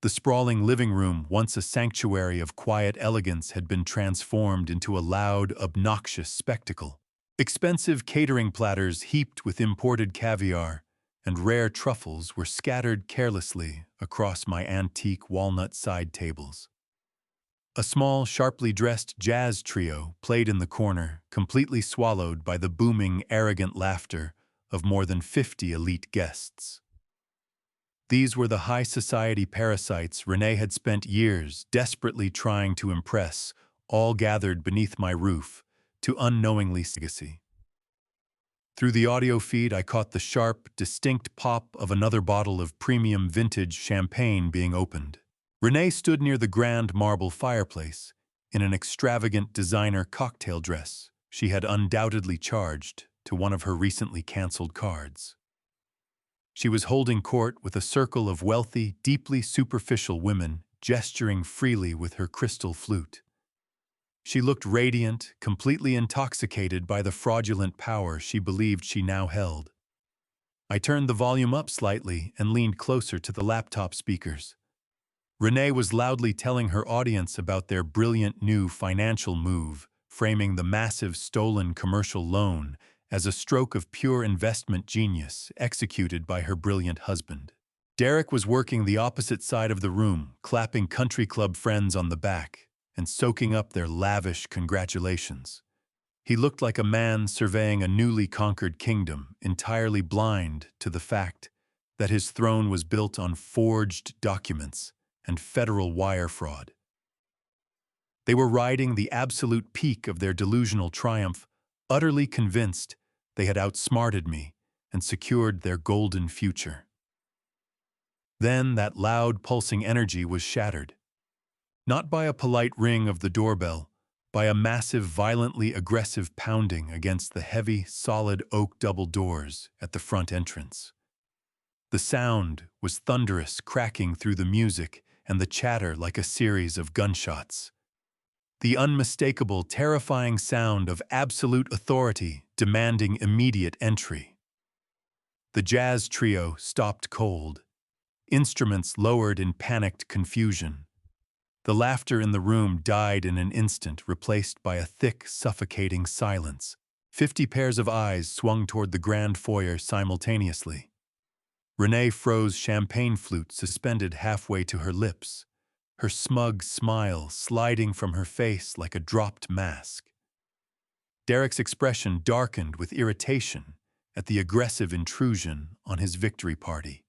A: The sprawling living room, once a sanctuary of quiet elegance, had been transformed into a loud, obnoxious spectacle. Expensive catering platters heaped with imported caviar and rare truffles were scattered carelessly across my antique walnut side tables. A small, sharply dressed jazz trio played in the corner, completely swallowed by the booming, arrogant laughter of more than 50 elite guests. These were the high society parasites Renee had spent years desperately trying to impress, all gathered beneath my roof to unknowingly legacy. Through the audio feed, I caught the sharp, distinct pop of another bottle of premium vintage champagne being opened. Renee stood near the grand marble fireplace in an extravagant designer cocktail dress she had undoubtedly charged to one of her recently canceled cards. She was holding court with a circle of wealthy, deeply superficial women gesturing freely with her crystal flute. She looked radiant, completely intoxicated by the fraudulent power she believed she now held. I turned the volume up slightly and leaned closer to the laptop speakers. Renee was loudly telling her audience about their brilliant new financial move, framing the massive stolen commercial loan as a stroke of pure investment genius executed by her brilliant husband. Derek was working the opposite side of the room, clapping country club friends on the back and soaking up their lavish congratulations. He looked like a man surveying a newly conquered kingdom, entirely blind to the fact that his throne was built on forged documents and federal wire fraud. They were riding the absolute peak of their delusional triumph, utterly convinced they had outsmarted me and secured their golden future. Then that loud, pulsing energy was shattered. Not by a polite ring of the doorbell, by a massive, violently aggressive pounding against the heavy, solid oak double doors at the front entrance. The sound was thunderous, cracking through the music and the chatter like a series of gunshots. The unmistakable, terrifying sound of absolute authority demanding immediate entry. The jazz trio stopped cold, instruments lowered in panicked confusion. The laughter in the room died in an instant, replaced by a thick, suffocating silence. 50 pairs of eyes swung toward the grand foyer simultaneously. Renee froze champagne flute suspended halfway to her lips, her smug smile sliding from her face like a dropped mask. Derek's expression darkened with irritation at the aggressive intrusion on his victory party.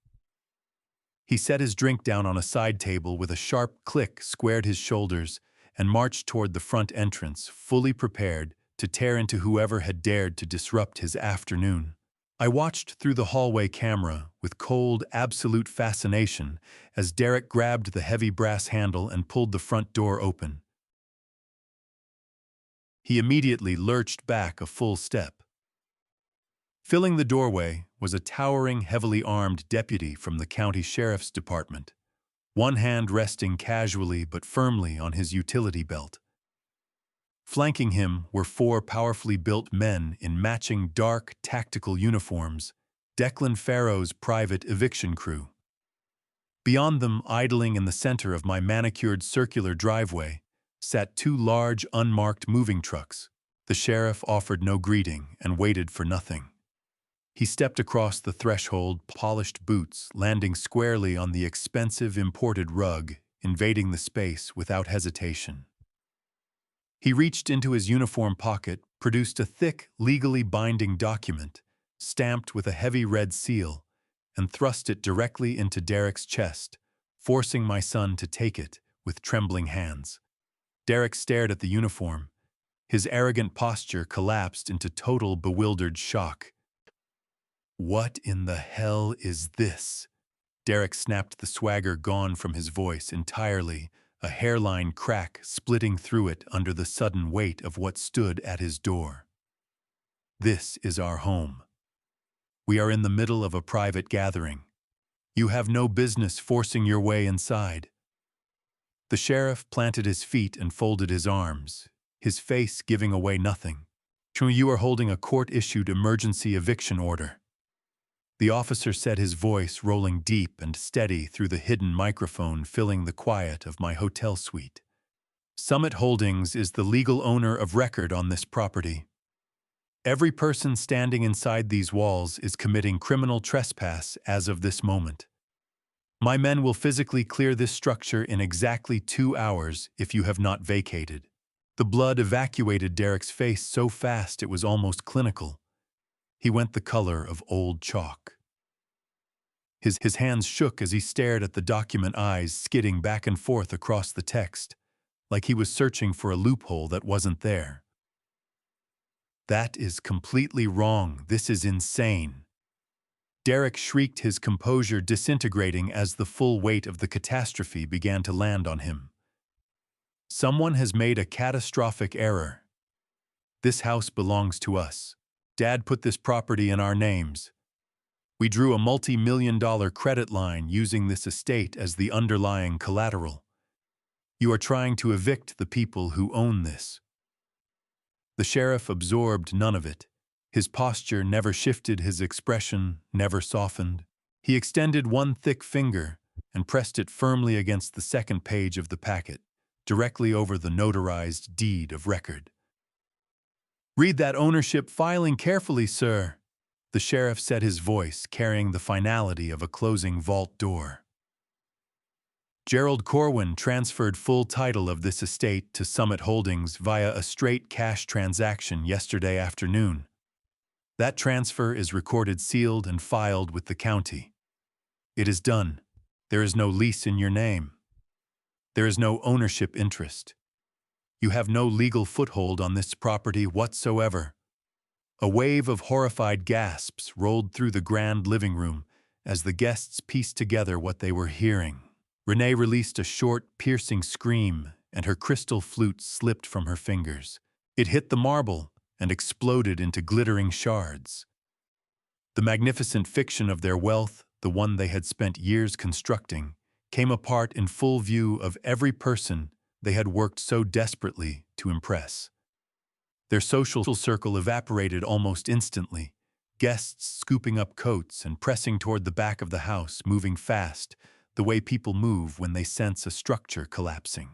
A: He set his drink down on a side table with a sharp click, squared his shoulders, and marched toward the front entrance, fully prepared to tear into whoever had dared to disrupt his afternoon. I watched through the hallway camera with cold, absolute fascination as Derek grabbed the heavy brass handle and pulled the front door open. He immediately lurched back a full step. Filling the doorway was a towering, heavily armed deputy from the county sheriff's department, one hand resting casually but firmly on his utility belt. Flanking him were 4 powerfully built men in matching dark, tactical uniforms, Declan Farrow's private eviction crew. Beyond them, idling in the center of my manicured circular driveway, sat 2 large, unmarked moving trucks. The sheriff offered no greeting and waited for nothing. He stepped across the threshold, polished boots landing squarely on the expensive imported rug, invading the space without hesitation. He reached into his uniform pocket, produced a thick, legally binding document, stamped with a heavy red seal, and thrust it directly into Derek's chest, forcing my son to take it with trembling hands. Derek stared at the uniform. His arrogant posture collapsed into total bewildered shock. "What in the hell is this?" Derek snapped, the swagger gone from his voice entirely, a hairline crack splitting through it under the sudden weight of what stood at his door. "This is our home. We are in the middle of a private gathering. You have no business forcing your way inside." The sheriff planted his feet and folded his arms, his face giving away nothing. "You are holding a court-issued emergency eviction order." The officer said, his voice rolling deep and steady through the hidden microphone filling the quiet of my hotel suite. "Summit Holdings is the legal owner of record on this property. Every person standing inside these walls is committing criminal trespass as of this moment. My men will physically clear this structure in exactly 2 hours if you have not vacated." The blood evacuated Derek's face so fast it was almost clinical. He went the color of old chalk. His hands shook as he stared at the document, eyes skidding back and forth across the text, like he was searching for a loophole that wasn't there. "That is completely wrong. This is insane." Derek shrieked, his composure disintegrating as the full weight of the catastrophe began to land on him. "Someone has made a catastrophic error. This house belongs to us. Dad put this property in our names. We drew a multi-million-dollar credit line using this estate as the underlying collateral. You are trying to evict the people who own this." The sheriff absorbed none of it. His posture never shifted, his expression never softened. He extended one thick finger and pressed it firmly against the second page of the packet, directly over the notarized deed of record. "Read that ownership filing carefully, sir," the sheriff said, his voice carrying the finality of a closing vault door. Gerald Corwin transferred full title of this estate to Summit Holdings via a straight cash transaction yesterday afternoon. That transfer is recorded sealed and filed with the county. It is done. There is no lease in your name. There is no ownership interest. You have no legal foothold on this property whatsoever. A wave of horrified gasps rolled through the grand living room as the guests pieced together what they were hearing. Renee released a short, piercing scream, and her crystal flute slipped from her fingers. It hit the marble and exploded into glittering shards. The magnificent fiction of their wealth, the one they had spent years constructing, came apart in full view of every person they had worked so desperately to impress. Their social circle evaporated almost instantly, guests scooping up coats and pressing toward the back of the house, moving fast, the way people move when they sense a structure collapsing.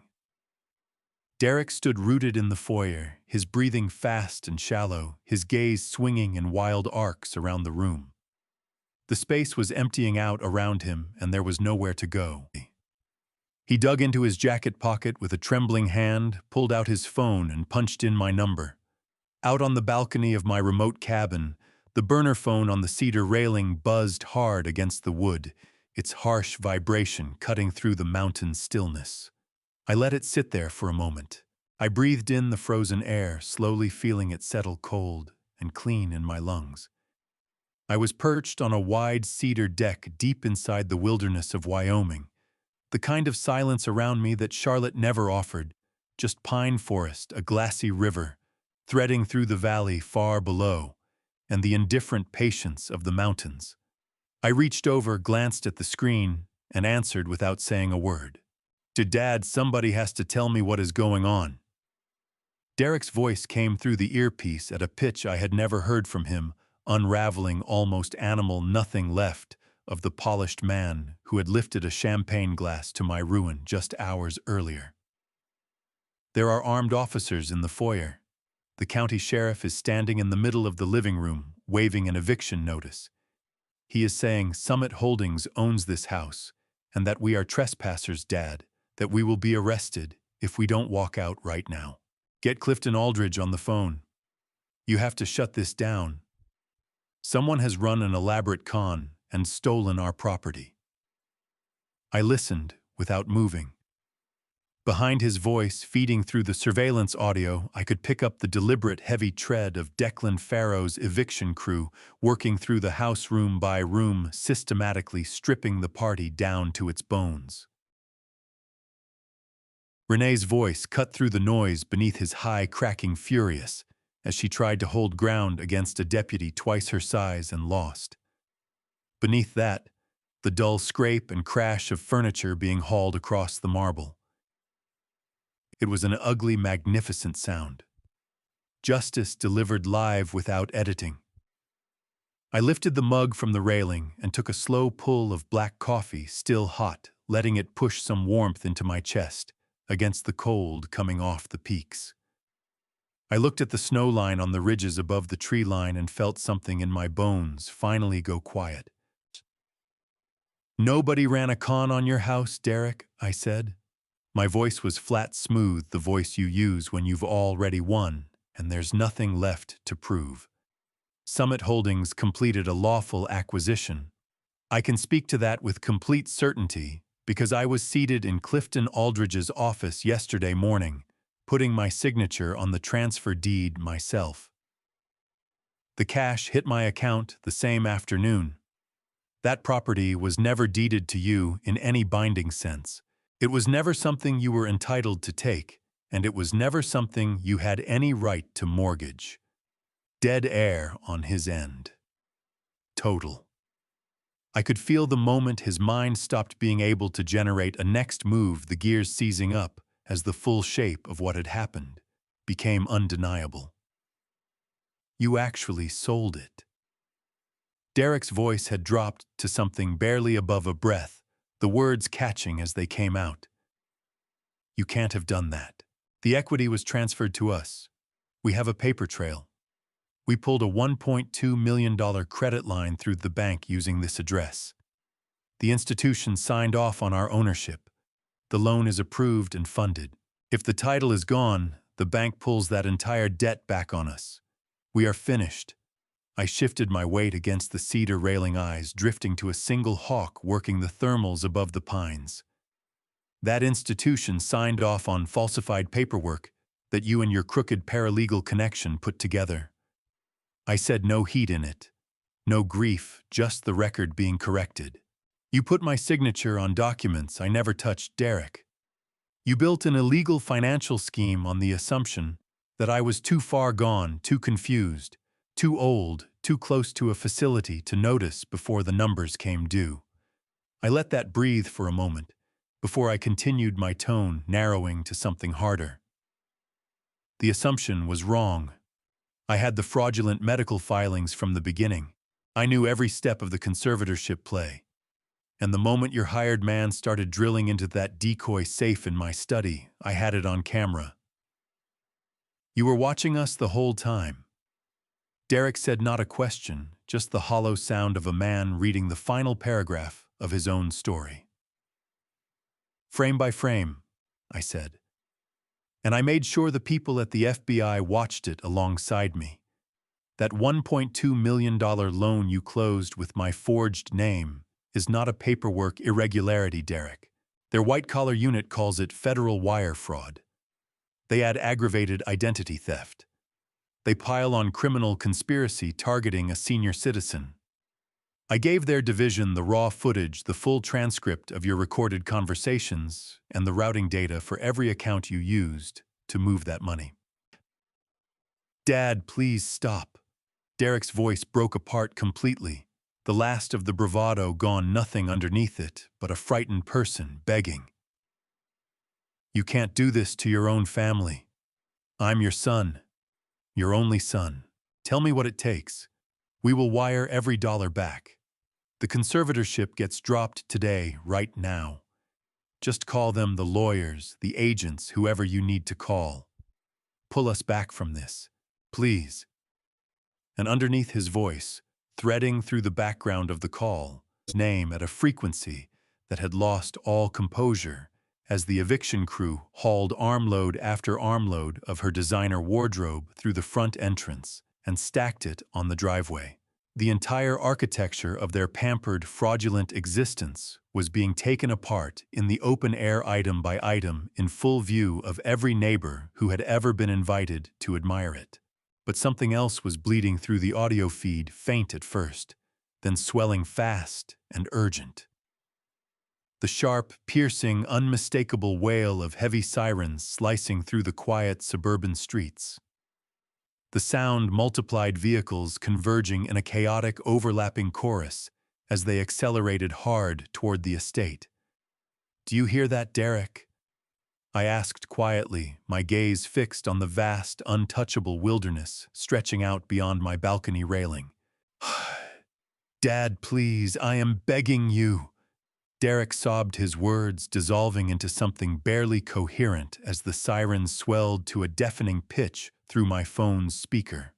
A: Derek stood rooted in the foyer, his breathing fast and shallow, his gaze swinging in wild arcs around the room. The space was emptying out around him, and there was nowhere to go. He dug into his jacket pocket with a trembling hand, pulled out his phone, and punched in my number. Out on the balcony of my remote cabin, the burner phone on the cedar railing buzzed hard against the wood, its harsh vibration cutting through the mountain stillness. I let it sit there for a moment. I breathed in the frozen air, slowly feeling it settle cold and clean in my lungs. I was perched on a wide cedar deck deep inside the wilderness of Wyoming, the kind of silence around me that Charlotte never offered, just pine forest, a glassy river, threading through the valley far below, and the indifferent patience of the mountains. I reached over, glanced at the screen, and answered without saying a word. "To Dad, somebody has to tell me what is going on." Derek's voice came through the earpiece at a pitch I had never heard from him, unraveling almost animal nothing left of the polished man who had lifted a champagne glass to my ruin just hours earlier. "There are armed officers in the foyer. The county sheriff is standing in the middle of the living room, waving an eviction notice. He is saying Summit Holdings owns this house, and that we are trespassers, Dad, that we will be arrested if we don't walk out right now. Get Clifton Aldridge on the phone. You have to shut this down. Someone has run an elaborate con and stolen our property." I listened without moving. Behind his voice, feeding through the surveillance audio, I could pick up the deliberate heavy tread of Declan Farrow's eviction crew working through the house room by room, systematically stripping the party down to its bones. Renee's voice cut through the noise beneath his high, cracking furious as she tried to hold ground against a deputy twice her size and lost. Beneath that, the dull scrape and crash of furniture being hauled across the marble. It was an ugly, magnificent sound. Justice delivered live without editing. I lifted the mug from the railing and took a slow pull of black coffee, still hot, letting it push some warmth into my chest, against the cold coming off the peaks. I looked at the snow line on the ridges above the tree line and felt something in my bones finally go quiet. "Nobody ran a con on your house, Derek," I said. My voice was flat smooth, the voice you use when you've already won, and there's nothing left to prove. Summit Holdings completed a lawful acquisition. I can speak to that with complete certainty because I was seated in Clifton Aldridge's office yesterday morning, putting my signature on the transfer deed myself. The cash hit my account the same afternoon. That property was never deeded to you in any binding sense. It was never something you were entitled to take, and it was never something you had any right to mortgage. Dead air on his end. Total. I could feel the moment his mind stopped being able to generate a next move, the gears seizing up as the full shape of what had happened became undeniable. "You actually sold it." Derek's voice had dropped to something barely above a breath, the words catching as they came out. "You can't have done that. The equity was transferred to us. We have a paper trail. We pulled a $1.2 million credit line through the bank using this address. The institution signed off on our ownership. The loan is approved and funded. If the title is gone, the bank pulls that entire debt back on us. We are finished. I shifted my weight against the cedar railing eyes, drifting to a single hawk working the thermals above the pines. That institution signed off on falsified paperwork that you and your crooked paralegal connection put together. I said no heat in it. No grief, just the record being corrected. You put my signature on documents I never touched, Derek. You built an illegal financial scheme on the assumption that I was too far gone, too confused, too old, too close to a facility to notice before the numbers came due. I let that breathe for a moment before I continued, my tone narrowing to something harder. The assumption was wrong. I had the fraudulent medical filings from the beginning. I knew every step of the conservatorship play. And the moment your hired man started drilling into that decoy safe in my study, I had it on camera. You were watching us the whole time. Derek said not a question, just the hollow sound of a man reading the final paragraph of his own story. Frame by frame, I said. And I made sure the people at the FBI watched it alongside me. That $1.2 million loan you closed with my forged name is not a paperwork irregularity, Derek. Their white-collar unit calls it federal wire fraud. They add aggravated identity theft. They pile on criminal conspiracy targeting a senior citizen. I gave their division the raw footage, the full transcript of your recorded conversations, and the routing data for every account you used to move that money. Dad, please stop. Derek's voice broke apart completely, the last of the bravado gone, nothing underneath it but a frightened person begging. You can't do this to your own family. I'm your son, your only son. Tell me what it takes. We will wire every dollar back. The conservatorship gets dropped today, right now. Just call them the lawyers, the agents, whoever you need to call. Pull us back from this, please. And underneath his voice, threading through the background of the call, his name at a frequency that had lost all composure as the eviction crew hauled armload after armload of her designer wardrobe through the front entrance and stacked it on the driveway. The entire architecture of their pampered, fraudulent existence was being taken apart in the open air, item by item, in full view of every neighbor who had ever been invited to admire it. But something else was bleeding through the audio feed, faint at first, then swelling fast and urgent. The sharp, piercing, unmistakable wail of heavy sirens slicing through the quiet suburban streets. The sound multiplied, vehicles converging in a chaotic, overlapping chorus as they accelerated hard toward the estate. Do you hear that, Derek? I asked quietly, my gaze fixed on the vast, untouchable wilderness stretching out beyond my balcony railing. Dad, please, I am begging you. Derek sobbed, his words dissolving into something barely coherent as the sirens swelled to a deafening pitch through my phone's speaker.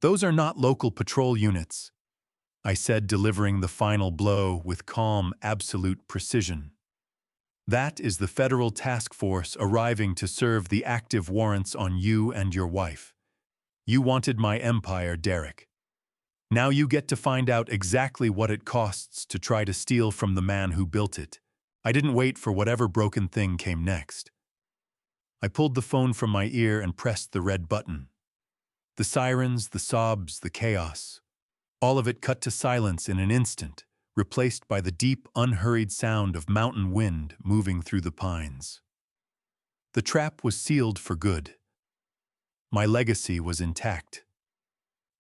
A: Those are not local patrol units, I said, delivering the final blow with calm, absolute precision. That is the federal task force arriving to serve the active warrants on you and your wife. You wanted my empire, Derek. Now you get to find out exactly what it costs to try to steal from the man who built it. I didn't wait for whatever broken thing came next. I pulled the phone from my ear and pressed the red button. The sirens, the sobs, the chaos, all of it cut to silence in an instant, replaced by the deep, unhurried sound of mountain wind moving through the pines. The trap was sealed for good. My legacy was intact.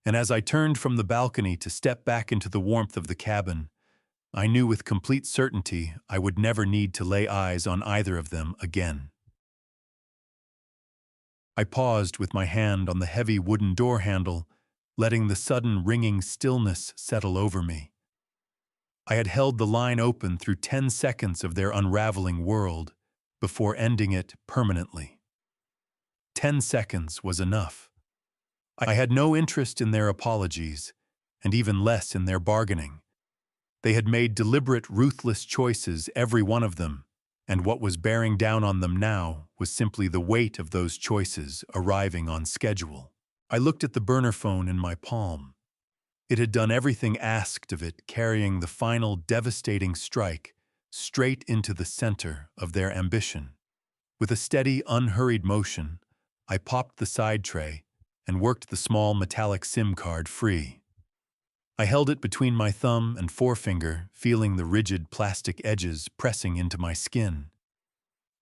A: And as I turned from the balcony to step back into the warmth of the cabin, I knew with complete certainty I would never need to lay eyes on either of them again. I paused with my hand on the heavy wooden door handle, letting the sudden ringing stillness settle over me. I had held the line open through 10 seconds of their unraveling world before ending it permanently. 10 seconds was enough. I had no interest in their apologies, and even less in their bargaining. They had made deliberate, ruthless choices, every one of them, And what was bearing down on them now was simply the weight of those choices arriving on schedule. I looked at the burner phone in my palm. It had done everything asked of it, carrying the final devastating strike straight into the center of their ambition. With a steady, unhurried motion, I popped the side tray and worked the small metallic SIM card free. I held it between my thumb and forefinger, feeling the rigid plastic edges pressing into my skin.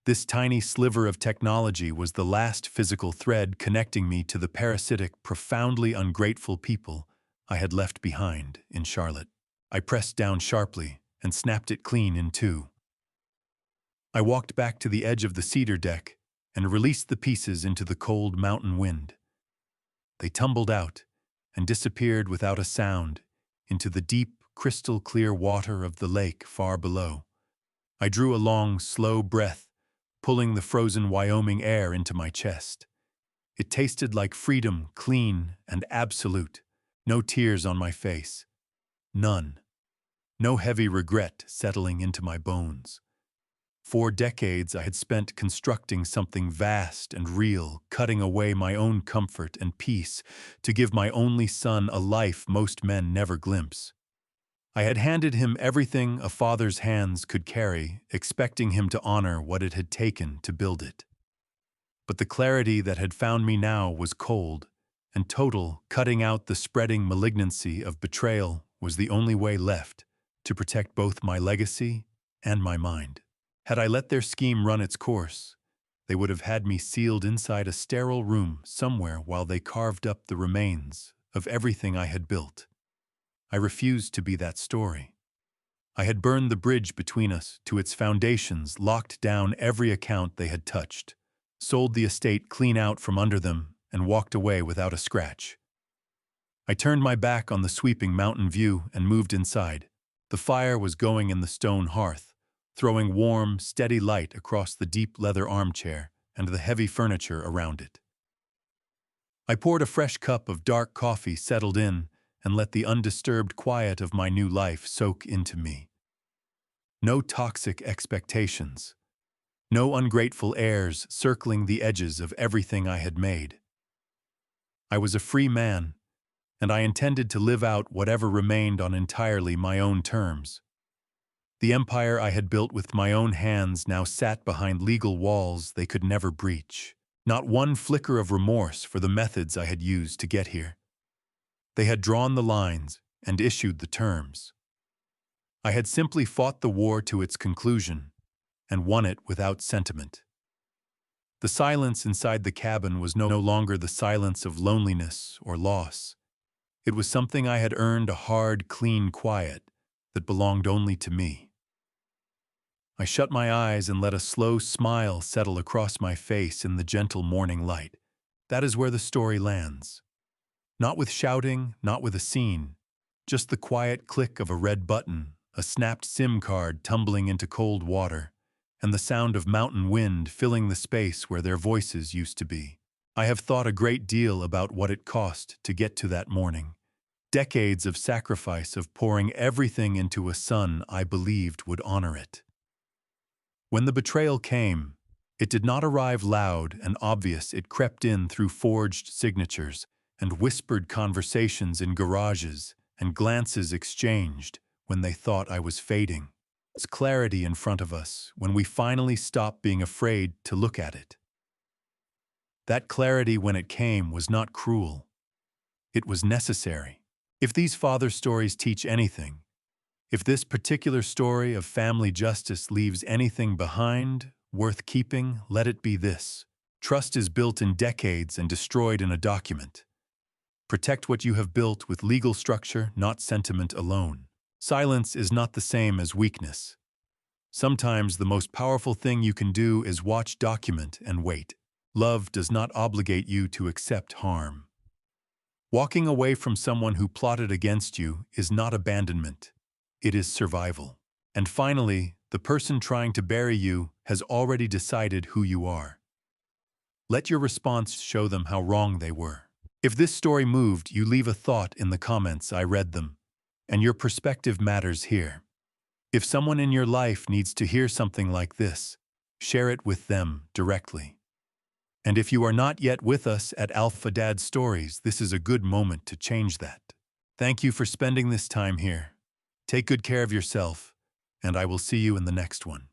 A: This tiny sliver of technology was the last physical thread connecting me to the parasitic, profoundly ungrateful people I had left behind in Charlotte. I pressed down sharply and snapped it clean in two. I walked back to the edge of the cedar deck and released the pieces into the cold mountain wind. They tumbled out and disappeared without a sound into the deep, crystal-clear water of the lake far below. I drew a long, slow breath, pulling the frozen Wyoming air into my chest. It tasted like freedom, clean and absolute. No tears on my face. None. No heavy regret settling into my bones. 4 decades I had spent constructing something vast and real, cutting away my own comfort and peace to give my only son a life most men never glimpse. I had handed him everything a father's hands could carry, expecting him to honor what it had taken to build it. But the clarity that had found me now was cold and total. Cutting out the spreading malignancy of betrayal was the only way left to protect both my legacy and my mind. Had I let their scheme run its course, they would have had me sealed inside a sterile room somewhere while they carved up the remains of everything I had built. I refused to be that story. I had burned the bridge between us to its foundations, locked down every account they had touched, sold the estate clean out from under them, and walked away without a scratch. I turned my back on the sweeping mountain view and moved inside. The fire was going in the stone hearth, throwing warm, steady light across the deep leather armchair and the heavy furniture around it. I poured a fresh cup of dark coffee, settled in, and let the undisturbed quiet of my new life soak into me. No toxic expectations. No ungrateful airs circling the edges of everything I had made. I was a free man, and I intended to live out whatever remained on entirely my own terms. The empire I had built with my own hands now sat behind legal walls they could never breach. Not one flicker of remorse for the methods I had used to get here. They had drawn the lines and issued the terms. I had simply fought the war to its conclusion and won it without sentiment. The silence inside the cabin was no longer the silence of loneliness or loss. It was something I had earned, a hard, clean quiet that belonged only to me. I shut my eyes and let a slow smile settle across my face in the gentle morning light. That is where the story lands. Not with shouting, not with a scene, just the quiet click of a red button, a snapped SIM card tumbling into cold water, and the sound of mountain wind filling the space where their voices used to be. I have thought a great deal about what it cost to get to that morning. Decades of sacrifice, of pouring everything into a son I believed would honor it. When the betrayal came, it did not arrive loud and obvious. It crept in through forged signatures and whispered conversations in garages and glances exchanged when they thought I was fading. It's clarity in front of us when we finally stopped being afraid to look at it. That clarity, when it came, was not cruel. It was necessary. If these father stories teach anything, if this particular story of family justice leaves anything behind worth keeping, let it be this. Trust is built in decades and destroyed in a document. Protect what you have built with legal structure, not sentiment alone. Silence is not the same as weakness. Sometimes the most powerful thing you can do is watch, document, and wait. Love does not obligate you to accept harm. Walking away from someone who plotted against you is not abandonment. It is survival. And finally, the person trying to bury you has already decided who you are. Let your response show them how wrong they were. If this story moved you, leave a thought in the comments. I read them, and your perspective matters here. If someone in your life needs to hear something like this, share it with them directly. And if you are not yet with us at Alpha Dad Stories, this is a good moment to change that. Thank you for spending this time here. Take good care of yourself, and I will see you in the next one.